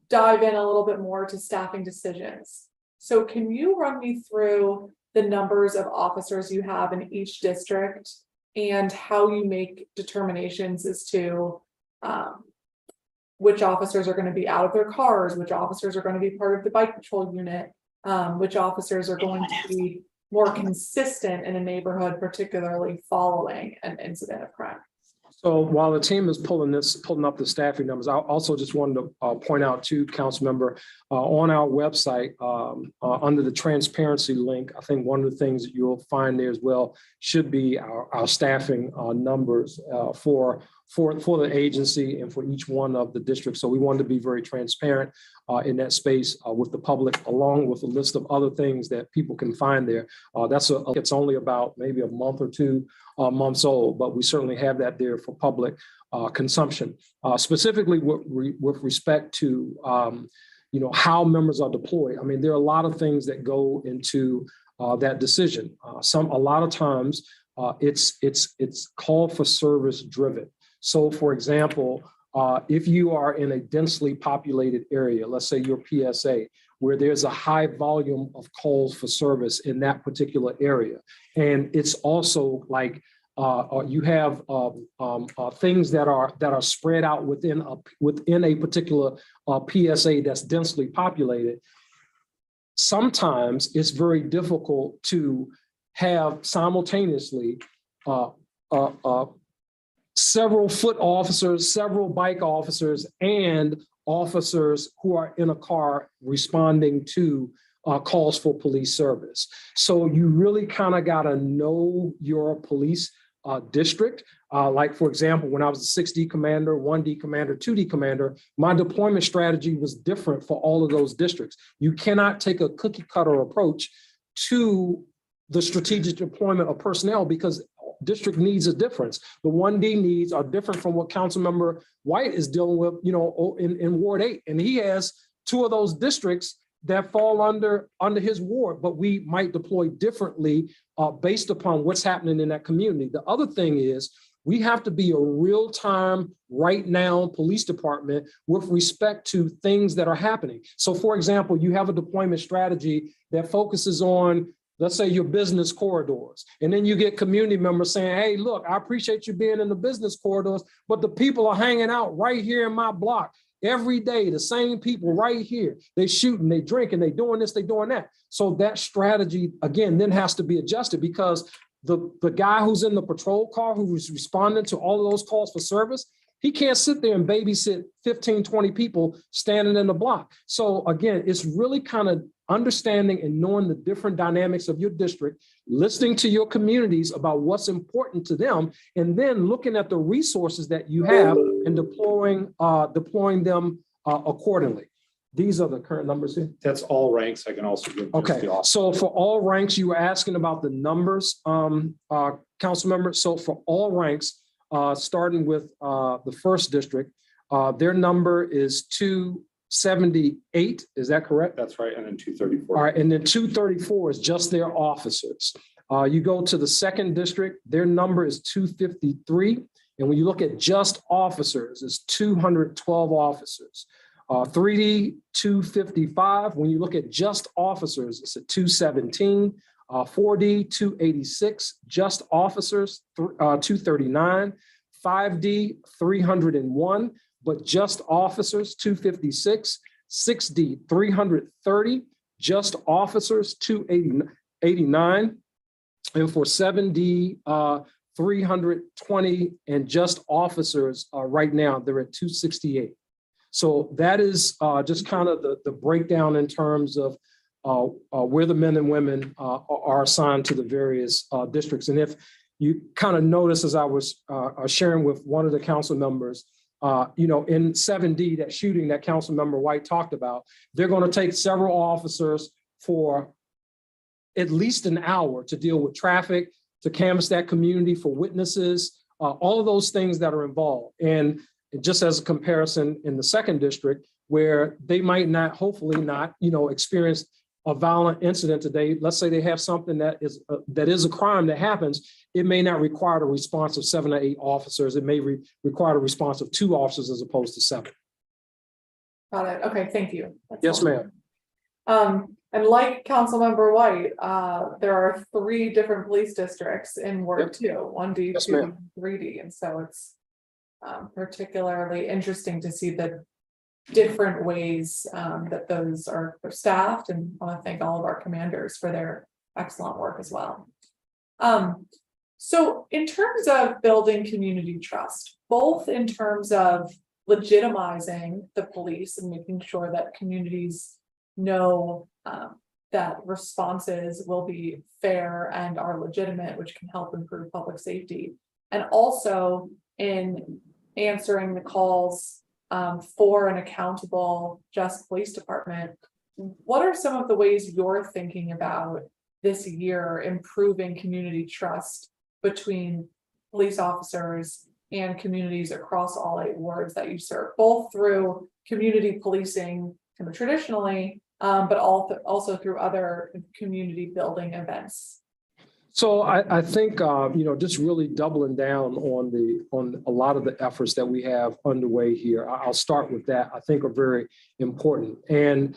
dive in a little bit more to staffing decisions. So can you run me through the numbers of officers you have in each district and how you make determinations as to which officers are going to be out of their cars, which officers are going to be part of the bike patrol unit, which officers are going to be more consistent in a neighborhood, particularly following an incident of crime? So while the team is pulling up the staffing numbers, I also just wanted to point out to Councilmember on our website under the transparency link. I think one of the things that you'll find there as well should be our staffing numbers for the agency and for each one of the districts. So we wanted to be very transparent in that space with the public, along with a list of other things that people can find there. It's only about maybe a month or 2 months old, but we certainly have that there for public consumption. Specifically with respect to how members are deployed. I mean, there are a lot of things that go into that decision. A lot of times it's call for service driven. So, for example, if you are in a densely populated area, let's say your PSA, where there's a high volume of calls for service in that particular area, and it's also like you have things that are spread out within a particular PSA that's densely populated. Sometimes it's very difficult to have simultaneously several foot officers, several bike officers, and officers who are in a car responding to calls for police service. So you really kind of got to know your police district. Like, for example, when I was a 6D commander, 1D commander, 2D commander, my deployment strategy was different for all of those districts. You cannot take a cookie cutter approach to the strategic deployment of personnel because district needs a difference. The 1D needs are different from what Councilmember White is dealing with, in Ward 8. And he has 2 of those districts that fall under his ward, but we might deploy differently based upon what's happening in that community. The other thing is we have to be a real-time, right now police department with respect to things that are happening. So, for example, you have a deployment strategy that focuses on, let's say, your business corridors. And then you get community members saying, hey, look, I appreciate you being in the business corridors, but the people are hanging out right here in my block every day, the same people right here. They shooting, they drinking, they doing this, they doing that. So that strategy, again, then has to be adjusted because the guy who's in the patrol car who's responding to all of those calls for service, he can't sit there and babysit 15, 20 people standing in the block. So again, it's really kind of understanding and knowing the different dynamics of your district, listening to your communities about what's important to them, and then looking at the resources that you have and deploying them accordingly. These are the current numbers here. That's all ranks. I can also give. Okay, so for all ranks, you were asking about the numbers, council members. So for all ranks, starting with the first district, their number is 278. Is that correct? That's right. And then 234. All right. And then 234 is just their officers. You go to the second district, their number is 253. And when you look at just officers, it's 212 officers. 3D 255. When you look at just officers, it's a 217. 4D 286, just officers 239. 5D 301, but just officers 256. 6D 330, just officers 289. And for 7D 320, and just officers right now, they're at 268. So that is just kind of the breakdown in terms of where the men and women are assigned to the various districts. And if you kind of notice, as I was sharing with one of the council members, in 7D, that shooting that Council Member White talked about, they're going to take several officers for at least an hour to deal with traffic, to canvass that community for witnesses, all of those things that are involved. And just as a comparison, in the second district, where they might not, hopefully not, experience a violent incident today, let's say they have something that is a crime that happens, it may not require the response of 7 or 8 officers. It may require the response of 2 officers as opposed to 7. Got it. Okay, thank you. That's Yes, ma'am. And like Councilmember White, there are 3 different police districts in Ward 2, 1D, Yes, 2D, ma'am. 3D. And so it's particularly interesting to see the different ways that those are staffed, and I want to thank all of our commanders for their excellent work as well. So in terms of building community trust, both in terms of legitimizing the police and making sure that communities know that responses will be fair and are legitimate, which can help improve public safety, and also in answering the calls for an accountable, just police department. What are some of the ways you're thinking about this year improving community trust between police officers and communities across all 8 wards that you serve, both through community policing kind of traditionally, but also through other community building events? So I think just really doubling down on a lot of the efforts that we have underway here. I'll start with that. I think are very important. And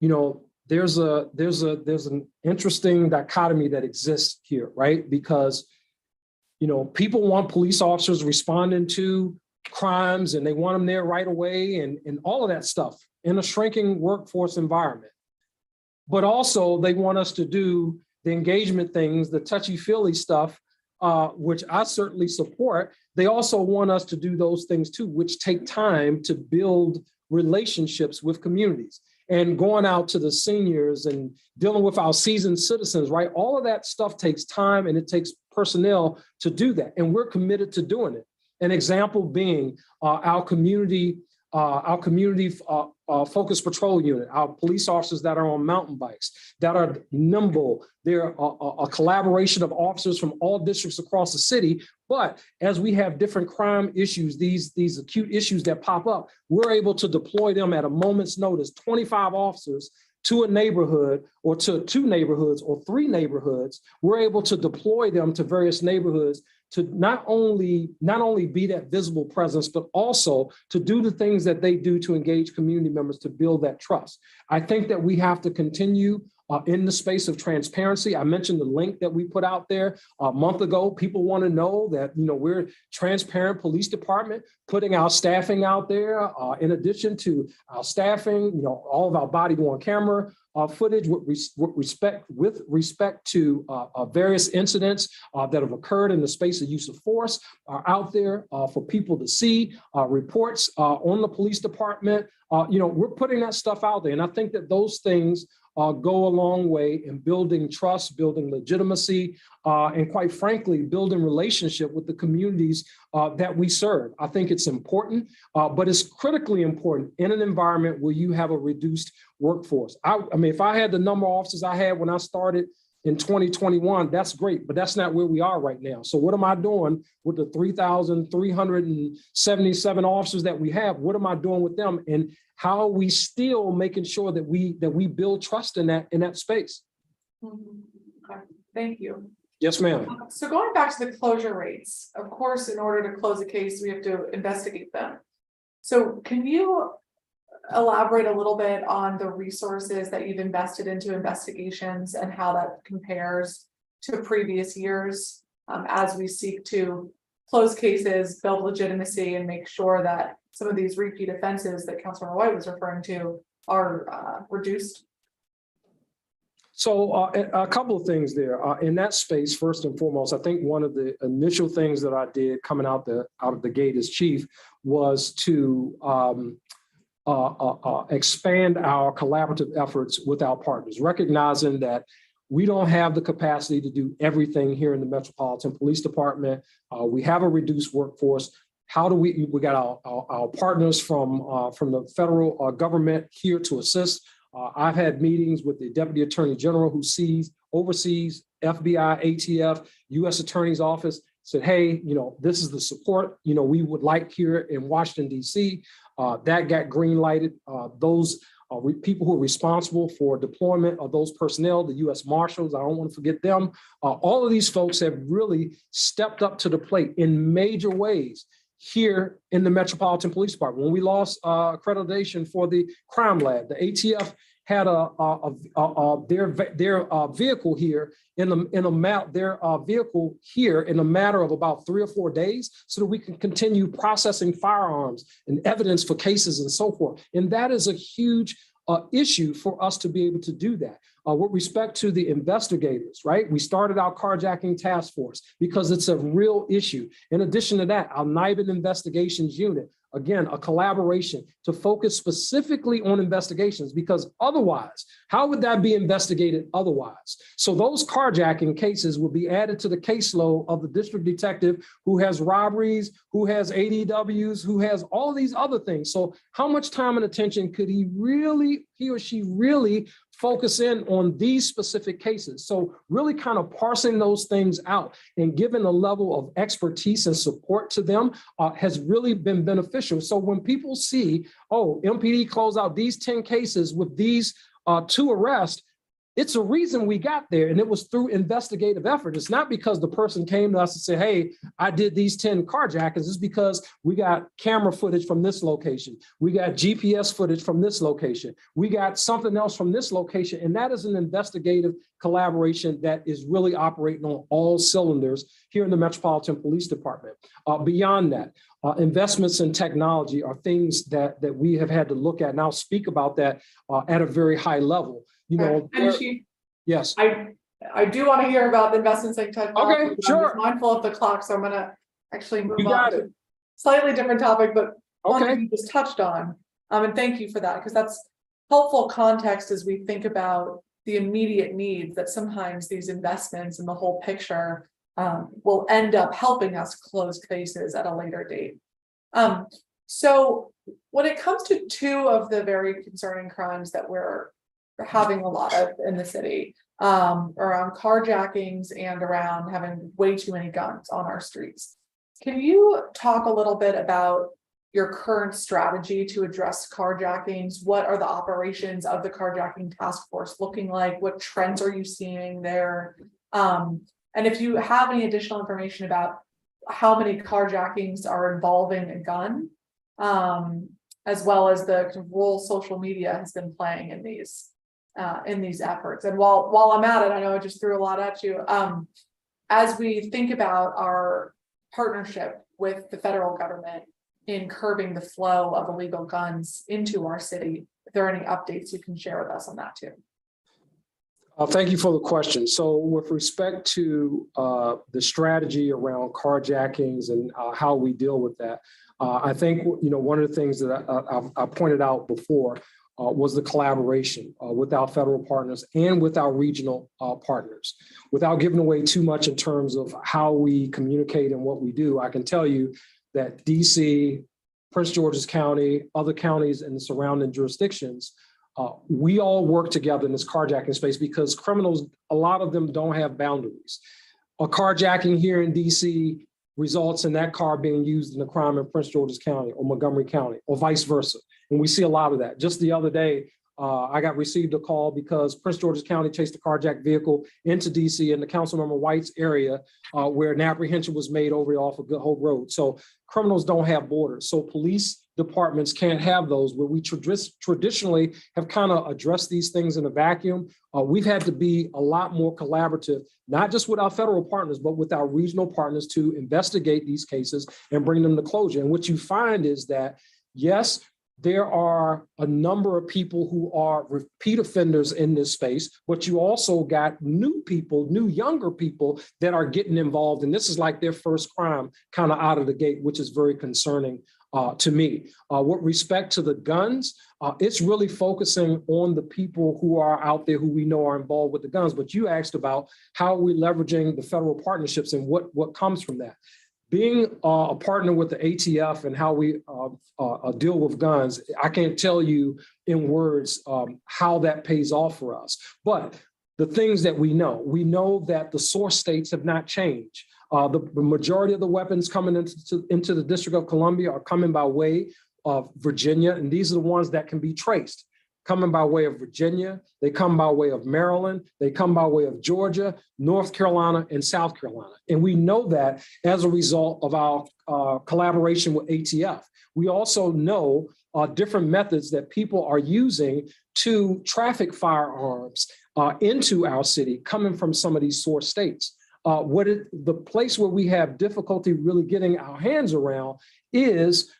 there's an interesting dichotomy that exists here, right? Because people want police officers responding to crimes, and they want them there right away, and all of that stuff in a shrinking workforce environment. But also they want us to do the engagement things, the touchy-feely stuff, which I certainly support. They also want us to do those things too, which take time to build relationships with communities, and going out to the seniors and dealing with our seasoned citizens, right? All of that stuff takes time, and it takes personnel to do that. And we're committed to doing it. An example being our community focused patrol unit, our police officers that are on mountain bikes, that are nimble. They're a collaboration of officers from all districts across the city. But as we have different crime issues, these acute issues that pop up, we're able to deploy them at a moment's notice, 25 officers to a neighborhood, or to 2 neighborhoods or 3 neighborhoods. We're able to deploy them to various neighborhoods to not only be that visible presence, but also to do the things that they do to engage community members, to build that trust. I think that we have to continue in the space of transparency. I mentioned the link that we put out there a month ago. People want to know that, we're a transparent police department, putting our staffing out there. In addition to our staffing, all of our body worn camera footage with respect to various incidents that have occurred in the space of use of force are out there for people to see. Reports on the police department. We're putting that stuff out there. And I think that those things go a long way in building trust, building legitimacy, and quite frankly, building relationship with the communities that we serve. I think it's important, but it's critically important in an environment where you have a reduced workforce. I mean, if I had the number of officers I had when I started in 2021, that's great, but that's not where we are right now. So what am I doing with the 3,377 officers that we have? What am I doing with them? And how are we still making sure that we build trust in that space? Okay. Thank you. Yes, ma'am. So going back to the closure rates, of course, in order to close a case, we have to investigate them. So can you elaborate a little bit on the resources that you've invested into investigations and how that compares to previous years as we seek to close cases, build legitimacy, and make sure that some of these repeat offenses that Councilor White was referring to are reduced? So a couple of things there. In that space, first and foremost, I think one of the initial things that I did coming out of the gate as chief was to expand our collaborative efforts with our partners, recognizing that we don't have the capacity to do everything here in the Metropolitan Police Department. We have a reduced workforce. How do we got our partners from the federal government here to assist. I've had meetings with the Deputy Attorney General who oversees FBI, ATF, U.S. Attorney's Office, said, hey, this is the support, we would like here in Washington, D.C. That got green lighted. Those people who are responsible for deployment of those personnel, the U.S. Marshals, I don't want to forget them. All of these folks have really stepped up to the plate in major ways here in the Metropolitan Police Department. When we lost accreditation for the crime lab, the ATF had their vehicle here in a matter of about 3 or 4 days, so that we can continue processing firearms and evidence for cases and so forth. And that is a huge issue for us to be able to do that. With respect to the investigators, right? We started our carjacking task force because it's a real issue. In addition to that, our NIBID investigations unit, again, a collaboration to focus specifically on investigations, because otherwise, how would that be investigated otherwise? So those carjacking cases will be added to the caseload of the district detective who has robberies, who has ADWs, who has all these other things. So how much time and attention could he or she really focus in on these specific cases? So really kind of parsing those things out and giving a level of expertise and support to them has really been beneficial. So when people see, oh, MPD closed out these 10 cases with these 2 arrests, it's a reason we got there, and it was through investigative effort. It's not because the person came to us and said, hey, I did these 10 carjackings. It's because we got camera footage from this location. We got GPS footage from this location. We got something else from this location. And that is an investigative collaboration that is really operating on all cylinders here in the Metropolitan Police Department. Beyond that, investments in technology are things that we have had to look at. And I'll speak about that at a very high level. Yes. I do want to hear about the investments in technology. Okay, sure. I'm mindful of the clock, so I'm going to actually move on to a it. slightly different topic, but one Okay. that you just touched on. And thank you for that, because that's helpful context as we think about the immediate needs that sometimes these investments and the whole picture will end up helping us close cases at a later date. So when it comes to 2 of the very concerning crimes that we're having a lot of in the city, around carjackings and around having way too many guns on our streets, can you talk a little bit about your current strategy to address carjackings? What are the operations of the carjacking task force looking like? What trends are you seeing there? And if you have any additional information about how many carjackings are involving a gun, as well as the role social media has been playing in these efforts. And while I'm at it, I know I just threw a lot at you. As we think about our partnership with the federal government in curbing the flow of illegal guns into our city, if there are any updates you can share with us on that too. Thank you for the question. So with respect to the strategy around carjackings and how we deal with that, I think, one of the things that I pointed out before was the collaboration with our federal partners and with our regional partners. Without giving away too much in terms of how we communicate and what we do, I can tell you that DC, Prince George's County, other counties in the surrounding jurisdictions, we all work together in this carjacking space because criminals, a lot of them don't have boundaries. A carjacking here in DC results in that car being used in a crime in Prince George's County or Montgomery County or vice versa. And we see a lot of that. Just the other day, I received a call because Prince George's County chased a carjacked vehicle into DC in the Councilmember White's area where an apprehension was made over off of Good Hope Road. So criminals don't have borders. So police departments can't have those, where we traditionally have kind of addressed these things in a vacuum. We've had to be a lot more collaborative, not just with our federal partners, but with our regional partners to investigate these cases and bring them to closure. And what you find is that, yes, there are a number of people who are repeat offenders in this space, but you also got new people, new younger people that are getting involved. And this is like their first crime kind of out of the gate, which is very concerning to me. With respect to the guns, it's really focusing on the people who are out there who we know are involved with the guns. But you asked about how are we leveraging the federal partnerships and what comes from that. Being a partner with the ATF and how we deal with guns, I can't tell you in words how that pays off for us. But the things that we know that the source states have not changed. The majority of the weapons coming into the District of Columbia are coming by way of Virginia, and these are the ones that can be traced. Coming by way of Virginia, they come by way of Maryland, they come by way of Georgia, North Carolina, and South Carolina. And we know that as a result of our collaboration with ATF. We also know different methods that people are using to traffic firearms into our city coming from some of these source states. The place where we have difficulty really getting our hands around is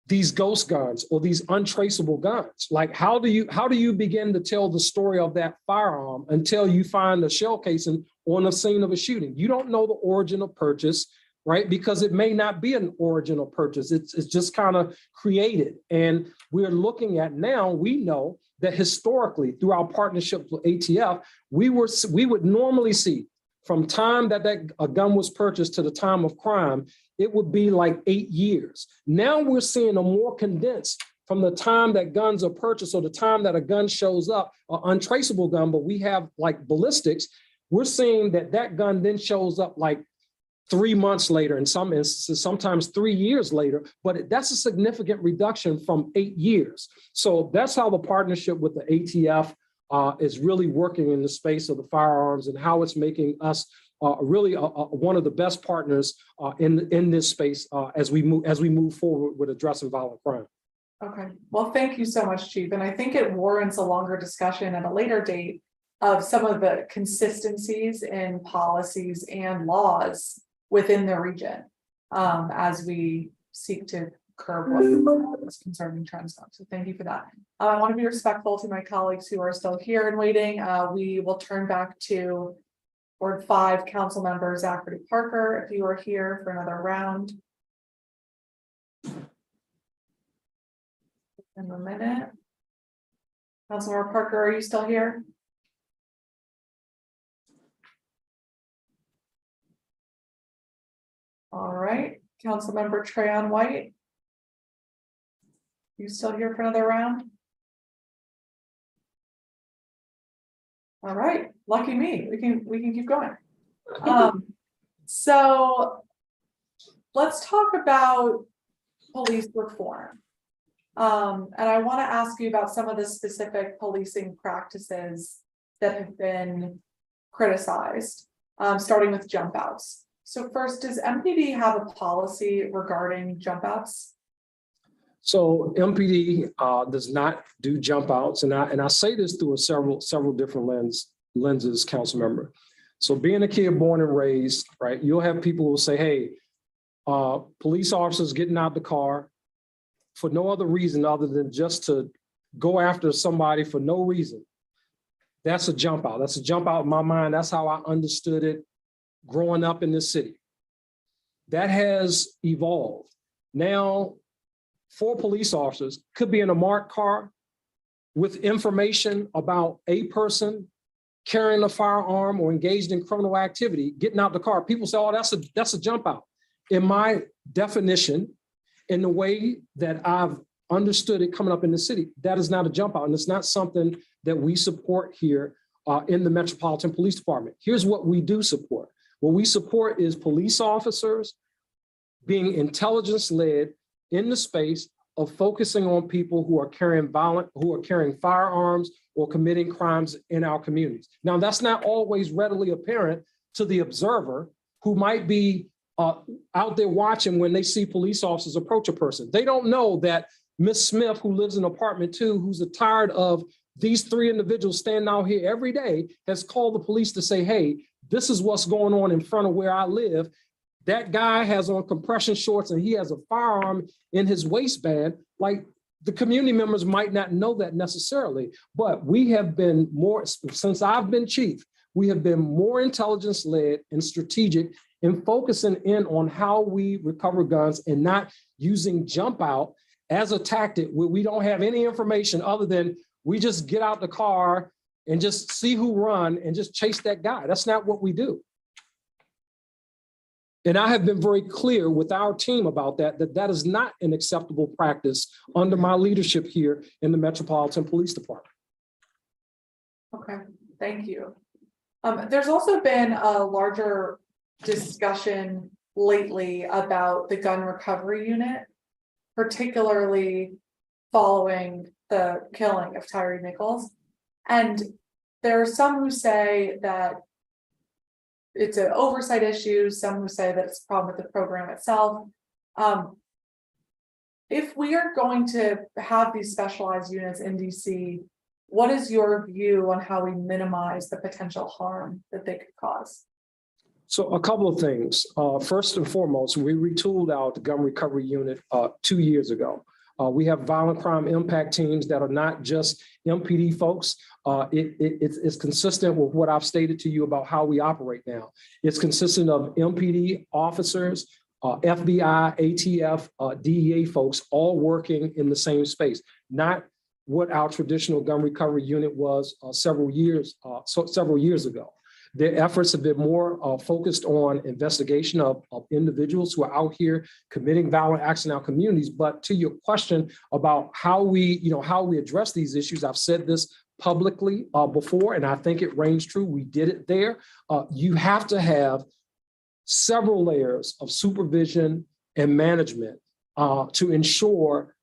these ghost guns or these untraceable guns. Like how do you begin to tell the story of that firearm until you find a shell casing on the scene of a shooting? You don't know the origin of purchase, right? Because it may not be an original purchase. It's just kind of created. And we're looking at now, we know that historically through our partnership with ATF, we would normally see from time that a gun was purchased to the time of crime, it would be like 8 years. Now we're seeing a more condensed from the time that guns are purchased or the time that a gun shows up, an untraceable gun, but we have like ballistics, we're seeing that gun then shows up like 3 months later, in some instances, sometimes 3 years later, but that's a significant reduction from 8 years. So that's how the partnership with the ATF is really working in the space of the firearms and how it's making us really one of the best partners in this space as we move forward with addressing violent crime. Okay, well, thank you so much, Chief. And I think it warrants a longer discussion at a later date of some of the consistencies in policies and laws within the region as we seek to curb what's concerning trends. So thank you for that. I want to be respectful to my colleagues who are still here and waiting. We will turn back to Ward 5 Council Member Zachary Parker, if you are here for another round. In a minute. Councilmember Parker, are you still here? All right, Councilmember Trayon White. You still here for another round? All right, lucky me. We can keep going. So let's talk about police reform. And I want to ask you about some of the specific policing practices that have been criticized, starting with jump outs. So first, does MPD have a policy regarding jump outs? So MPD does not do jump outs, and I say this through several different lenses, council member. So being a kid born and raised, right, you'll have people who will say, hey, police officers getting out the car for no other reason other than just to go after somebody for no reason. That's a jump out. That's a jump out in my mind. That's how I understood it growing up in this city. That has evolved. Now, 4 police officers could be in a marked car with information about a person carrying a firearm or engaged in criminal activity, getting out the car. People say, oh, that's a jump out. In my definition, in the way that I've understood it coming up in the city, that is not a jump out. And it's not something that we support here in the Metropolitan Police Department. Here's what we do support. What we support is police officers being intelligence-led in the space of focusing on people who are carrying firearms or committing crimes in our communities. Now, that's not always readily apparent to the observer who might be out there watching when they see police officers approach a person. They don't know that Miss Smith, who lives in apartment 2, who's tired of these 3 individuals standing out here every day, has called the police to say, hey, this is what's going on in front of where I live. That guy has on compression shorts and he has a firearm in his waistband. Like, the community members might not know that necessarily, but we have been more, since I've been chief, we have been more intelligence-led and strategic in focusing in on how we recover guns and not using jump out as a tactic where we don't have any information other than we just get out the car and just see who run and just chase that guy. That's not what we do. And I have been very clear with our team about that is not an acceptable practice under my leadership here in the Metropolitan Police Department. Okay, thank you. There's also been a larger discussion lately about the gun recovery unit, particularly following the killing of Tyree Nichols. And there are some who say that it's an oversight issue, some who say that it's a problem with the program itself. If we are going to have these specialized units in DC, what is your view on how we minimize the potential harm that they could cause? So a couple of things. First and foremost, we retooled out the gun recovery unit 2 years ago. We have violent crime impact teams that are not just MPD folks. It's consistent with what I've stated to you about how we operate now. It's consistent of MPD officers, FBI, ATF, DEA folks, all working in the same space, not what our traditional gun recovery unit was several years ago. Their efforts have been more focused on investigation of individuals who are out here committing violent acts in our communities. But to your question about how we address these issues, I've said this publicly before, and I think it reigns true. We did it there. You have to have several layers of supervision and management to ensure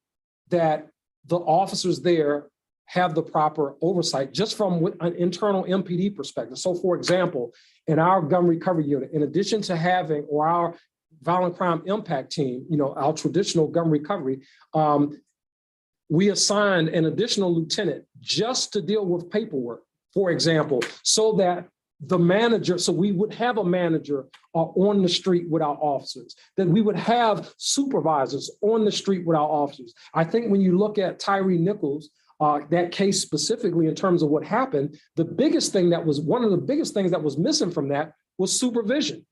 that the officers there have the proper oversight just from an internal MPD perspective. So for example, in our gun recovery unit, in addition to having, or our violent crime impact team, our traditional gun recovery, we assigned an additional lieutenant just to deal with paperwork, for example, so that the manager, so we would have a manager on the street with our officers, that we would have supervisors on the street with our officers. I think when you look at Tyree Nichols, that case specifically in terms of what happened, one of the biggest things that was missing from that was supervision.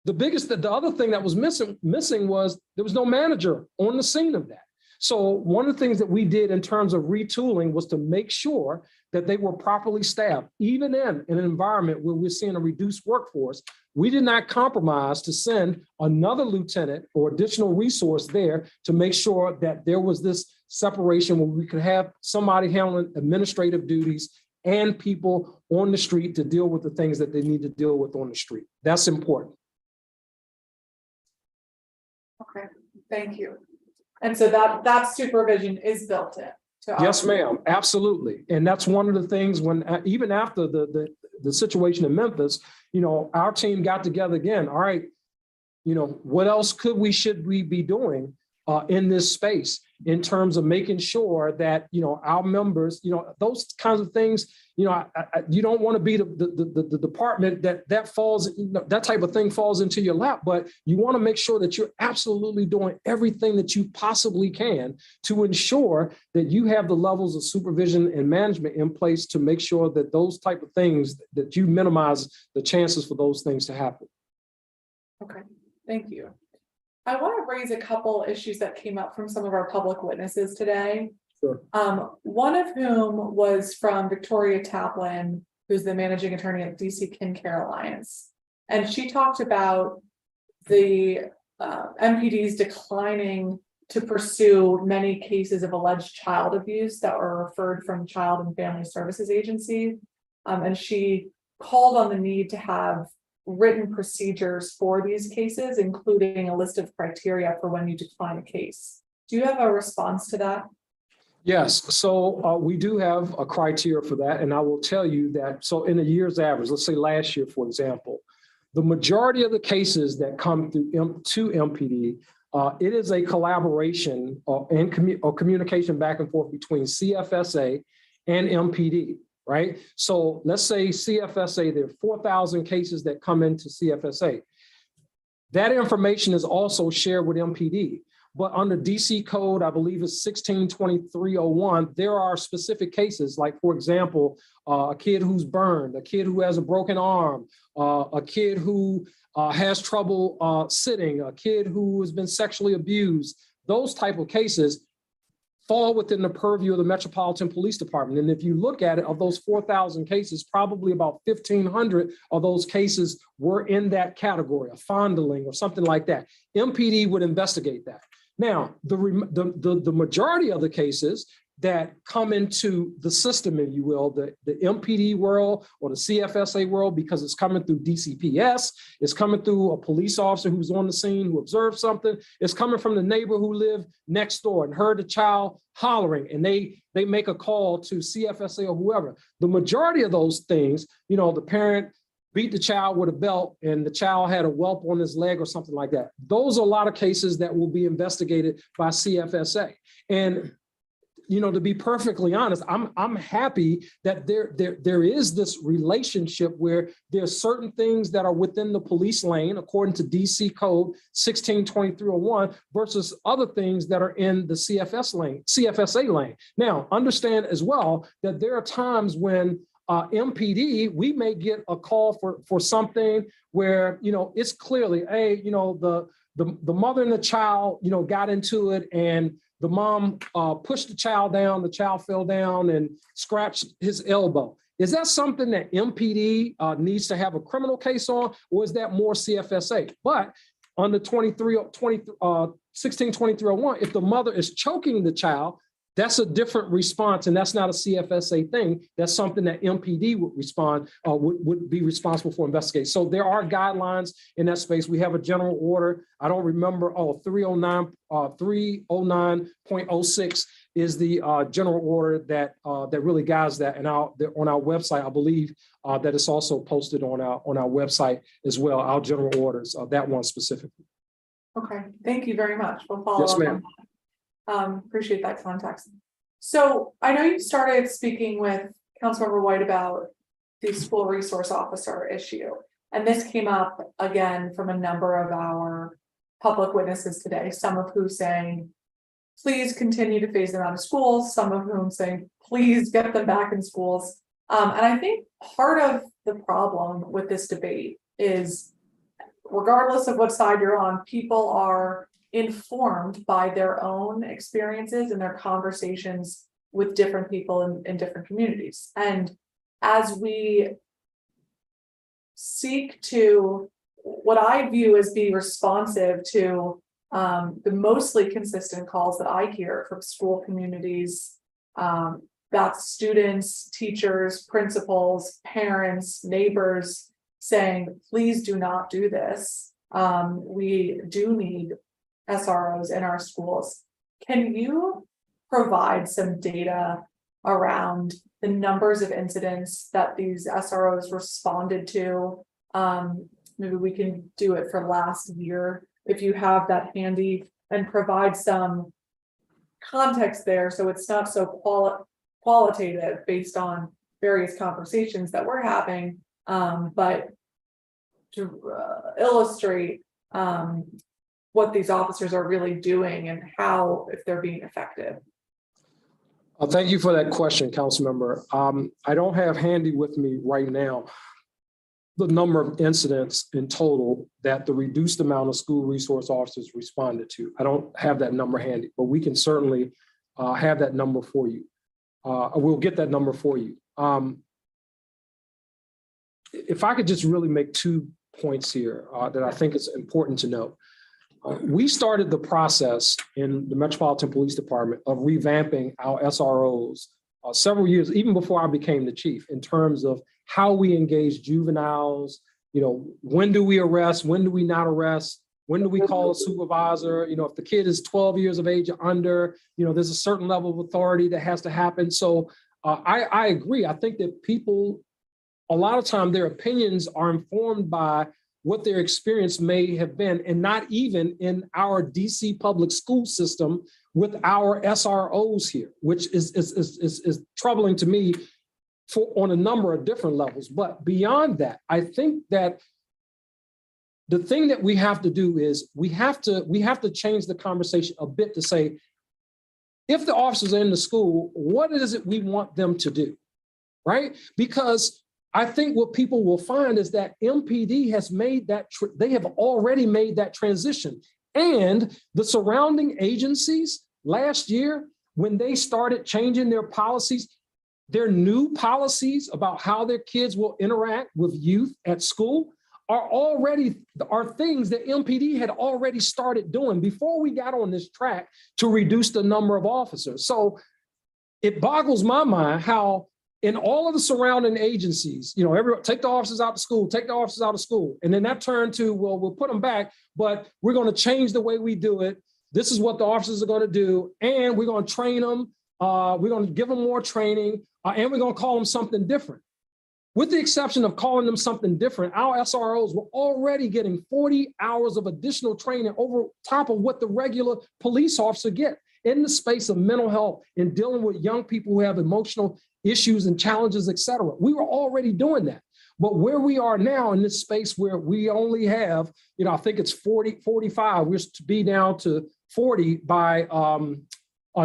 The other thing that was missing was there was no manager on the scene of that. So one of the things that we did in terms of retooling was to make sure that they were properly staffed, even in an environment where we're seeing a reduced workforce. We did not compromise to send another lieutenant or additional resource there to make sure that there was this separation where we could have somebody handling administrative duties and people on the street to deal with the things that they need to deal with on the street. That's important. Okay, thank you. And so that supervision is built in. Yes, ma'am, absolutely. And that's one of the things when, even after the situation in Memphis, our team got together again. All right, what else should we be doing in this space in terms of making sure that, our members, those kinds of things, you don't want to be the department that falls, that type of thing falls into your lap, but you want to make sure that you're absolutely doing everything that you possibly can to ensure that you have the levels of supervision and management in place to make sure that those type of things, that you minimize the chances for those things to happen. Okay, thank you. I want to raise a couple issues that came up from some of our public witnesses today. Sure. One of whom was from Victoria Taplin, who's the managing attorney at DC Kin Care Alliance. And she talked about the MPDs declining to pursue many cases of alleged child abuse that were referred from Child and Family Services Agency. And she called on the need to have written procedures for these cases, including a list of criteria for when you decline a case. Do you have a response to that? Yes, so we do have a criteria for that, and I will tell you that, so in a year's average, let's say last year, for example, the majority of the cases that come through to MPD, it is a collaboration or communication back and forth between CFSA and MPD, right? So let's say CFSA, there are 4,000 cases that come into CFSA. That information is also shared with MPD. but under DC code, I believe it's 162301, there are specific cases, like for example, a kid who's burned, a kid who has a broken arm, a kid who has trouble sitting, a kid who has been sexually abused. Those type of cases fall within the purview of the Metropolitan Police Department. And if you look at it, of those 4,000 cases, probably about 1,500 of those cases were in that category, a fondling or something like that. MPD would investigate that. Now, the majority of the cases that come into the system, if you will, the MPD world or the CFSA world, because it's coming through DCPS, it's coming through a police officer who's on the scene, who observed something, it's coming from the neighbor who lived next door and heard the child hollering, and they make a call to CFSA or whoever. The majority of those things, you know, the parent beat the child with a belt and the child had a whelp on his leg or something like that. Those are a lot of cases that will be investigated by CFSA. And you know, to be perfectly honest, I'm happy that there is this relationship where there's certain things that are within the police lane, according to DC code 162301, versus other things that are in the CFSA lane. Now, understand as well that there are times when MPD, we may get a call for something where, you know, it's clearly, hey, you know, the mother and the child, you know, got into it, and the mom pushed the child fell down and scratched his elbow. Is that something that MPD needs to have a criminal case on, or is that more CFSA? But under 162301, if the mother is choking the child, that's a different response, and that's not a CFSA thing. That's something that MPD would would be responsible for investigating. So there are guidelines in that space. We have a general order. I don't remember. 309.06 is the general order that really guides that. And on our website, I believe that it's also posted on our website as well. Our general orders, that one specifically. Okay, thank you very much. We'll follow Yes, up ma'am. on that. Appreciate that context. So I know you started speaking with Councilmember White about the school resource officer issue, and this came up again from a number of our public witnesses today, some of who saying, please continue to phase them out of schools, some of whom saying, please get them back in schools. And I think part of the problem with this debate is, regardless of what side you're on, people are informed by their own experiences and their conversations with different people in different communities. And as we seek to, what I view as being responsive to the mostly consistent calls that I hear from school communities, that's students, teachers, principals, parents, neighbors saying, please do not do this. We do need SROs in our schools. Can you provide some data around the numbers of incidents that these SROs responded to? Maybe we can do it for last year if you have that handy, and provide some context there so it's not so qualitative based on various conversations that we're having, but to illustrate what these officers are really doing and how, if they're being effective. Thank you for that question, Councilmember. I don't have handy with me right now the number of incidents in total that the reduced amount of school resource officers responded to. I don't have that number handy, but we can certainly have that number for you. We'll get that number for you. If I could just really make 2 points here that I think is important to note. We started the process in the Metropolitan Police Department of revamping our SROs several years, even before I became the chief, in terms of how we engage juveniles. You know, when do we arrest? When do we not arrest? When do we call a supervisor? You know, if the kid is 12 years of age or under, you know, there's a certain level of authority that has to happen. So I agree. I think that people, a lot of time, their opinions are informed by what their experience may have been, and not even in our DC public school system with our SROs here, which is troubling to me on a number of different levels. But beyond that, I think that the thing that we have to do is we have to change the conversation a bit to say, if the officers are in the school, what is it we want them to do, right? Because I think what people will find is that MPD has made that, they have already made that transition. And the surrounding agencies last year, when they started changing their policies, their new policies about how their kids will interact with youth at school are things that MPD had already started doing before we got on this track to reduce the number of officers. So it boggles my mind how in all of the surrounding agencies, everyone take the officers out of school, take the officers out of school. And then that turned to, well, we'll put them back, but we're going to change the way we do it. This is what the officers are going to do. And we're going to train them. We're going to give them more training and we're going to call them something different. With the exception of calling them something different, our SROs were already getting 40 hours of additional training over top of what the regular police officer get in the space of mental health and dealing with young people who have emotional issues and challenges, et cetera. We were already doing that. But where we are now in this space where we only have, I think it's 45, we're to be down to 40 by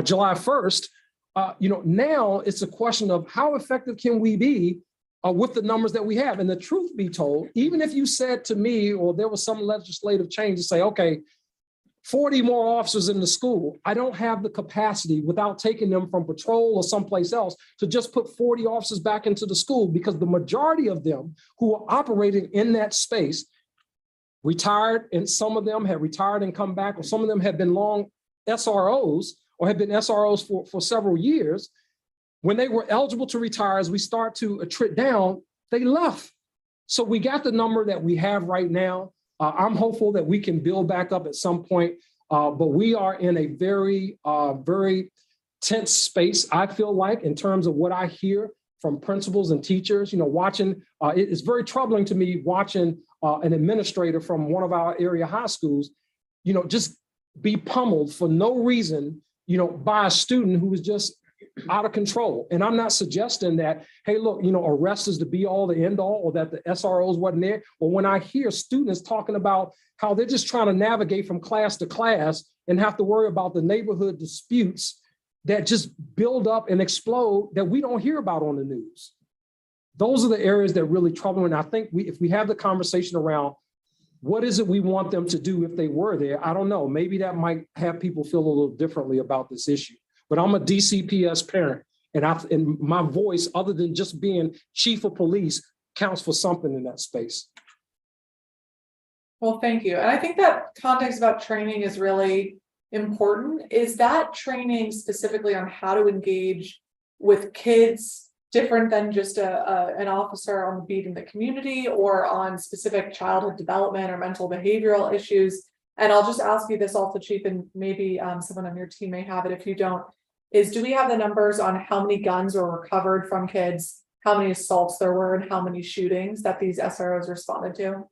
July 1st. Now it's a question of how effective can we be with the numbers that we have. And the truth be told, even if you said to me, or there was some legislative change to say, okay, 40 more officers in the school, I don't have the capacity without taking them from patrol or someplace else to just put 40 officers back into the school, because the majority of them who are operating in that space retired, and some of them have retired and come back, or some of them have been long SROs or have been SROs for several years. When they were eligible to retire, as we start to attrit down, they left. So we got the number that we have right now. I'm hopeful that we can build back up at some point, but we are in a very, very tense space, I feel like, in terms of what I hear from principals and teachers. Watching, it's very troubling to me watching an administrator from one of our area high schools, just be pummeled for no reason, by a student who was just out of control. And I'm not suggesting that, hey, look, arrest is the be all, the end all, or that the SROs wasn't there. Or when I hear students talking about how they're just trying to navigate from class to class and have to worry about the neighborhood disputes that just build up and explode that we don't hear about on the news. Those are the areas that really trouble me. And I think if we have the conversation around what is it we want them to do if they were there, I don't know, maybe that might have people feel a little differently about this issue. But I'm a DCPS parent, and my voice, other than just being chief of police, counts for something in that space. Well, thank you. And I think that context about training is really important. Is that training specifically on how to engage with kids different than just an officer on the beat in the community, or on specific childhood development or mental behavioral issues? And I'll just ask you this also, Chief, and maybe someone on your team may have it if you don't, do we have the numbers on how many guns were recovered from kids, how many assaults there were, and how many shootings that these SROs responded to?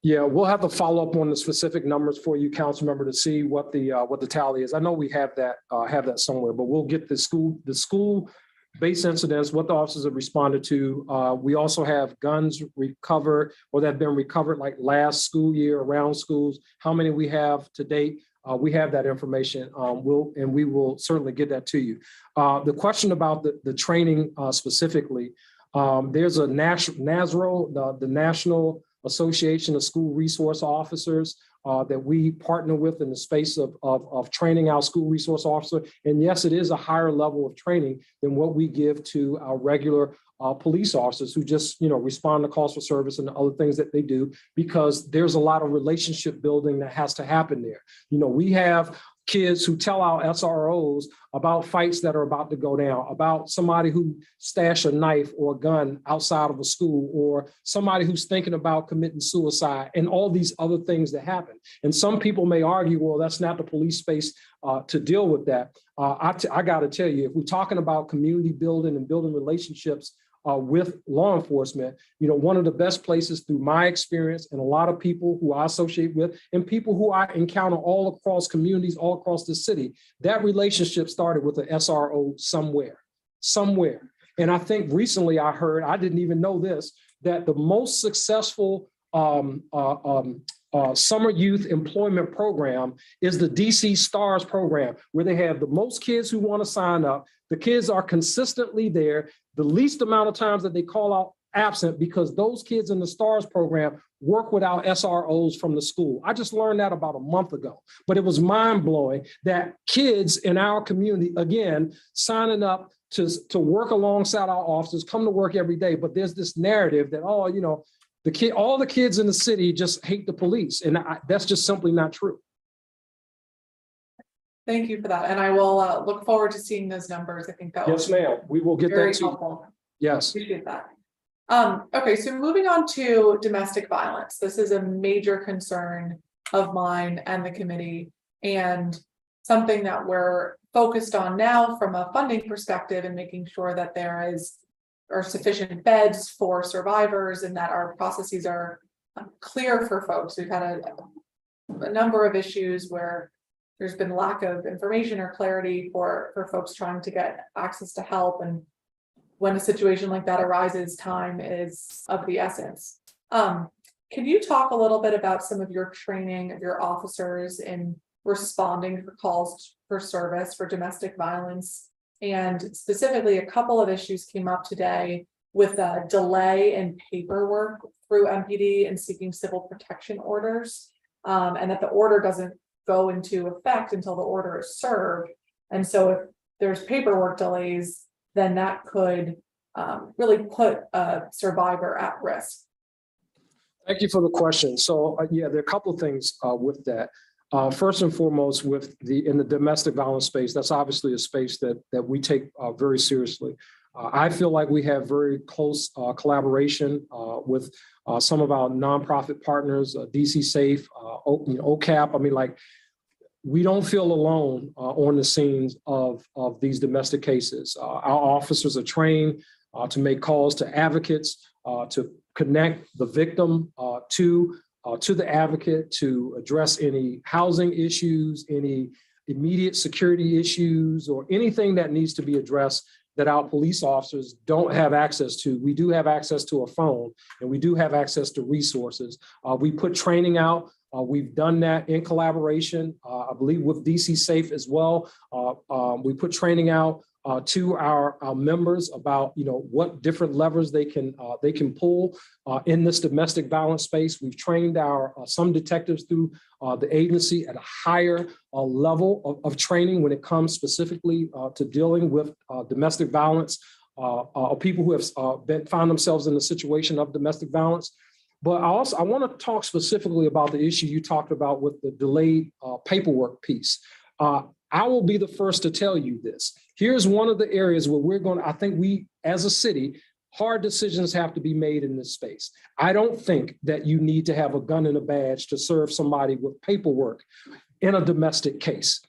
Yeah, we'll have to follow up on the specific numbers for you, council member, to see what the tally is. I know we have that somewhere, but we'll get the school-based incidents, what the officers have responded to. We also have guns recovered or that have been recovered like last school year around schools, how many we have to date. We have that information, and we will certainly get that to you. The question about the training specifically, there's a NASRO, the National Association of School Resource Officers, that we partner with in the space of training our school resource officer. And yes, it is a higher level of training than what we give to our regular police officers who just, respond to calls for service and the other things that they do, because there's a lot of relationship building that has to happen there. We have kids who tell our SROs about fights that are about to go down, about somebody who stashed a knife or a gun outside of a school, or somebody who's thinking about committing suicide, and all these other things that happen. And some people may argue, well, that's not the police space to deal with that. I got to tell you, if we're talking about community building and building relationships with law enforcement, one of the best places through my experience and a lot of people who I associate with and people who I encounter all across communities, all across the city, that relationship started with an SRO somewhere. And I think recently I heard, I didn't even know this, that the most successful summer youth employment program is the DC STARS program, where they have the most kids who want to sign up. The kids are consistently there, the least amount of times that they call out absent, because those kids in the STARS program work without SROs from the school. I just learned that about a month ago, but it was mind blowing that kids in our community, again, signing up to work alongside our officers, come to work every day. But there's this narrative that, oh, you know, all the kids in the city just hate the police. And that's just simply not true. Thank you for that. And I will look forward to seeing those numbers. I think that Yes, ma'am. We will get very that to you. helpful. Yes. Appreciate that. Okay, so moving on to domestic violence. This is a major concern of mine and the committee, and something that we're focused on now from a funding perspective, and making sure that there are sufficient beds for survivors and that our processes are clear for folks. We've had a number of issues where there's been lack of information or clarity for folks trying to get access to help, and when a situation like that arises, time is of the essence. Can you talk a little bit about some of your training of your officers in responding to calls for service for domestic violence? And specifically, a couple of issues came up today with a delay in paperwork through MPD and seeking civil protection orders, and that the order doesn't go into effect until the order is served. And so if there's paperwork delays, then that could really put a survivor at risk. Thank you for the question. So yeah, there are a couple of things with that. First and foremost, in the domestic violence space, that's obviously a space that we take very seriously. I feel like we have very close collaboration with some of our nonprofit partners, DC Safe, OCAP. I mean, like, we don't feel alone on the scenes of these domestic cases. Our officers are trained to make calls to advocates, to connect the victim to the advocate, to address any housing issues, any immediate security issues, or anything that needs to be addressed that our police officers don't have access to. We do have access to a phone, and we do have access to resources. We put training out. We've done that in collaboration, I believe, with DC Safe as well. We put training out to our members about, what different levers they can pull in this domestic violence space. We've trained some detectives through the agency at a higher level of training when it comes specifically to dealing with domestic violence, people who have found themselves in a situation of domestic violence. But I want to talk specifically about the issue you talked about with the delayed paperwork piece. I will be the first to tell you this. Here's one of the areas where I think we as a city, hard decisions have to be made in this space. I don't think that you need to have a gun and a badge to serve somebody with paperwork in a domestic case.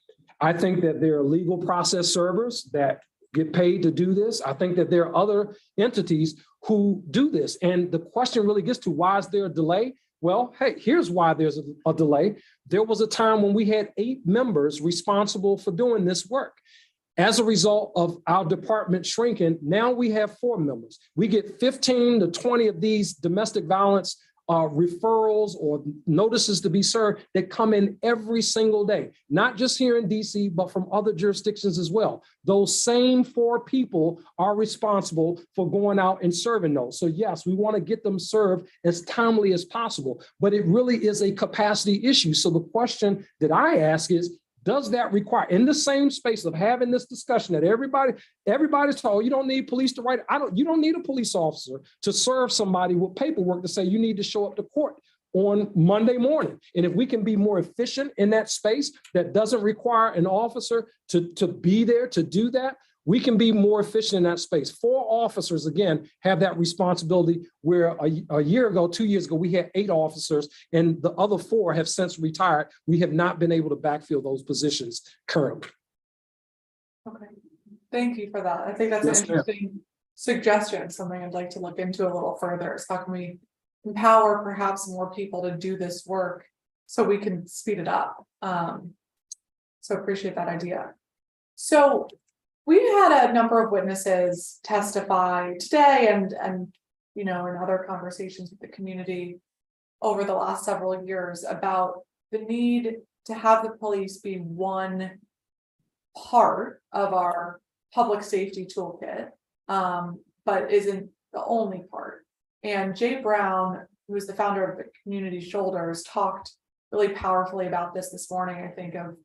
I think that there are legal process servers that get paid to do this. I think that there are other entities who do this. And the question really gets to, why is there a delay? Well, hey, here's why there's a delay. There was a time when we had 8 members responsible for doing this work. As a result of our department shrinking, now we have 4 members. We get 15 to 20 of these domestic violence referrals or notices to be served that come in every single day, not just here in DC, but from other jurisdictions as well. Those same 4 people are responsible for going out and serving those. So yes, we want to get them served as timely as possible, but it really is a capacity issue. So the question that I ask is, does that require, in the same space of having this discussion that everybody's told, you don't need police to write, you don't need a police officer to serve somebody with paperwork to say you need to show up to court on Monday morning. And if we can be more efficient in that space that doesn't require an officer to be there to do that, we can be more efficient in that space. 4 officers, again, have that responsibility, where a year ago, 2 years ago, we had 8 officers, and the other 4 have since retired. We have not been able to backfill those positions currently. Okay, thank you for that. I think that's an interesting suggestion, something I'd like to look into a little further, is how can we empower perhaps more people to do this work so we can speed it up. So appreciate that idea. So we had a number of witnesses testify today and in other conversations with the community over the last several years about the need to have the police be one part of our public safety toolkit, but isn't the only part. And Jay Brown, who is the founder of the Community Shoulders, talked really powerfully about this morning. I think of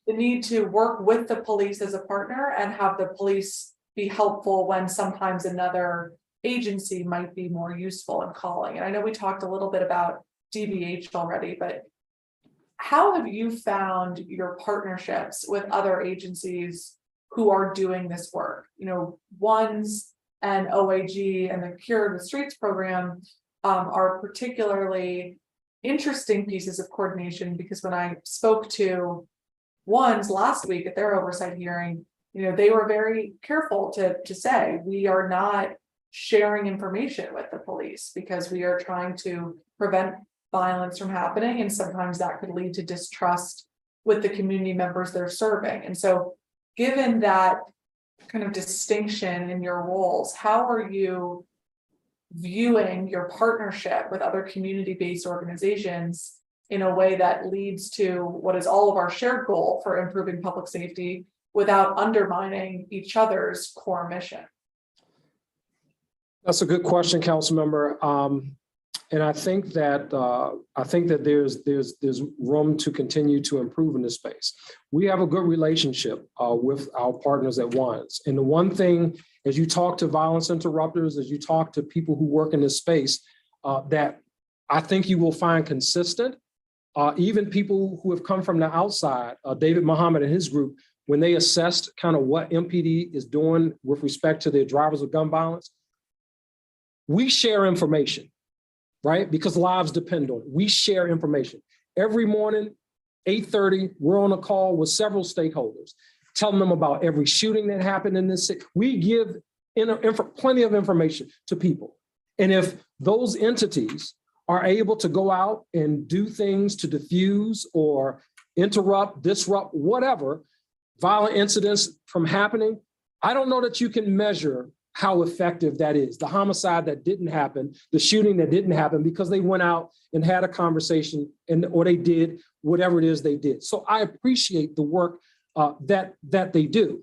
the need to work with the police as a partner and have the police be helpful when sometimes another agency might be more useful in calling. And I know we talked a little bit about DBH already, but how have you found your partnerships with other agencies who are doing this work? You know, ONES and OAG and the Cure the Streets program are particularly interesting pieces of coordination, because when I spoke to ONES last week at their oversight hearing, you know, they were very careful to say we are not sharing information with the police because we are trying to prevent violence from happening, and sometimes that could lead to distrust with the community members they're serving. And so given that kind of distinction in your roles, how are you viewing your partnership with other community-based organizations in a way that leads to what is all of our shared goal for improving public safety without undermining each other's core mission? That's a good question, council member. And I think that there's room to continue to improve in this space. We have a good relationship with our partners at ONES. And the one thing, as you talk to violence interrupters, as you talk to people who work in this space, that I think you will find consistent, even people who have come from the outside, David Muhammad and his group, when they assessed kind of what MPD is doing with respect to their drivers of gun violence, we share information, right? Because lives depend on it. We share information. Every morning, 8:30, we're on a call with several stakeholders, telling them about every shooting that happened in this city. We give plenty of information to people. And if those entities are able to go out and do things to diffuse or interrupt, disrupt, whatever, violent incidents from happening, I don't know that you can measure how effective that is. The homicide that didn't happen, the shooting that didn't happen, because they went out and had a conversation or they did whatever it is they did. So I appreciate the work that they do.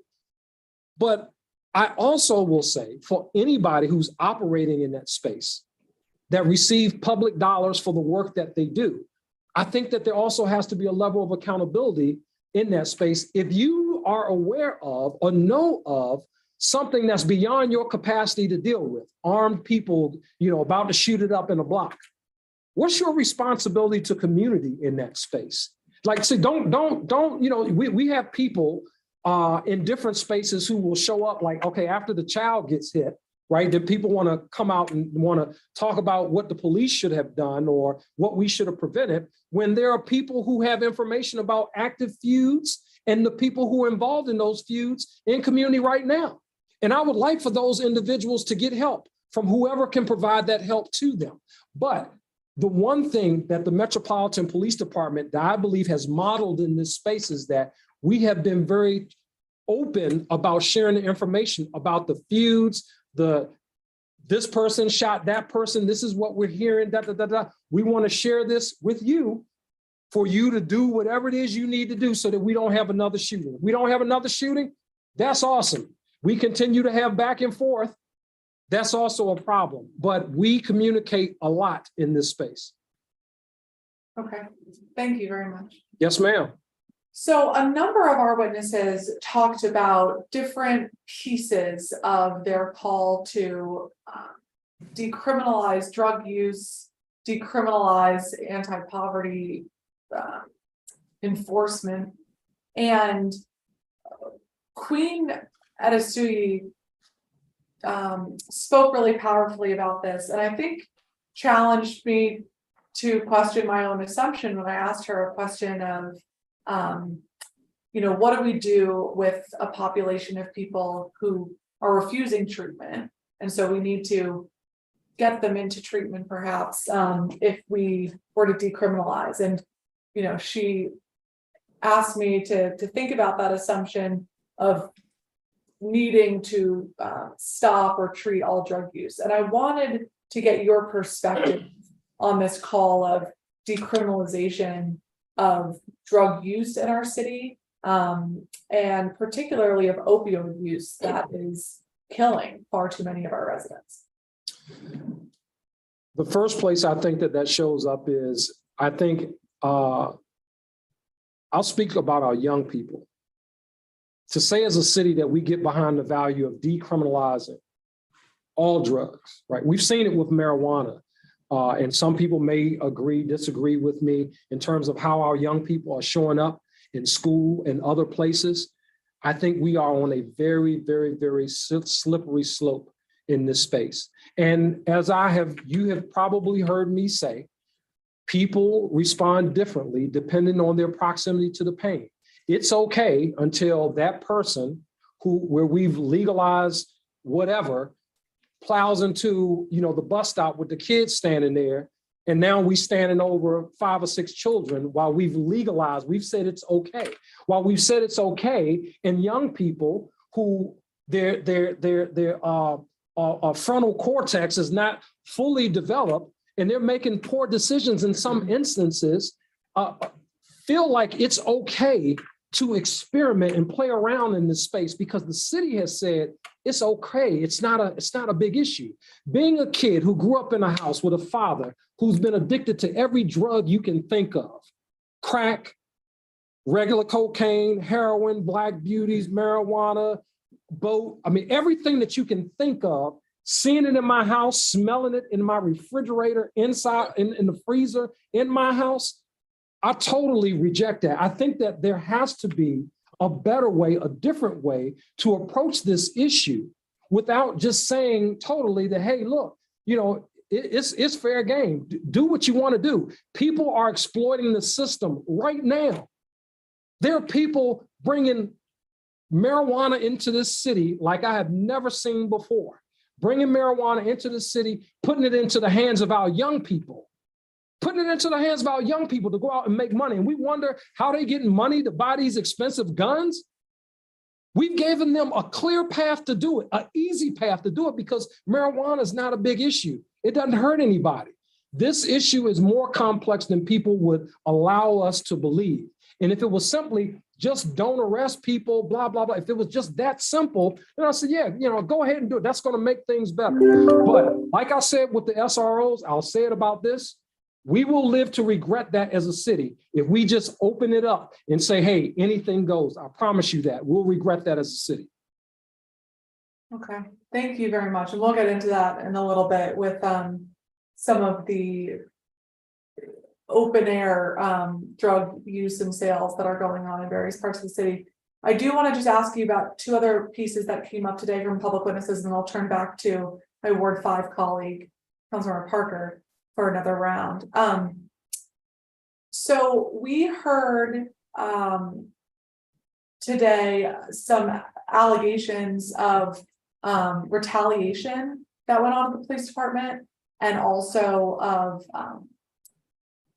But I also will say, for anybody who's operating in that space that receive public dollars for the work that they do, I think that there also has to be a level of accountability in that space. If you are aware of or know of something that's beyond your capacity to deal with, armed people, about to shoot it up in a block, what's your responsibility to community in that space? Like, say, don't, we have people in different spaces who will show up like, okay, after the child gets hit, right? That people want to come out and want to talk about what the police should have done or what we should have prevented, when there are people who have information about active feuds and the people who are involved in those feuds in community right now. And I would like for those individuals to get help from whoever can provide that help to them. But the one thing that the Metropolitan Police Department that I believe has modeled in this space is that we have been very open about sharing the information about the feuds, this person shot that person, this is what we're hearing, We want to share this with you for you to do whatever it is you need to do so that we don't have another shooting. If we don't have another shooting, that's awesome. We continue to have back and forth. That's also a problem, but we communicate a lot in this space. Okay, thank you very much. Yes, ma'am. So a number of our witnesses talked about different pieces of their call to decriminalize drug use, decriminalize anti-poverty enforcement, and Queen Adesui spoke really powerfully about this, and I think challenged me to question my own assumption when I asked her a question of, what do we do with a population of people who are refusing treatment? And so we need to get them into treatment, perhaps, if we were to decriminalize. And, she asked me to think about that assumption of needing to stop or treat all drug use. And I wanted to get your perspective on this call of decriminalization of drug use in our city, and particularly of opioid use that is killing far too many of our residents. The first place I think that shows up is, I think, I'll speak about our young people. To say as a city that we get behind the value of decriminalizing all drugs, right? We've seen it with marijuana. And some people may agree, disagree with me in terms of how our young people are showing up in school and other places. I think we are on a very, very, very slippery slope in this space. And as you have probably heard me say, people respond differently depending on their proximity to the pain. It's okay until that person where we've legalized whatever plows into, the bus stop with the kids standing there, and now we standing over 5 or 6 children while we've legalized, we've said it's okay. While we've said it's okay, and young people who their frontal cortex is not fully developed, and they're making poor decisions in some instances, feel like it's okay to experiment and play around in this space because the city has said it's okay. It's not a big issue. Being a kid who grew up in a house with a father who's been addicted to every drug you can think of, crack, regular cocaine, heroin, black beauties, marijuana, boat, everything that you can think of, seeing it in my house, smelling it in my refrigerator, inside in the freezer in my house, I totally reject that. I think that there has to be a better way, a different way to approach this issue without just saying totally that, hey, look, it's fair game. Do what you want to do. People are exploiting the system right now. There are people bringing marijuana into this city like I have never seen before. Bringing marijuana into the city, putting it into the hands of our young people. Putting it into the hands of our young people to go out and make money. And we wonder how they're getting money to buy these expensive guns. We've given them a clear path to do it, an easy path to do it, because marijuana is not a big issue. It doesn't hurt anybody. This issue is more complex than people would allow us to believe. And if it was simply just don't arrest people, blah, blah, blah, if it was just that simple, then I said, yeah, go ahead and do it. That's going to make things better. But like I said with the SROs, I'll say it about this. We will live to regret that as a city if we just open it up and say, hey, anything goes. I promise you that. We'll regret that as a city. Okay, thank you very much. And we'll get into that in a little bit with some of the open air drug use and sales that are going on in various parts of the city. I do want to just ask you about 2 other pieces that came up today from public witnesses, and I'll turn back to my Ward 5 colleague, Councilmember Parker, for another round. So we heard today some allegations of retaliation that went on at the police department, and also of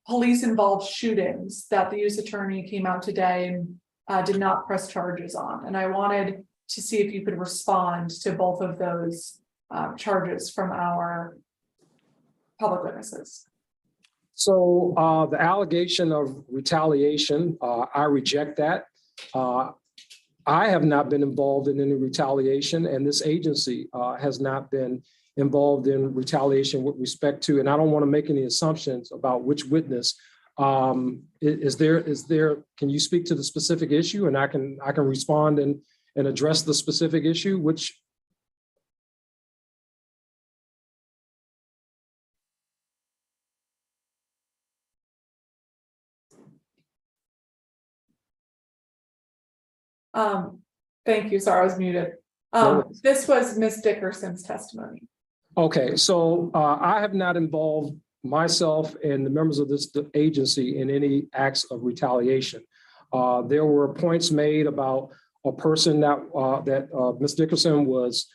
police involved shootings that the U.S. attorney came out today and did not press charges on. And I wanted to see if you could respond to both of those charges from our public witnesses. So the allegation of retaliation, I reject that. I have not been involved in any retaliation, and this agency has not been involved in retaliation with respect to, and I don't want to make any assumptions about which witness. Is there, can you speak to the specific issue, and I can respond and address the specific issue, which thank you. Sorry, I was muted. This was Ms. Dickerson's testimony. Okay, so I have not involved myself and the members of this agency in any acts of retaliation. There were points made about a person that Ms. Dickerson was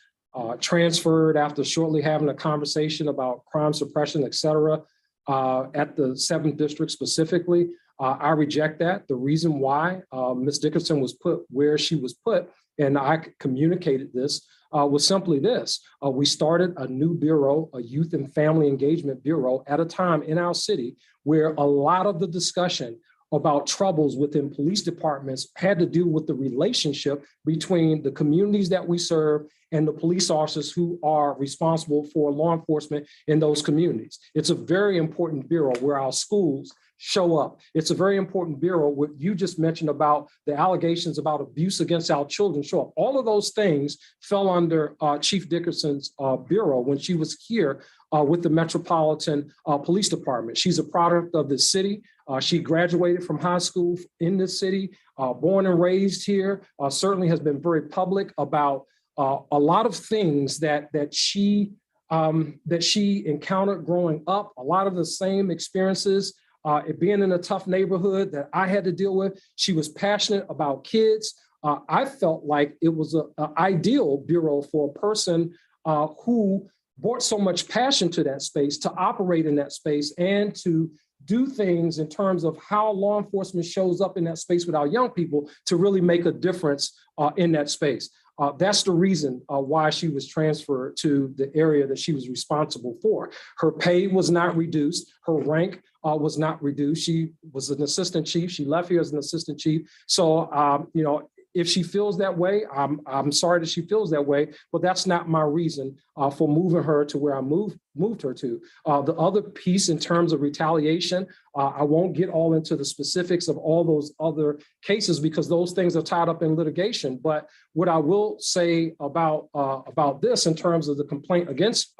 transferred after shortly having a conversation about crime suppression, et cetera, at the 7th District specifically. I reject that. The reason why Ms. Dickerson was put where she was put, and I communicated this was simply this. We started a new bureau, a youth and family engagement bureau at a time in our city where a lot of the discussion about troubles within police departments had to do with the relationship between the communities that we serve and the police officers who are responsible for law enforcement in those communities. It's a very important bureau where our schools show up. It's a very important bureau. What you just mentioned about the allegations about abuse against our children show up. All of those things fell under Chief Dickerson's bureau when she was here with the Metropolitan Police Department. She's a product of the city. She graduated from high school in this city, born and raised here, certainly has been very public about a lot of things that she encountered growing up, a lot of the same experiences, it being in a tough neighborhood that I had to deal with. She was passionate about kids. I felt like it was an ideal bureau for a person who brought so much passion to that space, to operate in that space, and to do things in terms of how law enforcement shows up in that space with our young people to really make a difference in that space. That's the reason why she was transferred to the area that she was responsible for. Her pay was not reduced. Her rank was not reduced. She was an assistant chief. She left here as an assistant chief. So, you know, if she feels that way, I'm sorry that she feels that way, but that's not my reason for moving her to where I moved her to. The other piece in terms of retaliation, I won't get all into the specifics of all those other cases because those things are tied up in litigation. But what I will say about this in terms of the complaint against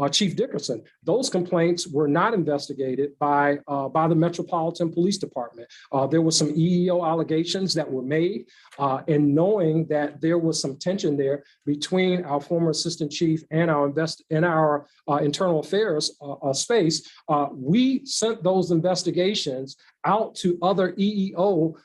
Chief Dickerson, those complaints were not investigated by the Metropolitan Police Department. There were some EEO allegations that were made, and knowing that there was some tension there between our former assistant chief and our internal affairs space, we sent those investigations out to other EEO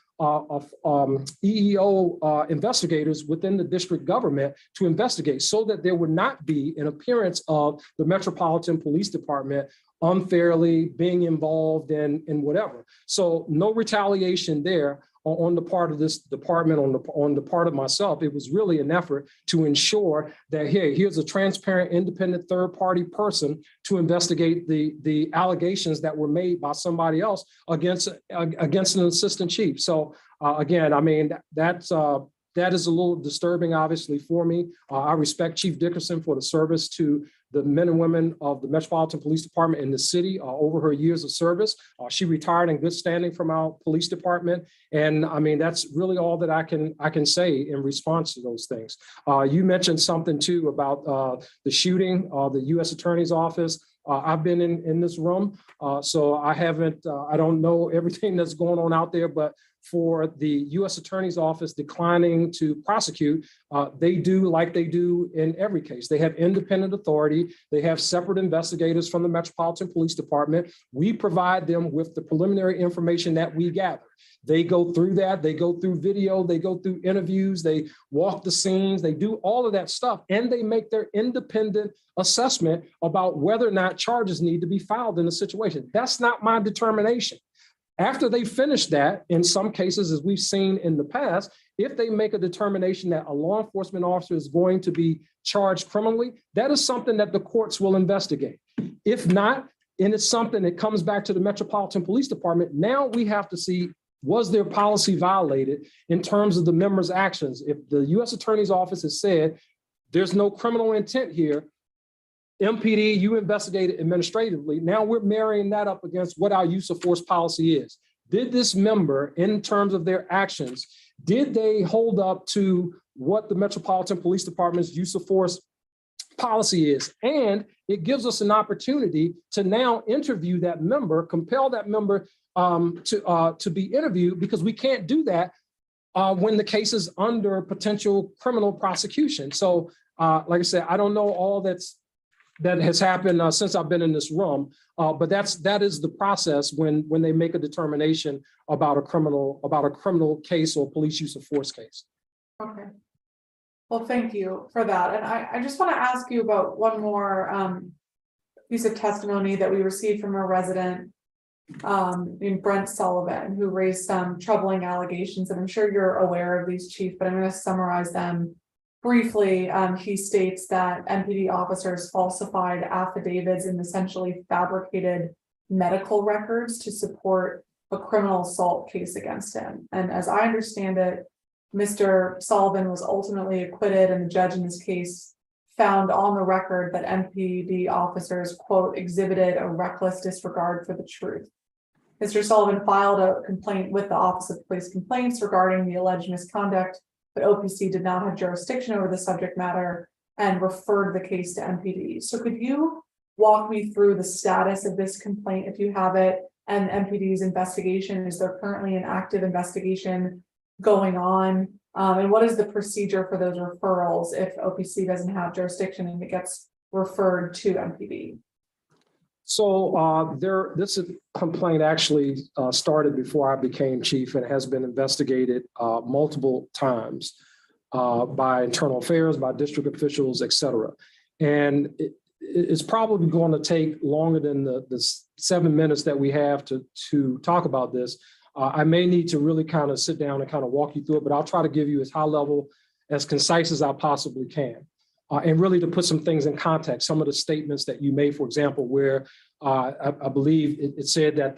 investigators within the district government to investigate so that there would not be an appearance of the Metropolitan Police Department unfairly being involved in whatever. So no retaliation there on the part of this department, on the part of myself. It was really an effort to ensure that, hey, here's a transparent, independent third-party person to investigate the allegations that were made by somebody else against an assistant chief. So again, I mean, that is a little disturbing, obviously, for me. I respect Chief Dickerson for the service to the men and women of the Metropolitan Police Department in the city over her years of service. She retired in good standing from our police department. And I mean, that's really all that I can say in response to those things. You mentioned something too about the shooting, the U.S. Attorney's Office. I've been in this room, so I don't know everything that's going on out there, but for the U.S. Attorney's Office declining to prosecute, they do like they do in every case. They have independent authority. They have separate investigators from the Metropolitan Police Department. We provide them with the preliminary information that we gather. They go through that. They go through video. They go through interviews. They walk the scenes. They do all of that stuff, and they make their independent assessment about whether or not charges need to be filed in a situation. That's not my determination. After they finish that, in some cases, as we've seen in the past, if they make a determination that a law enforcement officer is going to be charged criminally, that is something that the courts will investigate. If not, and it's something that comes back to the Metropolitan Police Department, now we have to see, was their policy violated in terms of the members' actions? If the U.S. Attorney's Office has said there's no criminal intent here, MPD, you investigated administratively. Now we're marrying that up against what our use of force policy is. Did this member, in terms of their actions, did they hold up to what the Metropolitan Police Department's use of force policy is? And it gives us an opportunity to now interview that member, compel that member to be interviewed, because we can't do that when the case is under potential criminal prosecution. So like I said, I don't know all that has happened since I've been in this room, but that is the process when they make a determination about a criminal case or police use of force case. Okay. Well, thank you for that. And I just want to ask you about one more piece of testimony that we received from a resident named Brent Sullivan, who raised some troubling allegations. And I'm sure you're aware of these, Chief, but I'm going to summarize them briefly, he states that MPD officers falsified affidavits and essentially fabricated medical records to support a criminal assault case against him. And as I understand it, Mr. Sullivan was ultimately acquitted, and the judge in this case found on the record that MPD officers, quote, exhibited a reckless disregard for the truth. Mr. Sullivan filed a complaint with the Office of Police Complaints regarding the alleged misconduct, but OPC did not have jurisdiction over the subject matter and referred the case to MPD. So could you walk me through the status of this complaint, if you have it, and MPD's investigation? Is there currently an active investigation going on? And what is the procedure for those referrals if OPC doesn't have jurisdiction and it gets referred to MPD? So this complaint actually started before I became chief and has been investigated multiple times by internal affairs, by district officials, et cetera. And it's probably going to take longer than the 7 minutes that we have to talk about this. I may need to really kind of sit down and kind of walk you through it, but I'll try to give you as high level, as concise as I possibly can. And really to put some things in context, some of the statements that you made, for example, where I believe it said that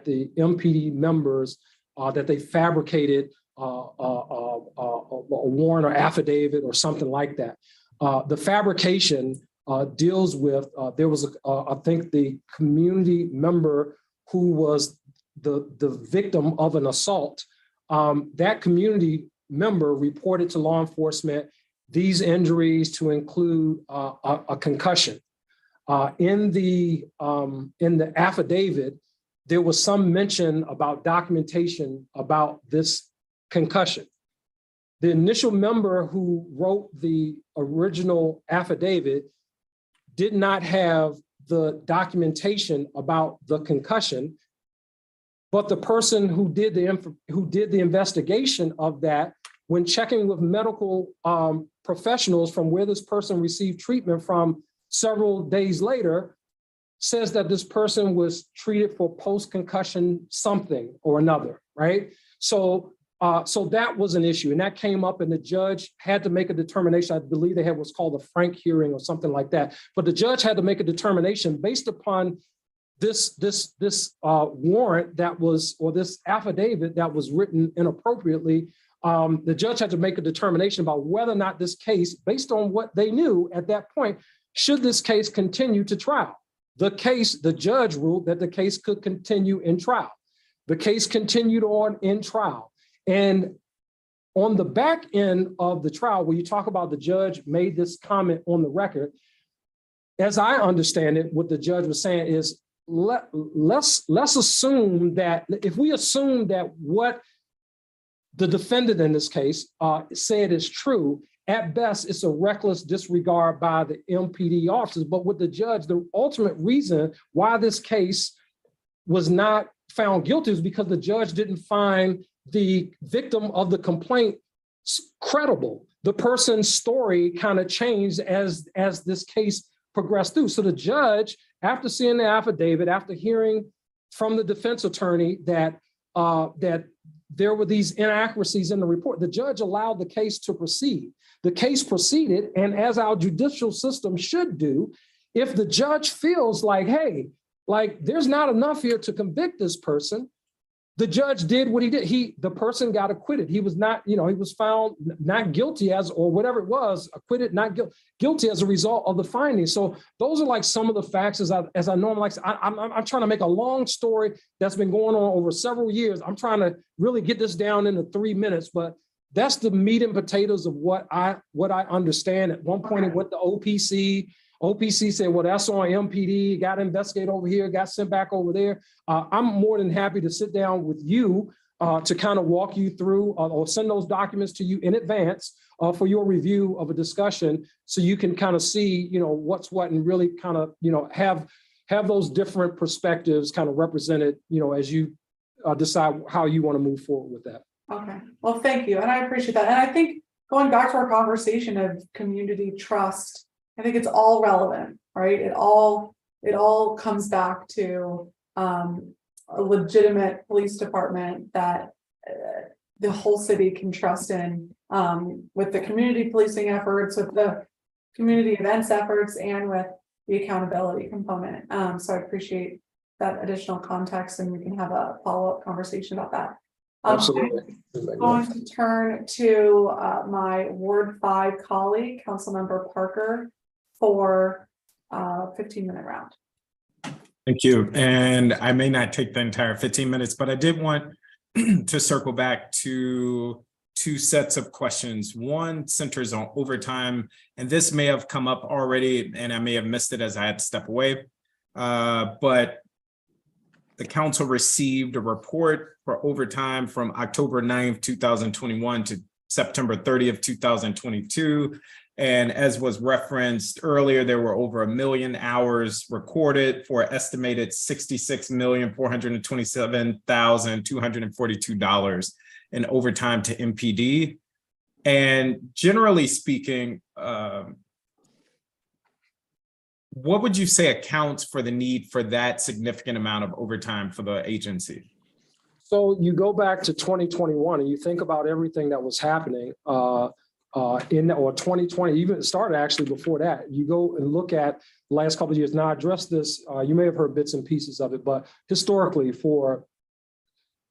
the MPD members, that they fabricated a warrant or affidavit or something like that. The fabrication deals with, there was, I think, the community member who was the victim of an assault. That community member reported to law enforcement these injuries to include a concussion. In the affidavit, there was some mention about documentation about this concussion. The initial member who wrote the original affidavit did not have the documentation about the concussion, but the person who did the investigation of that, when checking with medical professionals from where this person received treatment from several days later, says that this person was treated for post-concussion something or another, right? So that was an issue, and that came up, and the judge had to make a determination. I believe they had what's called a Frank hearing or something like that. But the judge had to make a determination based upon this warrant that was, or this affidavit that was written inappropriately. The judge had to make a determination about whether or not this case, based on what they knew at that point, should this case continue to trial. The judge ruled that the case could continue in trial. The case continued on in trial. And on the back end of the trial, where you talk about the judge made this comment on the record, as I understand it, what the judge was saying is, let's assume that, if we assume that what the defendant in this case said is true, at best, it's a reckless disregard by the MPD officers. But with the judge, the ultimate reason why this case was not found guilty is because the judge didn't find the victim of the complaint credible. The person's story kind of changed as this case progressed through. So the judge, after seeing the affidavit, after hearing from the defense attorney that there were these inaccuracies in the report, the judge allowed the case to proceed. The case proceeded, and as our judicial system should do, if the judge feels like, hey, like there's not enough here to convict this person, the judge did what he did. The person got acquitted. He was not, he was found not guilty or whatever it was, acquitted, not guilty as a result of the findings. So those are like some of the facts as I normally like. I'm trying to make a long story that's been going on over several years. I'm trying to really get this down into 3 minutes, but that's the meat and potatoes of what I understand. At one point, it went to OPC. OPC said, well, that's on MPD, got investigated over here, got sent back over there. I'm more than happy to sit down with you to kind of walk you through or send those documents to you in advance for your review of a discussion, so you can kind of see, what's what, and really kind of, have those different perspectives kind of represented, as you decide how you want to move forward with that. Okay, well, thank you. And I appreciate that. And I think going back to our conversation of community trust, I think it's all relevant, right? It all comes back to a legitimate police department that the whole city can trust in. with the community policing efforts, with the community events efforts, and with the accountability component. So I appreciate that additional context, and we can have a follow-up conversation about that. Absolutely. I'm going to turn to my Ward 5 colleague, Councilmember Parker, for 15-minute round. Thank you. And I may not take the entire 15 minutes, but I did want to circle back to two sets of questions. One centers on overtime, and this may have come up already, and I may have missed it as I had to step away. But the council received a report for overtime from October 9th, 2021 to September 30th, 2022. And as was referenced earlier, there were over 1 million hours recorded for estimated $66,427,242 in overtime to MPD. And generally speaking, what would you say accounts for the need for that significant amount of overtime for the agency? So you go back to 2021 and you think about everything that was happening in 2020, even it started actually before that. You go and look at the last couple of years. Now I address this, you may have heard bits and pieces of it, but historically for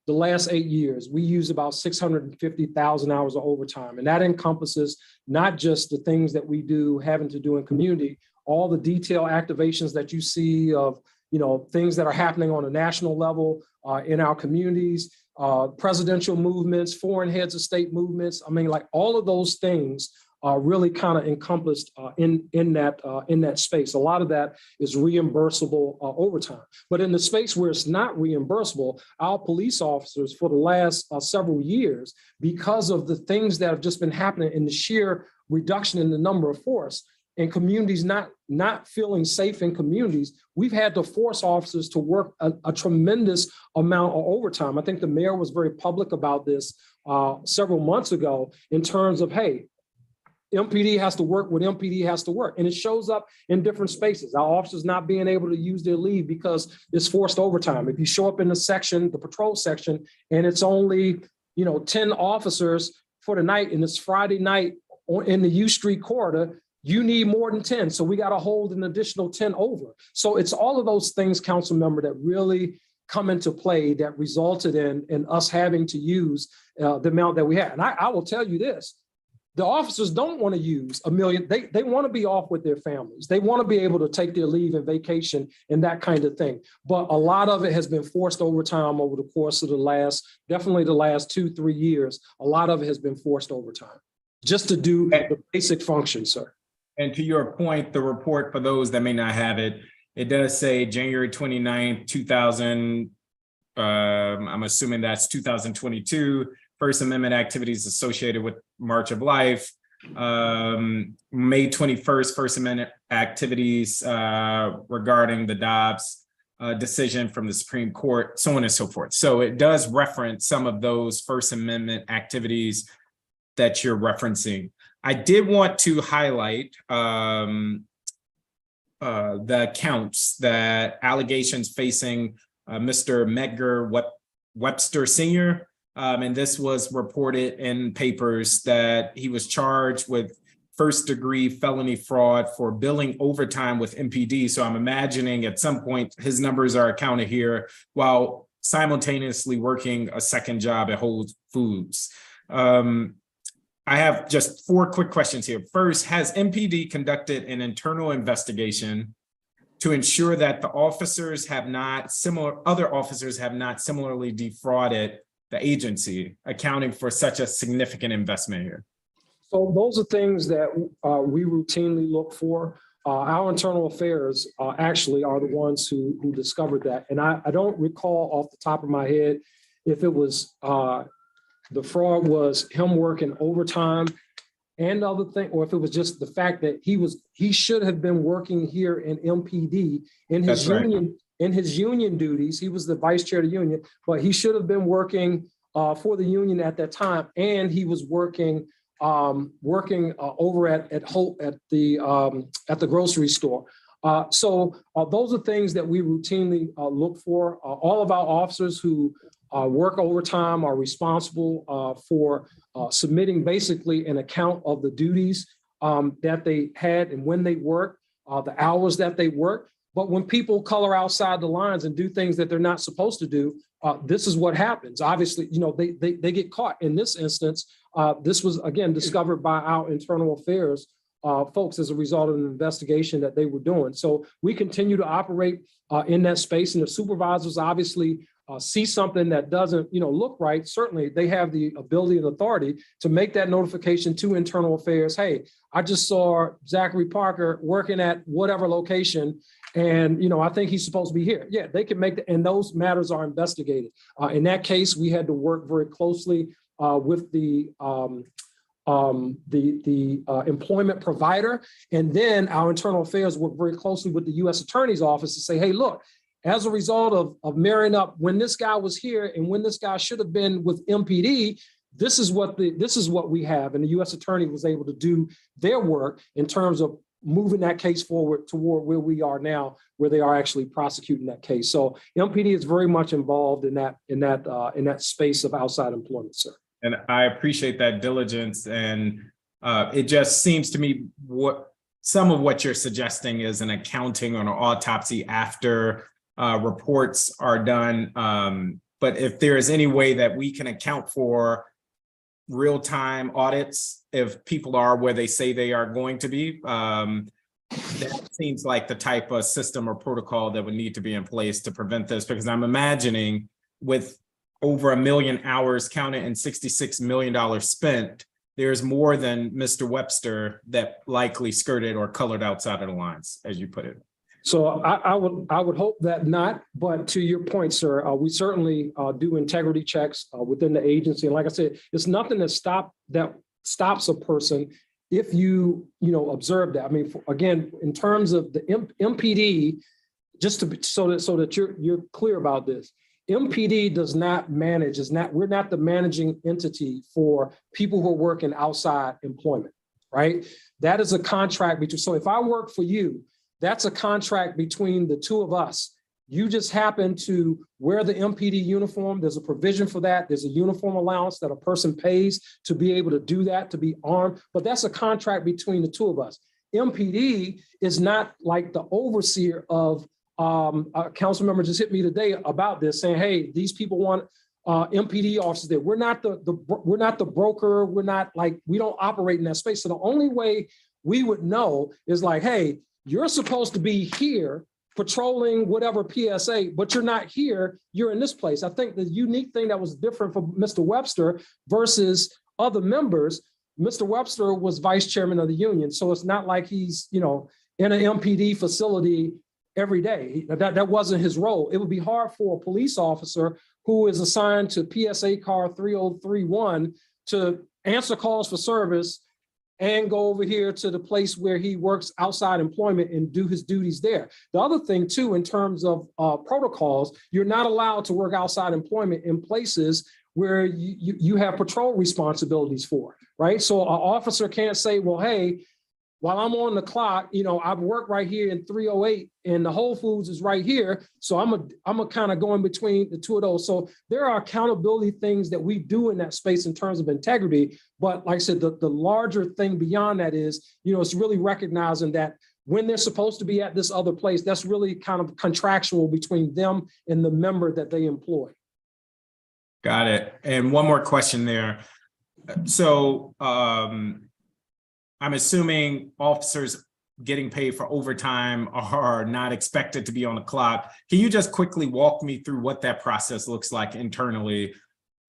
the last 8 years, we use about 650,000 hours of overtime. And that encompasses not just the things that we do having to do in community, all the detail activations that you see of, things that are happening on a national level in our communities, presidential movements, foreign heads of state movements. I mean, like all of those things are really kind of encompassed in that space. A lot of that is reimbursable overtime. But in the space where it's not reimbursable, our police officers for the last several years, because of the things that have just been happening in the sheer reduction in the number of force, and communities not feeling safe in communities, we've had to force officers to work a tremendous amount of overtime. I think the mayor was very public about this several months ago in terms of, hey, MPD has to work what MPD has to work. And it shows up in different spaces. Our officers not being able to use their leave because it's forced overtime. If you show up in the section, the patrol section, and it's only 10 officers for the night, and it's Friday night in the U Street corridor, you need more than 10. So we got to hold an additional 10 over. So it's all of those things, council member, that really come into play that resulted in us having to use the amount that we had. And I will tell you this, the officers don't want to use 1 million. They want to be off with their families. They want to be able to take their leave and vacation and that kind of thing. But a lot of it has been forced overtime over the course of definitely the last 2-3 years. A lot of it has been forced overtime just to do the basic function, sir. And to your point, the report, for those that may not have it, it does say January 29th, I'm assuming that's 2022, First Amendment activities associated with March of Life. May 21st, First Amendment activities regarding the Dobbs decision from the Supreme Court, so on and so forth. So it does reference some of those First Amendment activities that you're referencing. I did want to highlight the counts, that allegations facing Mr. Medgar Webster Sr. And this was reported in papers that he was charged with first-degree felony fraud for billing overtime with MPD. So I'm imagining at some point his numbers are accounted here while simultaneously working a second job at Whole Foods. I have just 4 quick questions here. First, has MPD conducted an internal investigation to ensure that other officers have not similarly defrauded the agency, accounting for such a significant investment here? So those are things that we routinely look for. Our internal affairs actually are the ones who discovered that. And I don't recall off the top of my head if it was the fraud was him working overtime and other thing, or if it was just the fact that he should have been working here in MPD in his union, in his union duties. He was the vice chair of the union, but he should have been working for the union at that time, and he was working over at the grocery store. So those are things that we routinely look for. All of our officers who work overtime are responsible for submitting basically an account of the duties that they had and when they worked, the hours that they worked. But when people color outside the lines and do things that they're not supposed to do, this is what happens. Obviously, they get caught. In this instance, this was, again, discovered by our internal affairs folks as a result of an investigation that they were doing. So we continue to operate in that space, and the supervisors obviously see something that doesn't, look right. Certainly, they have the ability and authority to make that notification to internal affairs. Hey, I just saw Zachary Parker working at whatever location, and I think he's supposed to be here. Yeah, they can make that, and those matters are investigated. In that case, we had to work very closely with the employment provider, and then our internal affairs work very closely with the U.S. Attorney's Office to say, hey, look, as a result of marrying up when this guy was here and when this guy should have been with MPD, this is what we have. And the U.S. Attorney was able to do their work in terms of moving that case forward toward where we are now, where they are actually prosecuting that case. So MPD is very much involved in that space of outside employment, sir. And I appreciate that diligence. And it just seems to me some of what you're suggesting is an accounting or an autopsy after reports are done. But if there is any way that we can account for real-time audits, if people are where they say they are going to be, that seems like the type of system or protocol that would need to be in place to prevent this, because I'm imagining with over 1 million hours counted and $66 million spent, there's more than Mr. Webster that likely skirted or colored outside of the lines, as you put it. So I would hope that not, but to your point, sir, we certainly do integrity checks within the agency. And like I said, it's nothing that stops a person if you observe that. I mean, again, in terms of the MPD, just to so that you're clear about this, MPD does not manage, we're not the managing entity for people who are working outside employment, right? That is a contract between, so if I work for you, that's a contract between the two of us. You just happen to wear the MPD uniform. There's a provision for that. There's a uniform allowance that a person pays to be able to do that, to be armed, but that's a contract between the two of us. MPD is not like the overseer of, a council member just hit me today about this, saying, hey, these people want MPD officers there. We're not the broker. We don't operate in that space. So the only way we would know is like, hey, you're supposed to be here patrolling whatever PSA, but you're not here, you're in this place. I think the unique thing that was different for Mr. Webster versus other members, Mr. Webster was vice chairman of the union. So it's not like he's, in an MPD facility every day. That wasn't his role. It would be hard for a police officer who is assigned to PSA car 3031 to answer calls for service and go over here to the place where he works outside employment and do his duties there. The other thing too, in terms of protocols, you're not allowed to work outside employment in places where you have patrol responsibilities for, right? So an officer can't say, well, hey, while I'm on the clock, I've worked right here in 308 and the Whole Foods is right here. So I'm a kind of go in between the two of those. So there are accountability things that we do in that space in terms of integrity. But like I said, the larger thing beyond that is, it's really recognizing that when they're supposed to be at this other place, that's really kind of contractual between them and the member that they employ. Got it. And one more question there. So, I'm assuming officers getting paid for overtime are not expected to be on the clock. Can you just quickly walk me through what that process looks like internally?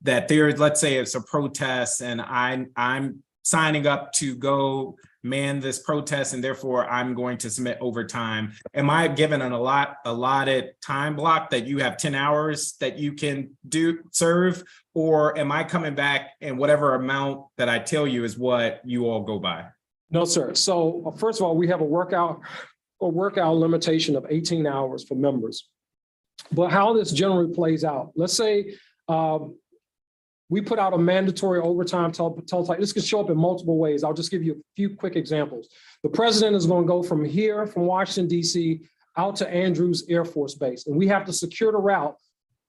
That let's say it's a protest and I'm signing up to go man this protest and therefore I'm going to submit overtime. Am I given an allotted time block that you have 10 hours that you can serve? Or am I coming back and whatever amount that I tell you is what you all go by? No, sir. So first of all, we have a workout limitation of 18 hours for members. But how this generally plays out, let's say we put out a mandatory overtime teletype. This could show up in multiple ways. I'll just give you a few quick examples. The president is going to go from here, from Washington, D.C., out to Andrews Air Force Base, and we have to secure the route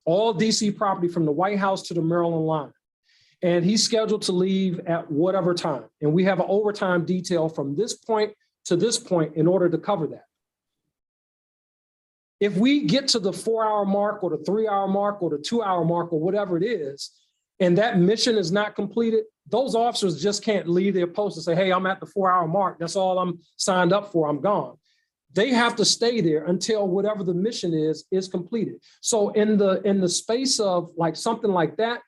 all DC property from the White House to the Maryland line. And he's scheduled to leave at whatever time. And we have an overtime detail from this point to this point in order to cover that. If we get to the 4-hour mark or the 3-hour mark or the 2-hour mark or whatever it is, and that mission is not completed, those officers just can't leave their post and say, hey, I'm at the 4-hour mark. That's all I'm signed up for. I'm gone. They have to stay there until whatever the mission is completed. So in the space of like something like that,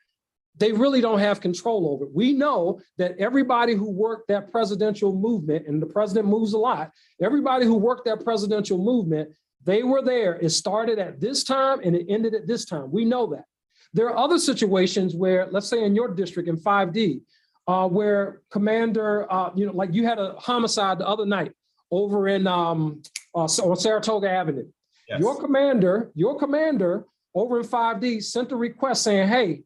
they really don't have control over it. We know that everybody who worked that presidential movement, and the president moves a lot, everybody who worked that presidential movement, they were there. It started at this time and it ended at this time. We know that. There are other situations where, let's say in your district in 5D, where commander, like you had a homicide the other night over in on Saratoga Avenue. Yes. Your commander over in 5D sent a request saying, hey,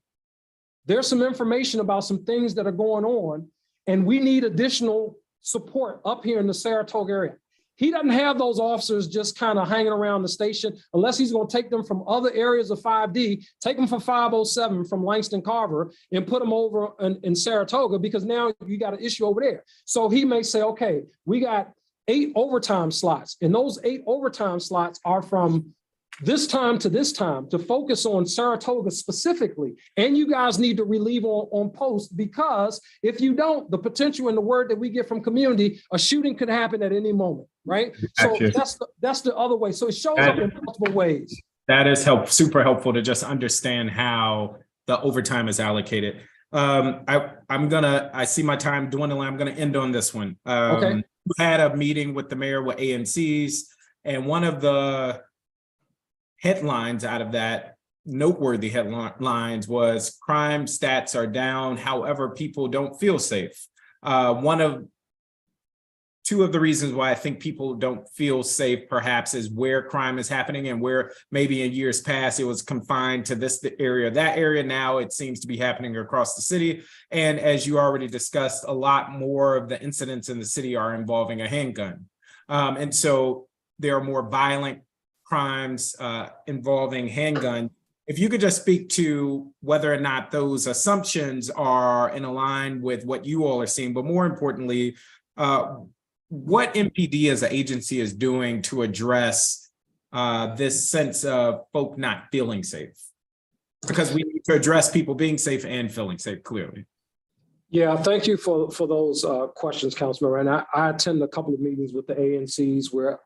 there's some information about some things that are going on, and we need additional support up here in the Saratoga area. He doesn't have those officers just kind of hanging around the station unless he's going to take them from other areas of 5D, take them from 507 from Langston Carver and put them over in Saratoga, because now you got an issue over there. So he may say, okay, we got 8 overtime slots, and those 8 overtime slots are from this time to this time to focus on Saratoga specifically. And you guys need to relieve on post, because if you don't, the potential and the word that we get from community, a shooting could happen at any moment, right? So that's the other way. So it shows up in multiple ways. That is super helpful to just understand how the overtime is allocated. I see my time dwindling. I'm gonna end on this one. Okay. We had a meeting with the mayor with ANCs, and one of the headlines out of that, noteworthy headlines, was crime stats are down. However, people don't feel safe. Two of the reasons why I think people don't feel safe perhaps is where crime is happening, and where maybe in years past it was confined to this area, that area. Now it seems to be happening across the city. And as you already discussed, a lot more of the incidents in the city are involving a handgun. And so there are more violent crimes involving handgun. If you could just speak to whether or not those assumptions are in line with what you all are seeing, but more importantly, what MPD as an agency is doing to address this sense of folk not feeling safe? Because we need to address people being safe and feeling safe, clearly. Yeah, thank you for those questions, Councilman. And I attend a couple of meetings with the ANCs where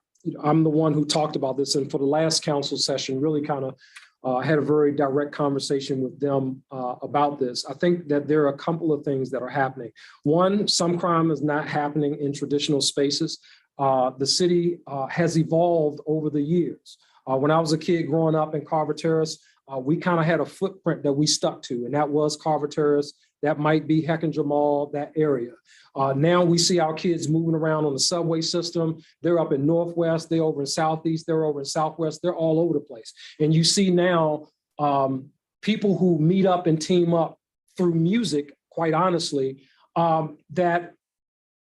I'm the one who talked about this, and for the last council session, really kind of had a very direct conversation with them about this. I think that there are a couple of things that are happening. One, some crime is not happening in traditional spaces. The city has evolved over the years. When I was a kid growing up in Carver Terrace, we kind of had a footprint that we stuck to, and that was Carver Terrace. That might be Heckinger Mall, that area. Now we see our kids moving around on the subway system. They're up in Northwest, they're over in Southeast, they're over in Southwest, they're all over the place. And you see now people who meet up and team up through music, quite honestly, that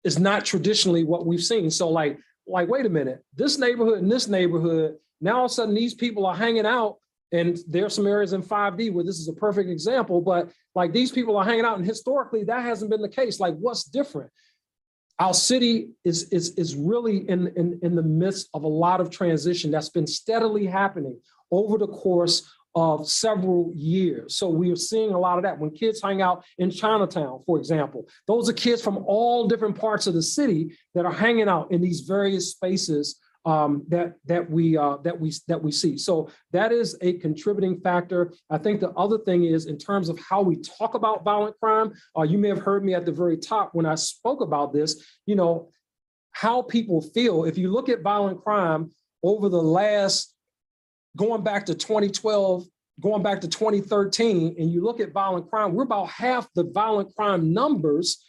is not traditionally what we've seen. So like, wait a minute, this neighborhood and this neighborhood, now all of a sudden these people are hanging out. And there are some areas in 5D where this is a perfect example, but like these people are hanging out, and historically that hasn't been the case. Like, what's different? Our city is really in the midst of a lot of transition that's been steadily happening over the course of several years. So we are seeing a lot of that. When kids hang out in Chinatown, for example, those are kids from all different parts of the city that are hanging out in these various spaces that we see. So that is a contributing factor. I think the other thing is, in terms of how we talk about violent crime, you may have heard me at the very top when I spoke about this, how people feel. If you look at violent crime over the last, going back to 2012, going back to 2013, and you look at violent crime, we're about half the violent crime numbers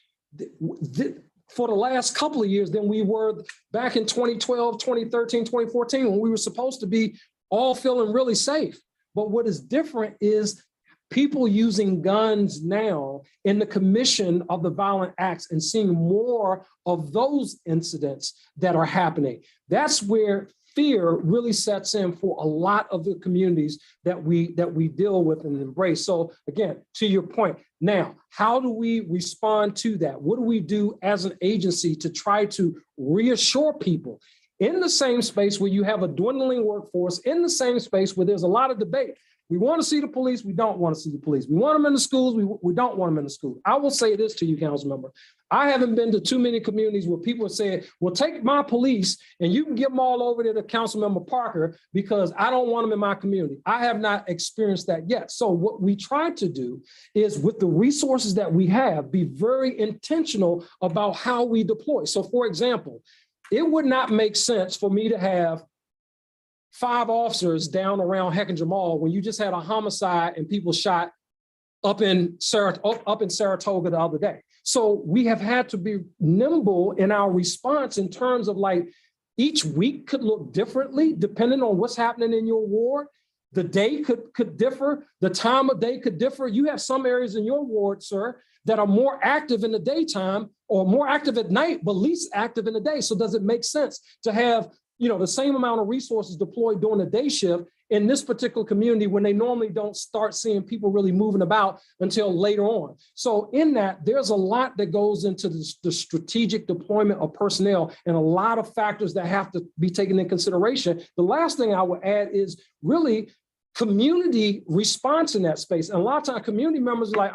for the last couple of years than we were back in 2012, 2013, 2014, when we were supposed to be all feeling really safe. But what is different is people using guns now in the commission of the violent acts and seeing more of those incidents that are happening. That's where fear really sets in for a lot of the communities that we deal with and embrace. So again, to your point, now, how do we respond to that? What do we do as an agency to try to reassure people in the same space where you have a dwindling workforce, in the same space where there's a lot of debate? We want to see the police. We don't want to see the police. We want them in the schools. We don't want them in the schools. I will say this to you, council member. I haven't been to too many communities where people are saying, well, take my police and you can give them all over to council member Parker because I don't want them in my community. I have not experienced that yet. So what we try to do is, with the resources that we have, be very intentional about how we deploy. So for example, it would not make sense for me to have 5 officers down around Hechinger Mall when you just had a homicide and people shot up in Saratoga the other day. So we have had to be nimble in our response in terms of, like, each week could look differently depending on what's happening in your ward. The day could differ. The time of day could differ. You have some areas in your ward, sir, that are more active in the daytime or more active at night, but least active in the day. So does it make sense to have, the same amount of resources deployed during the day shift in this particular community when they normally don't start seeing people really moving about until later on? So in that, there's a lot that goes into the strategic deployment of personnel and a lot of factors that have to be taken into consideration. The last thing I would add is really community response in that space. And a lot of times community members are like,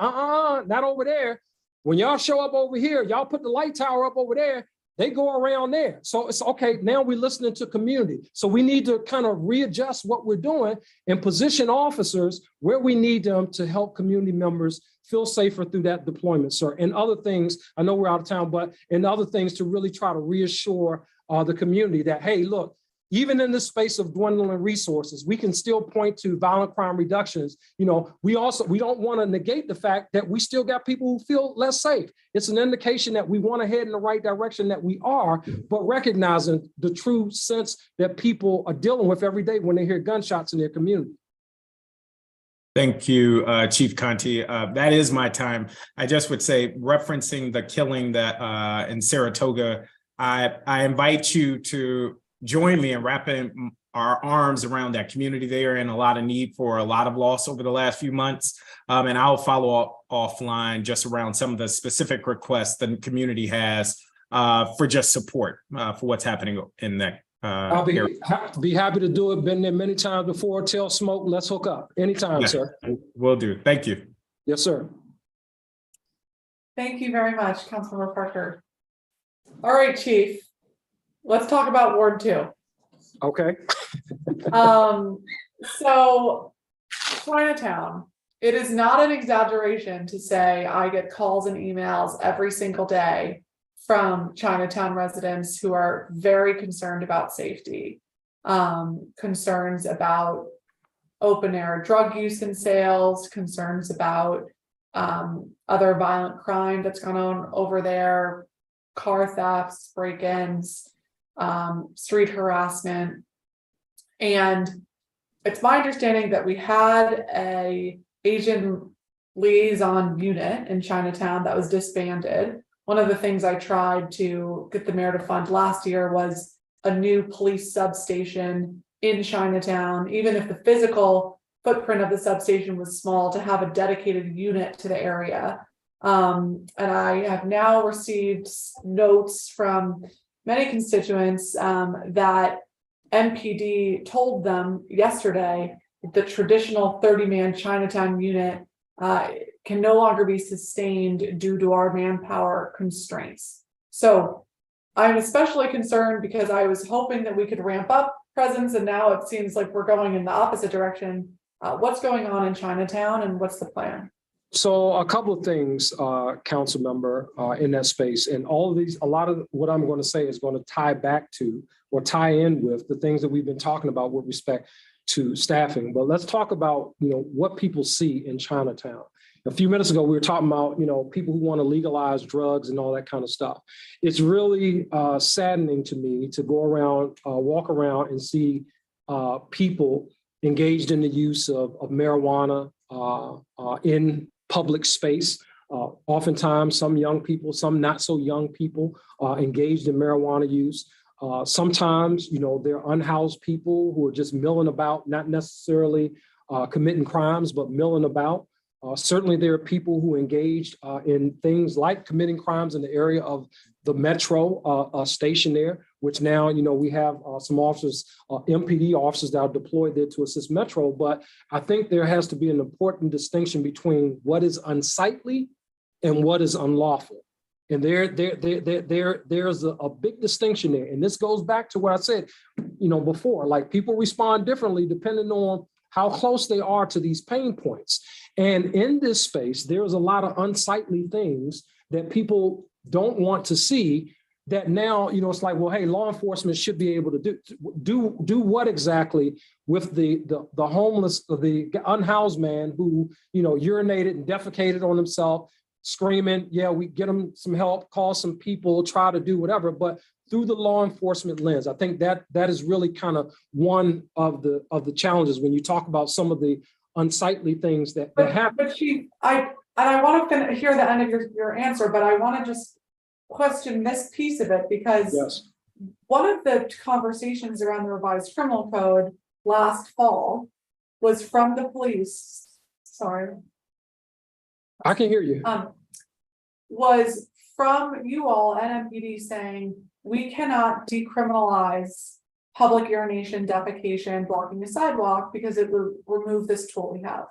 not over there. When y'all show up over here, y'all put the light tower up over there, they go around there. So it's okay, now we're listening to community. So we need to kind of readjust what we're doing and position officers where we need them to help community members feel safer through that deployment, sir. And other things, I know we're out of town, but and other things to really try to reassure the community that, hey, look, even in this space of dwindling resources, we can still point to violent crime reductions. We don't want to negate the fact that we still got people who feel less safe. It's an indication that we want to head in the right direction, that we are, but recognizing the true sense that people are dealing with every day when they hear gunshots in their community. Thank you, Chief Conti. That is my time. I just would say, referencing the killing that in Saratoga, I invite you to join me in wrapping our arms around that community. They are in a lot of need for a lot of loss over the last few months. And I'll follow up offline just around some of the specific requests the community has for just support for what's happening in that I'll be happy to do it. Been there many times before. Tell Smoke, let's hook up. Anytime, yeah, sir. Will do. Thank you. Yes, sir. Thank you very much, Councilmember Parker. All right, Chief. Let's talk about Ward 2. Okay. So Chinatown, it is not an exaggeration to say I get calls and emails every single day from Chinatown residents who are very concerned about safety, concerns about open air drug use and sales, concerns about other violent crime that's gone on over there, car thefts, break-ins, street harassment. And it's my understanding that we had a Asian liaison unit in Chinatown that was disbanded. One of the things I tried to get the mayor to fund last year was a new police substation in Chinatown, even if the physical footprint of the substation was small, to have a dedicated unit to the area. And I have now received notes from many constituents that MPD told them yesterday that the traditional 30-man Chinatown unit can no longer be sustained due to our manpower constraints. So I'm especially concerned because I was hoping that we could ramp up presence, and now it seems like we're going in the opposite direction. What's going on in Chinatown and what's the plan? So a couple of things, council member, in that space, and all of these, a lot of what I'm going to say is going to tie back to or tie in with the things that we've been talking about with respect to staffing. But let's talk about, what people see in Chinatown. A few minutes ago, we were talking about, people who want to legalize drugs and all that kind of stuff. It's really saddening to me to go around, walk around and see people engaged in the use of marijuana in public space. Oftentimes, some young people, some not so young people engaged in marijuana use. Sometimes, they're unhoused people who are just milling about, not necessarily committing crimes, but milling about. Certainly, there are people who engaged in things like committing crimes in the area of the metro station there, which now, we have some officers, MPD officers that are deployed there to assist metro. But I think there has to be an important distinction between what is unsightly and what is unlawful. And there's a big distinction there. And this goes back to what I said, before, like people respond differently depending on how close they are to these pain points. And in this space, there's a lot of unsightly things that people don't want to see that now, it's like, well, hey, law enforcement should be able to do what exactly with the homeless, the unhoused man who, urinated and defecated on himself, screaming, yeah, we get them some help, call some people, try to do whatever, but through the law enforcement lens. I think that is really kind of one of the challenges when you talk about some of the unsightly things that happen. But Chief, I want to hear the end of your answer, but I want to just question this piece of it because yes. One of the conversations around the revised criminal code last fall was from the police. Sorry. I can hear you. Was from you all at MPD saying we cannot decriminalize public urination, defecation, blocking the sidewalk because it will remove this tool we have.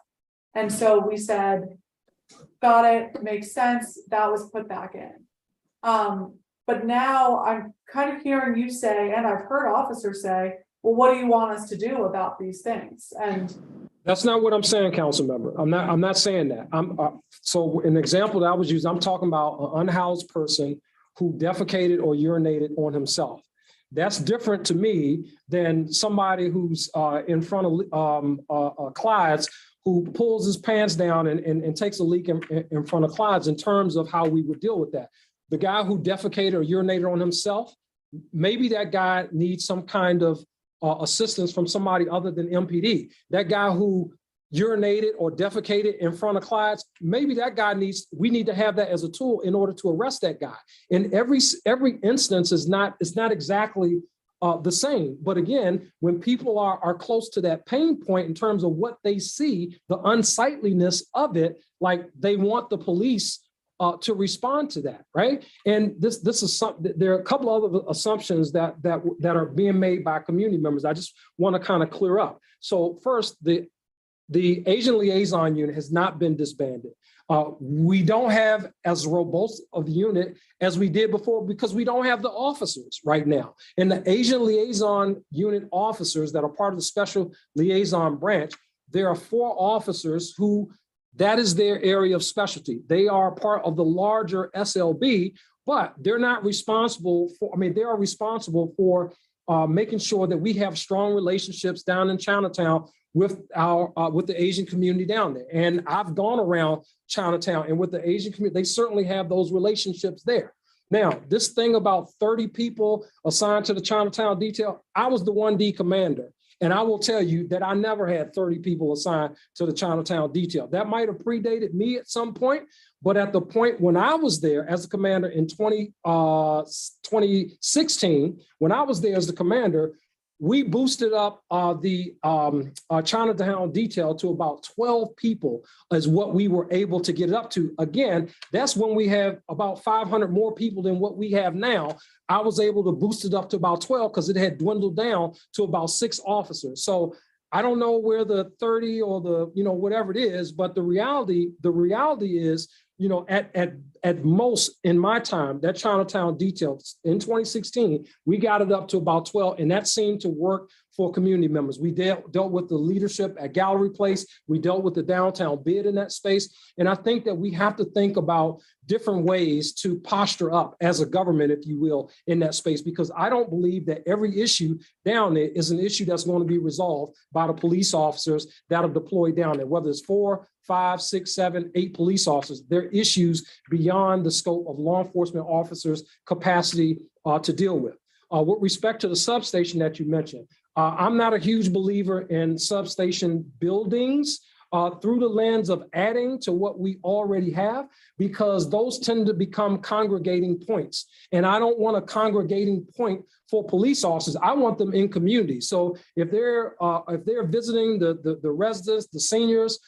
And so we said, got it, makes sense. That was put back in. But now I'm kind of hearing you say, and I've heard officers say, well, what do you want us to do about these things? And that's not what I'm saying, council member. I'm not saying that. So an example that I was using, I'm talking about an unhoused person who defecated or urinated on himself. That's different to me than somebody who's in front of Clyde's who pulls his pants down and takes a leak in front of Clyde's in terms of how we would deal with that. The guy who defecated or urinated on himself, maybe that guy needs some kind of assistance from somebody other than MPD. That guy who urinated or defecated in front of Clyde's, maybe that guy we need to have that as a tool in order to arrest that guy. And every instance is not exactly the same. But again, when people are close to that pain point in terms of what they see, the unsightliness of it, like they want the police to respond to that, right? And this is something. There are a couple of other assumptions that are being made by community members. I just want to kind of clear up. So first, the Asian Liaison Unit has not been disbanded. We don't have as robust of a unit as we did before because we don't have the officers right now. And the Asian Liaison Unit officers that are part of the Special Liaison Branch, there are 4 officers who that is their area of specialty. They are part of the larger SLB, but they're not responsible for, they are responsible for making sure that we have strong relationships down in Chinatown with the Asian community down there. And I've gone around Chinatown and with the Asian community, they certainly have those relationships there. Now, this thing about 30 people assigned to the Chinatown detail, I was the 1D commander. And I will tell you that I never had 30 people assigned to the Chinatown detail. That might have predated me at some point, but at the point when I was there as a commander in 2016, when I was there as the commander, we boosted up the Chinatown detail to about 12 people is what we were able to get it up to. Again, that's when we have about 500 more people than what we have now. I was able to boost it up to about 12 because it had dwindled down to about 6 officers. So I don't know where the 30 or the, whatever it is, but the reality is, at most in my time, that Chinatown detail in 2016, we got it up to about 12, and that seemed to work for community members. We dealt with the leadership at Gallery Place. We dealt with the downtown bid in that space. And I think that we have to think about different ways to posture up as a government, if you will, in that space, because I don't believe that every issue down there is an issue that's going to be resolved by the police officers that are deployed down there, whether it's 4, 5, 6, 7, 8 police officers. There are issues beyond the scope of law enforcement officers' capacity to deal with. With respect to the substation that you mentioned, I'm not a huge believer in substation buildings through the lens of adding to what we already have, because those tend to become congregating points. And I don't want a congregating point for police officers. I want them in community. So if they're visiting the residents, the seniors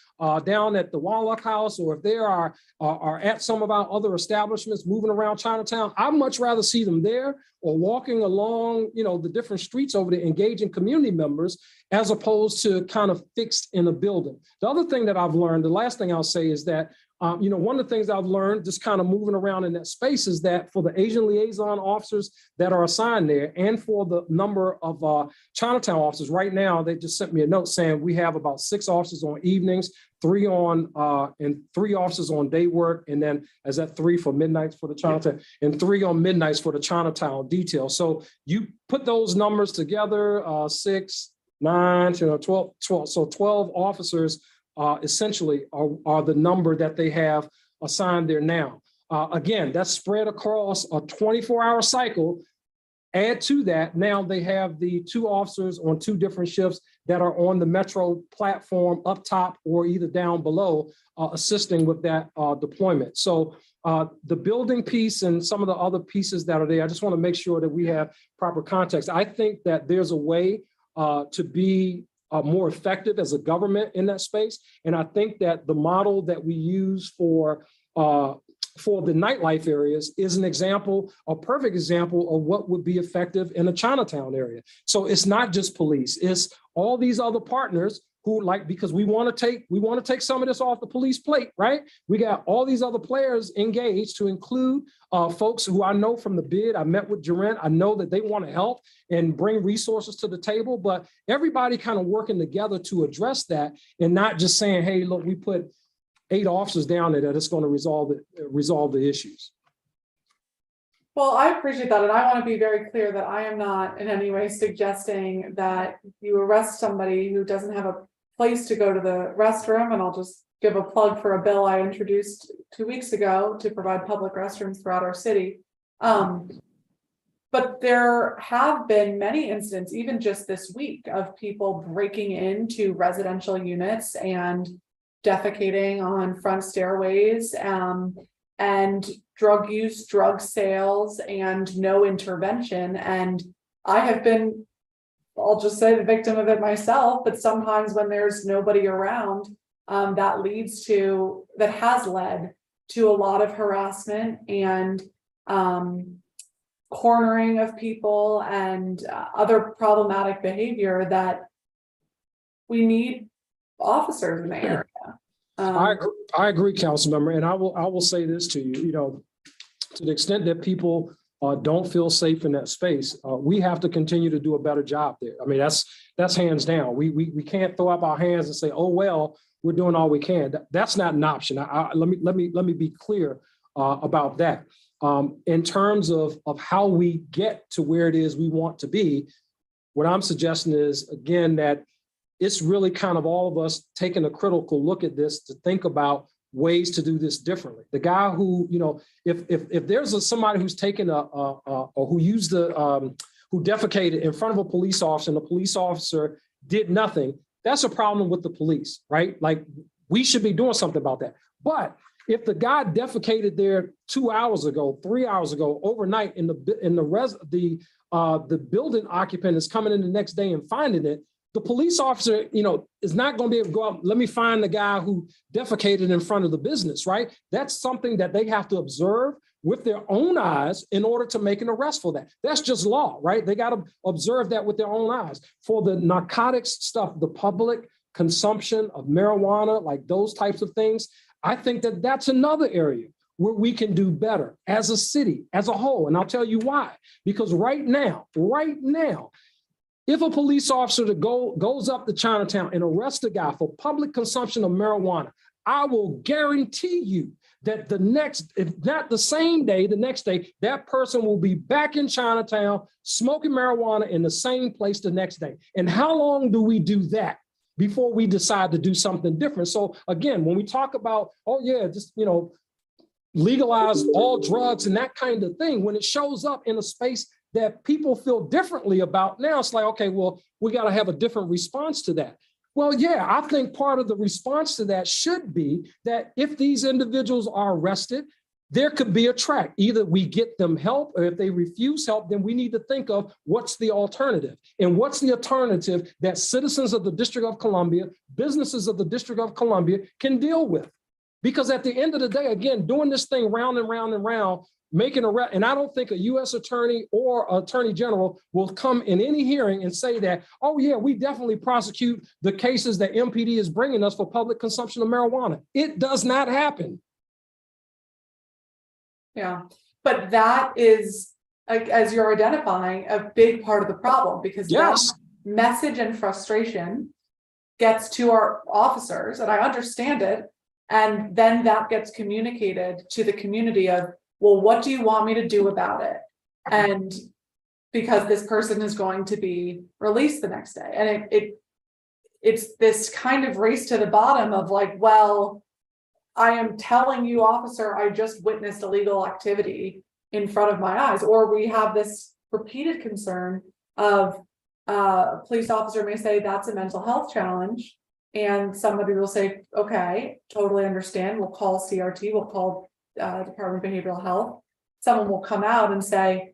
down at the Wallach House, or if they are at some of our other establishments moving around Chinatown, I'd much rather see them there or walking along, the different streets over there, engaging community members, as opposed to kind of fixed in a building. The other thing that I've learned, the last thing I'll say is that, one of the things I've learned just kind of moving around in that space is that for the Asian liaison officers that are assigned there, and for the number of Chinatown officers, right now, they just sent me a note saying we have about 6 officers on evenings, 3 officers on day work, and then is that 3 for midnights for the Chinatown, and 3 on midnights for the Chinatown detail. So you put those numbers together, 6, 9, 12. So 12 officers essentially are the number that they have assigned there now. Again, that's spread across a 24-hour cycle. Add to that, now they have the 2 officers on 2 different shifts that are on the Metro platform up top or either down below, assisting with that deployment. So the building piece and some of the other pieces that are there, I just want to make sure that we have proper context. I think that there's a way to be more effective as a government in that space. And I think that the model that we use for the nightlife areas is an example, a perfect example of what would be effective in a Chinatown area. So it's not just police, it's all these other partners who, because we want to take some of this off the police plate, right? We got all these other players engaged, to include folks who I know from the bid. I met with Jarrett. I know that they want to help and bring resources to the table, but everybody kind of working together to address that, and not just saying, hey, look, we put 8 officers down there that it's going to resolve the issues. Well, I appreciate that. And I want to be very clear that I am not in any way suggesting that you arrest somebody who doesn't have a place to go to the restroom. And I'll just give a plug for a bill I introduced 2 weeks ago to provide public restrooms throughout our city. But there have been many incidents, even just this week, of people breaking into residential units and defecating on front stairways, and drug use, drug sales, and no intervention. And I have been, I'll just say, the victim of it myself, but sometimes when there's nobody around, that has led to a lot of harassment and cornering of people and other problematic behavior that we need officers in the area. I agree, council member, and I will say this to you, to the extent that people don't feel safe in that space, we have to continue to do a better job there. I mean, that's hands down. We can't throw up our hands and say, oh, well, we're doing all we can. That's not an option. Let me be clear about that. In terms of how we get to where it is we want to be, what I'm suggesting is, again, that it's really kind of all of us taking a critical look at this to think about ways to do this differently. The guy who, if there's somebody who's taken or who used who defecated in front of a police officer and the police officer did nothing, that's a problem with the police, right? Like, we should be doing something about that. But if the guy defecated there 2 hours ago, 3 hours ago, overnight, the building occupant is coming in the next day and finding it, the police officer, is not going to be able to go out, let me find the guy who defecated in front of the business, right? That's something that they have to observe with their own eyes in order to make an arrest for that. That's just law, right? They got to observe that with their own eyes. For the narcotics stuff, the public consumption of marijuana, like those types of things, I think that that's another area where we can do better as a city, as a whole. And I'll tell you why. Because right now, if a police officer goes up to Chinatown and arrests a guy for public consumption of marijuana, I will guarantee you that if not the same day, the next day, that person will be back in Chinatown smoking marijuana in the same place the next day. And how long do we do that before we decide to do something different? So again, when we talk about, legalize all drugs and that kind of thing, when it shows up in a space that people feel differently about, now it's like, okay, well, we got to have a different response to that. Well, yeah, I think part of the response to that should be that if these individuals are arrested, there could be a track. Either we get them help, or if they refuse help, then we need to think of what's the alternative. And what's the alternative that citizens of the District of Columbia, businesses of the District of Columbia can deal with? Because at the end of the day, again, doing this thing round and round and round, making arrest, and I don't think a U.S. attorney or attorney general will come in any hearing and say that, oh yeah, we definitely prosecute the cases that MPD is bringing us for public consumption of marijuana. It does not happen. Yeah, but that is, like, as you're identifying, a big part of the problem, because Yes. that message and frustration gets to our officers, and I understand it. And then that gets communicated to the community of, well, what do you want me to do about it? And because this person is going to be released the next day. And it's this kind of race to the bottom of like, well, I am telling you, officer, I just witnessed illegal activity in front of my eyes. Or we have this repeated concern of a police officer may say that's a mental health challenge. And somebody will say, okay, totally understand. We'll call CRT, we'll call Department of Behavioral Health. Someone will come out and say,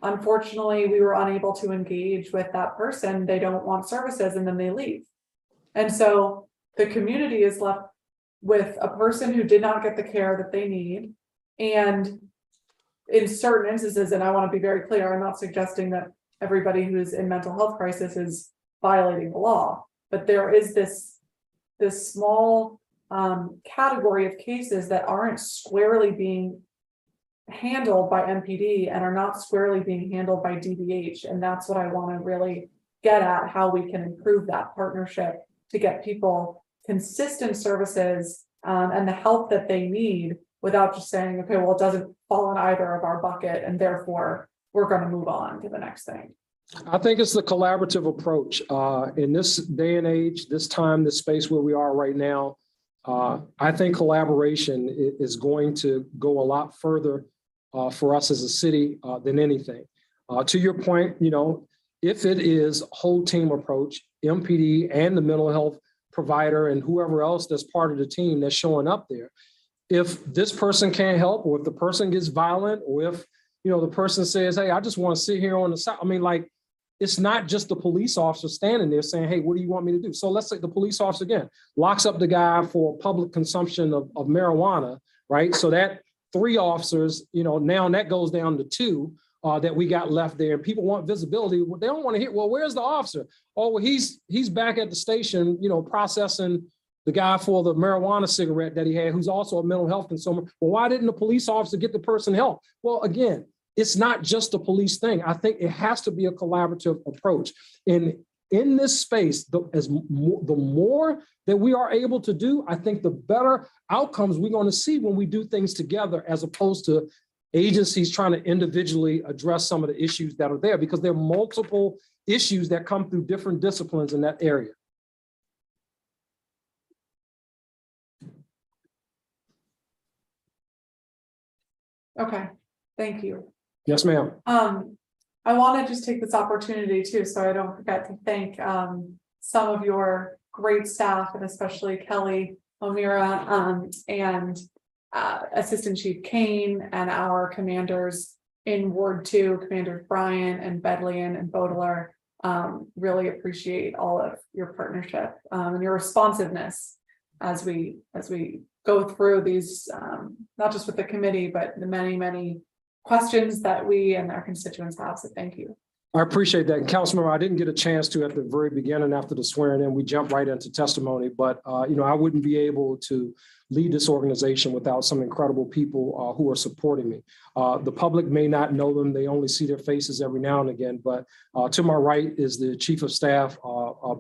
unfortunately, we were unable to engage with that person. They don't want services, and then they leave. And so the community is left with a person who did not get the care that they need. And in certain instances, and I want to be very clear, I'm not suggesting that everybody who's in mental health crisis is violating the law, but there is this small category of cases that aren't squarely being handled by MPD and are not squarely being handled by DBH. And that's what I want to really get at, how we can improve that partnership to get people consistent services and the help that they need, without just saying, okay, well, it doesn't fall in either of our bucket, and therefore we're going to move on to the next thing. I think it's the collaborative approach in this day and age, this time, this space where we are right now. I think collaboration is going to go a lot further for us as a city than anything. To your point, if it is whole team approach, MPD and the mental health provider and whoever else that's part of the team that's showing up there, if this person can't help, or if the person gets violent, or if the person says, hey, I just want to sit here on the side. I mean, like, it's not just the police officer standing there saying, hey, what do you want me to do? So let's say the police officer, again, locks up the guy for public consumption of marijuana, right? So that 3 officers, now that goes down to 2 that we got left there. And people want visibility. They don't want to hear, well, where's the officer? Oh, well, he's back at the station, processing the guy for the marijuana cigarette that he had, who's also a mental health consumer. Well, why didn't the police officer get the person help? Well, again, it's not just a police thing. I think it has to be a collaborative approach. And in this space, the more that we are able to do, I think the better outcomes we're going to see when we do things together, as opposed to agencies trying to individually address some of the issues that are there, because there are multiple issues that come through different disciplines in that area. Okay, thank you. Yes, ma'am. I want to just take this opportunity too, so I don't forget to thank some of your great staff, and especially Kelly, O'Meara, and Assistant Chief Kane, and our commanders in Ward 2, Commanders Bryant and Bedlian and Baudelaire. Really appreciate all of your partnership and your responsiveness as we go through these, not just with the committee, but the many questions that we and our constituents have. So thank you. I appreciate that. Councilmember, I didn't get a chance to at the very beginning after the swearing in. We jumped right into testimony, but I wouldn't be able to lead this organization without some incredible people who are supporting me. The public may not know them. They only see their faces every now and again, but to my right is the Chief of Staff,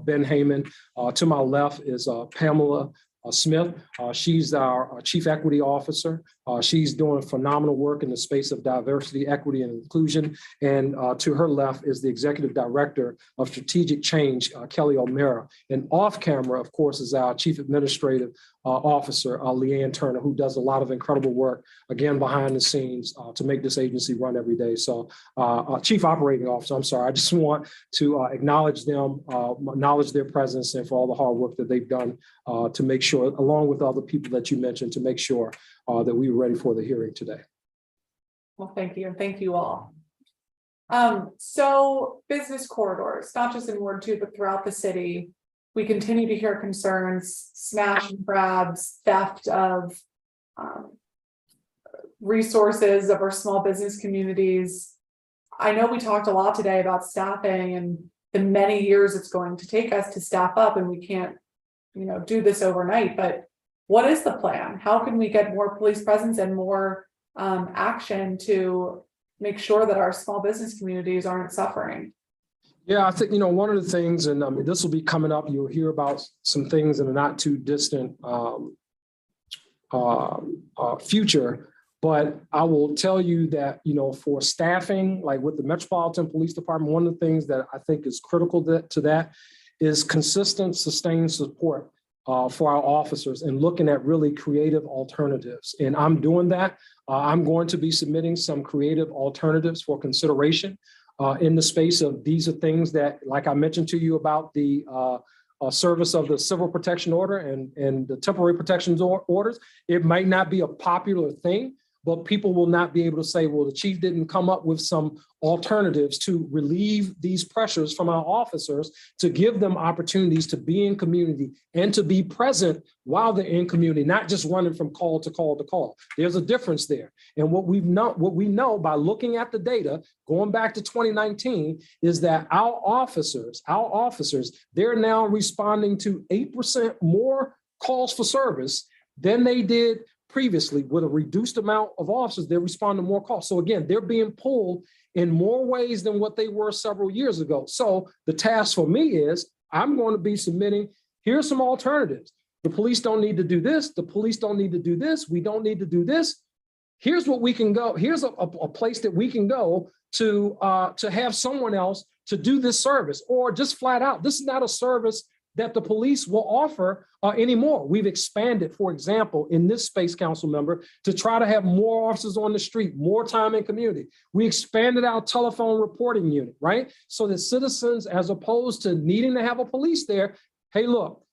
Ben Heyman. To my left is Pamela Smith. She's our Chief Equity Officer. She's doing phenomenal work in the space of diversity, equity, and inclusion. And to her left is the Executive Director of Strategic Change, Kelly O'Meara. And off camera, of course, is our Chief Administrative Officer, Leanne Turner, who does a lot of incredible work, again, behind the scenes to make this agency run every day. So Chief Operating Officer, I'm sorry, I just want to acknowledge them, acknowledge their presence, and for all the hard work that they've done to make sure, along with other people that you mentioned, to make sure that we were ready for the hearing today. Well, thank you, and thank you all. So business corridors, not just in Ward 2, but throughout the city, we continue to hear concerns, smash and grabs, theft of resources of our small business communities. I know we talked a lot today about staffing and the many years it's going to take us to staff up, and we can't, do this overnight, but what is the plan? How can we get more police presence and more action to make sure that our small business communities aren't suffering? Yeah, I think, one of the things, and this will be coming up, you'll hear about some things in the not too distant future, but I will tell you that, for staffing, like with the Metropolitan Police Department, one of the things that I think is critical to that is consistent, sustained support for our officers and looking at really creative alternatives. And I'm doing that. I'm going to be submitting some creative alternatives for consideration in the space of, these are things that, like I mentioned to you about the service of the civil protection order and the temporary protections orders. It might not be a popular thing, but people will not be able to say, well, the chief didn't come up with some alternatives to relieve these pressures from our officers, to give them opportunities to be in community and to be present while they're in community, not just running from call to call to call. There's a difference there. And what we know by looking at the data, going back to 2019, is that our officers, they're now responding to 8% more calls for service than they did previously. With a reduced amount of officers, they respond to more calls. So again, they're being pulled in more ways than what they were several years ago. So the task for me is, I'm going to be submitting, here's some alternatives. The police don't need to do this. The police don't need to do this. We don't need to do this. Here's what we can go. Here's a place that we can go to have someone else to do this service, or just flat out, this is not a service that the police will offer anymore. We've expanded, for example, in this space, council member, to try to have more officers on the street, more time in community. We expanded our telephone reporting unit, right? So that citizens, as opposed to needing to have a police there, hey, look,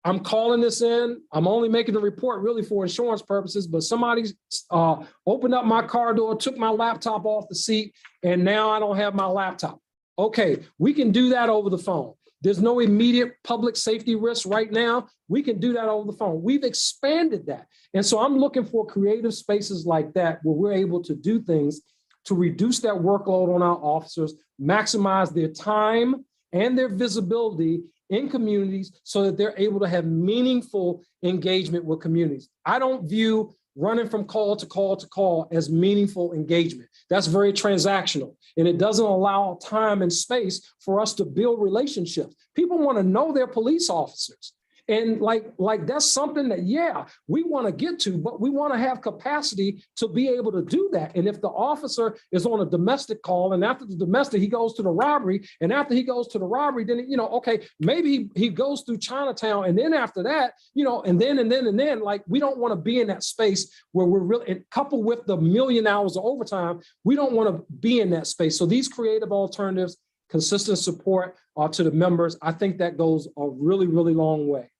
I'm calling this in. I'm only making the report really for insurance purposes, but somebody's opened up my car door, took my laptop off the seat, and now I don't have my laptop. Okay, we can do that over the phone. There's no immediate public safety risk right now. We can do that over the phone. We've expanded that. And so I'm looking for creative spaces like that where we're able to do things to reduce that workload on our officers, maximize their time and their visibility in communities so that they're able to have meaningful engagement with communities. I don't view running from call to call to call as meaningful engagement. That's very transactional, and it doesn't allow time and space for us to build relationships. People want to know their police officers. And like that's something that, yeah, we want to get to, but we want to have capacity to be able to do that. And if the officer is on a domestic call, and after the domestic, he goes to the robbery, and after he goes to the robbery, then, okay, maybe he goes through Chinatown, and then after that, and then, like, we don't want to be in that space where we're really, coupled with the million hours of overtime, we don't want to be in that space. So these creative alternatives, consistent support to the members, I think that goes a really, really long way.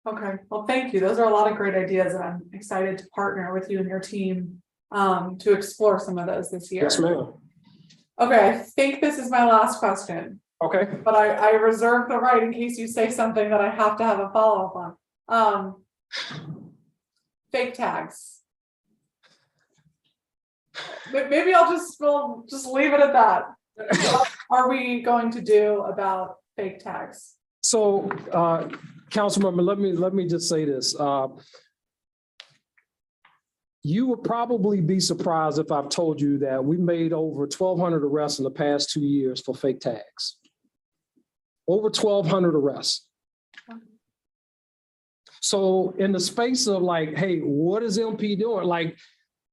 Okay, well, thank you. Those are a lot of great ideas, and I'm excited to partner with you and your team to explore some of those this year. Yes, ma'am. Okay, I think this is my last question. Okay. But I reserve the right in case you say something that I have to have a follow-up on. Fake tags. Maybe we'll just leave it at that. What are we going to do about fake tags? So, Councilmember, let me just say this. You would probably be surprised if I've told you that we made over 1,200 arrests in the past 2 years for fake tags. Over 1,200 arrests. So in the space of like, hey, what is MP doing? Like,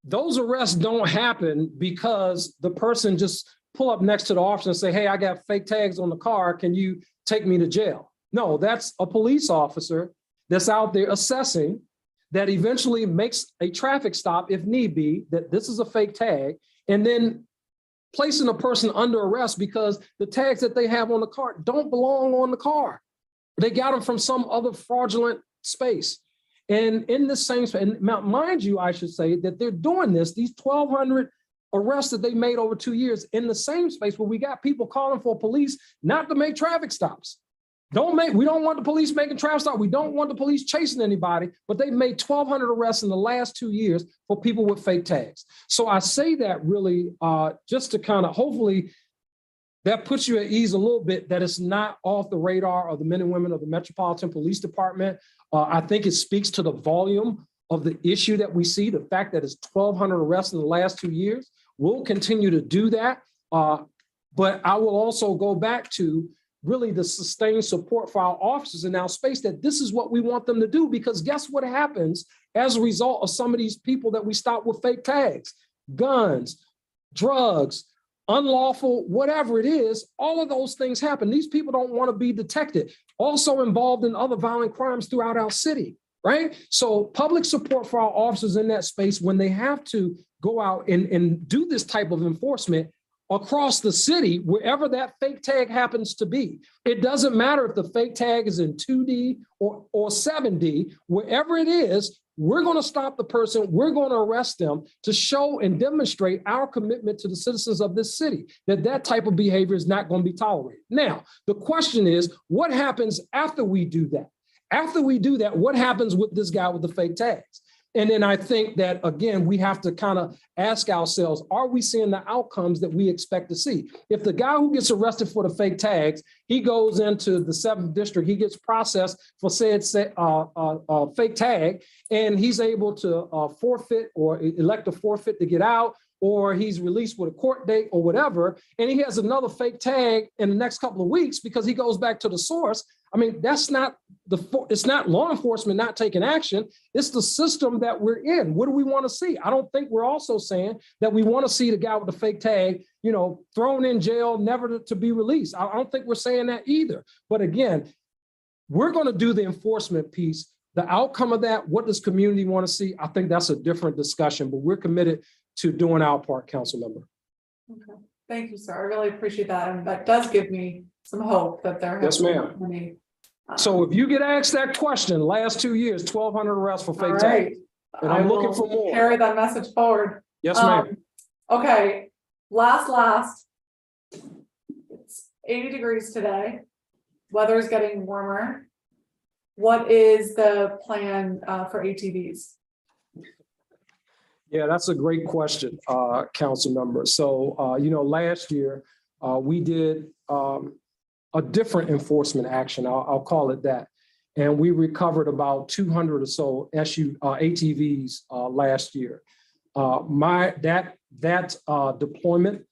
those arrests don't happen because the person just pull up next to the officer and say, hey, I got fake tags on the car. Can you take me to jail? No, that's a police officer that's out there assessing, that eventually makes a traffic stop if need be, that this is a fake tag, and then placing a person under arrest because the tags that they have on the car don't belong on the car. They got them from some other fraudulent space. And in the same space, and mind you, I should say that they're doing this, these 1,200 arrests that they made over 2 years in the same space where we got people calling for police not to make traffic stops. We don't want the police making traffic stops. We don't want the police chasing anybody, but they've made 1,200 arrests in the last 2 years for people with fake tags. So I say that really just to kind of hopefully that puts you at ease a little bit that it's not off the radar of the men and women of the Metropolitan Police Department. I think it speaks to the volume of the issue that we see, the fact that it's 1,200 arrests in the last 2 years. We'll continue to do that. But I will also go back to really the sustained support for our officers in our space, that this is what we want them to do, because guess what happens as a result of some of these people that we stop with fake tags, guns, drugs, unlawful, whatever it is, all of those things happen. These people don't want to be detected, also involved in other violent crimes throughout our city, right? So public support for our officers in that space when they have to go out and do this type of enforcement across the city, wherever that fake tag happens to be. It doesn't matter if the fake tag is in 2D or 7D, wherever it is, we're going to stop the person, we're going to arrest them to show and demonstrate our commitment to the citizens of this city, that that type of behavior is not going to be tolerated. Now, the question is, what happens after we do that? After we do that, what happens with this guy with the fake tags? And then I think that, again, we have to kind of ask ourselves, are we seeing the outcomes that we expect to see? If the guy who gets arrested for the fake tags, he goes into the 7th district, he gets processed for said fake tag, and he's able to forfeit or elect a forfeit to get out, or he's released with a court date or whatever, and he has another fake tag in the next couple of weeks because he goes back to the source. I mean, that's not it's not law enforcement not taking action. It's the system that we're in. What do we want to see? I don't think we're also saying that we want to see the guy with the fake tag, thrown in jail, never to be released. I don't think we're saying that either. But again, we're going to do the enforcement piece. The outcome of that, what does community want to see? I think that's a different discussion, but we're committed to doing our part, council member. Okay. Thank you, sir. I really appreciate that. And that does give me some hope that there has been many. So if you get asked that question, last 2 years, 1,200 arrests for fake tags, and I'm looking for more. Carry that message forward. Yes, ma'am. Okay, last. It's 80 degrees today. Weather is getting warmer. What is the plan for ATVs? Yeah, that's a great question, council member. So, last year we did a different enforcement action. I'll call it that. And we recovered about 200 or so ATVs last year. That deployment,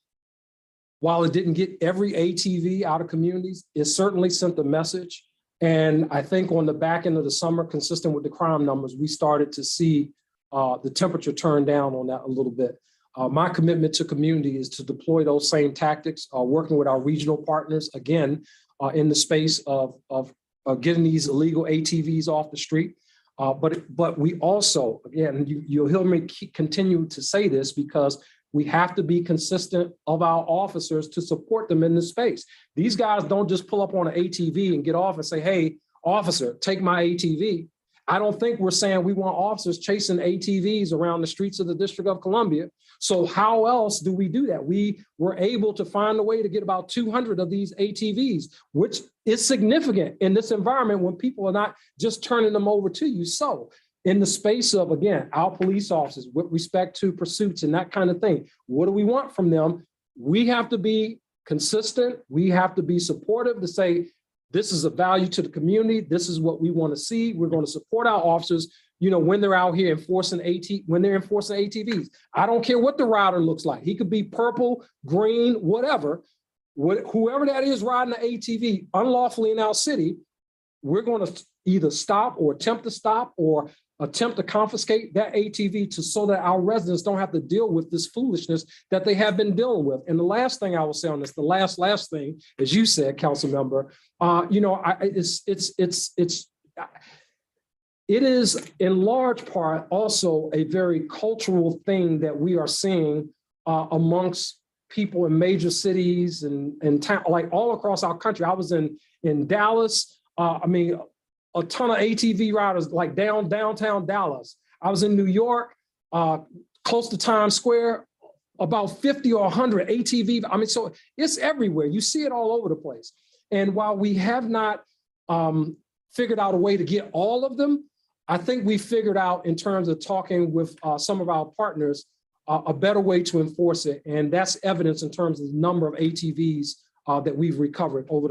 while it didn't get every ATV out of communities, it certainly sent a message. And I think on the back end of the summer, consistent with the crime numbers, we started to see the temperature turn down on that a little bit. My commitment to community is to deploy those same tactics, working with our regional partners, again, in the space of getting these illegal ATVs off the street. But we also, again, you'll hear me continue to say this because we have to be consistent of our officers to support them in this space. These guys don't just pull up on an ATV and get off and say, hey, officer, take my ATV. I don't think we're saying we want officers chasing ATVs around the streets of the District of Columbia. So how else do we do that? We were able to find a way to get about 200 of these ATVs, which is significant in this environment when people are not just turning them over to you. So in the space of, again, our police officers with respect to pursuits and that kind of thing, what do we want from them? We have to be consistent. We have to be supportive to say, this is a value to the community. This is what we want to see. We're going to support our officers, when they're out here enforcing ATVs. I don't care what the rider looks like. He could be purple, green, whatever. Whoever that is riding the ATV unlawfully in our city, we're going to either stop or attempt to stop or attempt to confiscate that ATV so that our residents don't have to deal with this foolishness that they have been dealing with. And the last thing I will say on this, the last thing, as you said, council member, it is in large part also a very cultural thing that we are seeing amongst people in major cities and town, like all across our country. I was in Dallas. A ton of ATV riders like downtown Dallas. I was in New York, close to Times Square, about 50 or 100 ATV. So it's everywhere. You see it all over the place. And while we have not figured out a way to get all of them, I think we figured out in terms of talking with some of our partners, a better way to enforce it. And that's evidence in terms of the number of ATVs that we've recovered over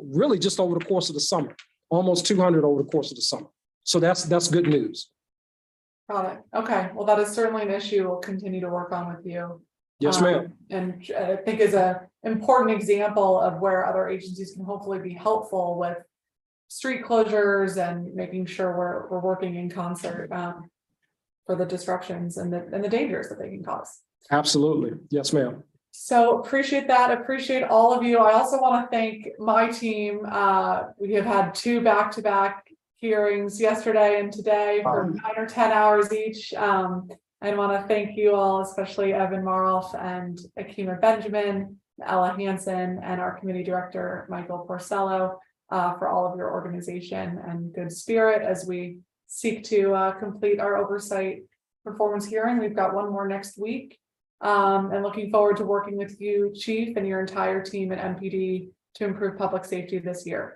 really just over the course of the summer, almost 200 over the course of the summer. So that's good news. Got it. Okay. Well, that is certainly an issue we'll continue to work on with you. Yes, ma'am. And I think is an important example of where other agencies can hopefully be helpful with street closures and making sure we're working in concert for the disruptions and the dangers that they can cause. Absolutely. Yes, ma'am. So appreciate that. Appreciate all of you. I also want to thank my team. We have had 2 back-to-back hearings yesterday and today for 9 or 10 hours each. I want to thank you all, especially Evan Maroff and Akima Benjamin, Ella Hansen, and our committee director, Michael Porcello, for all of your organization and good spirit as we seek to complete our oversight performance hearing. We've got one more next week. And looking forward to working with you, Chief, and your entire team at MPD to improve public safety this year.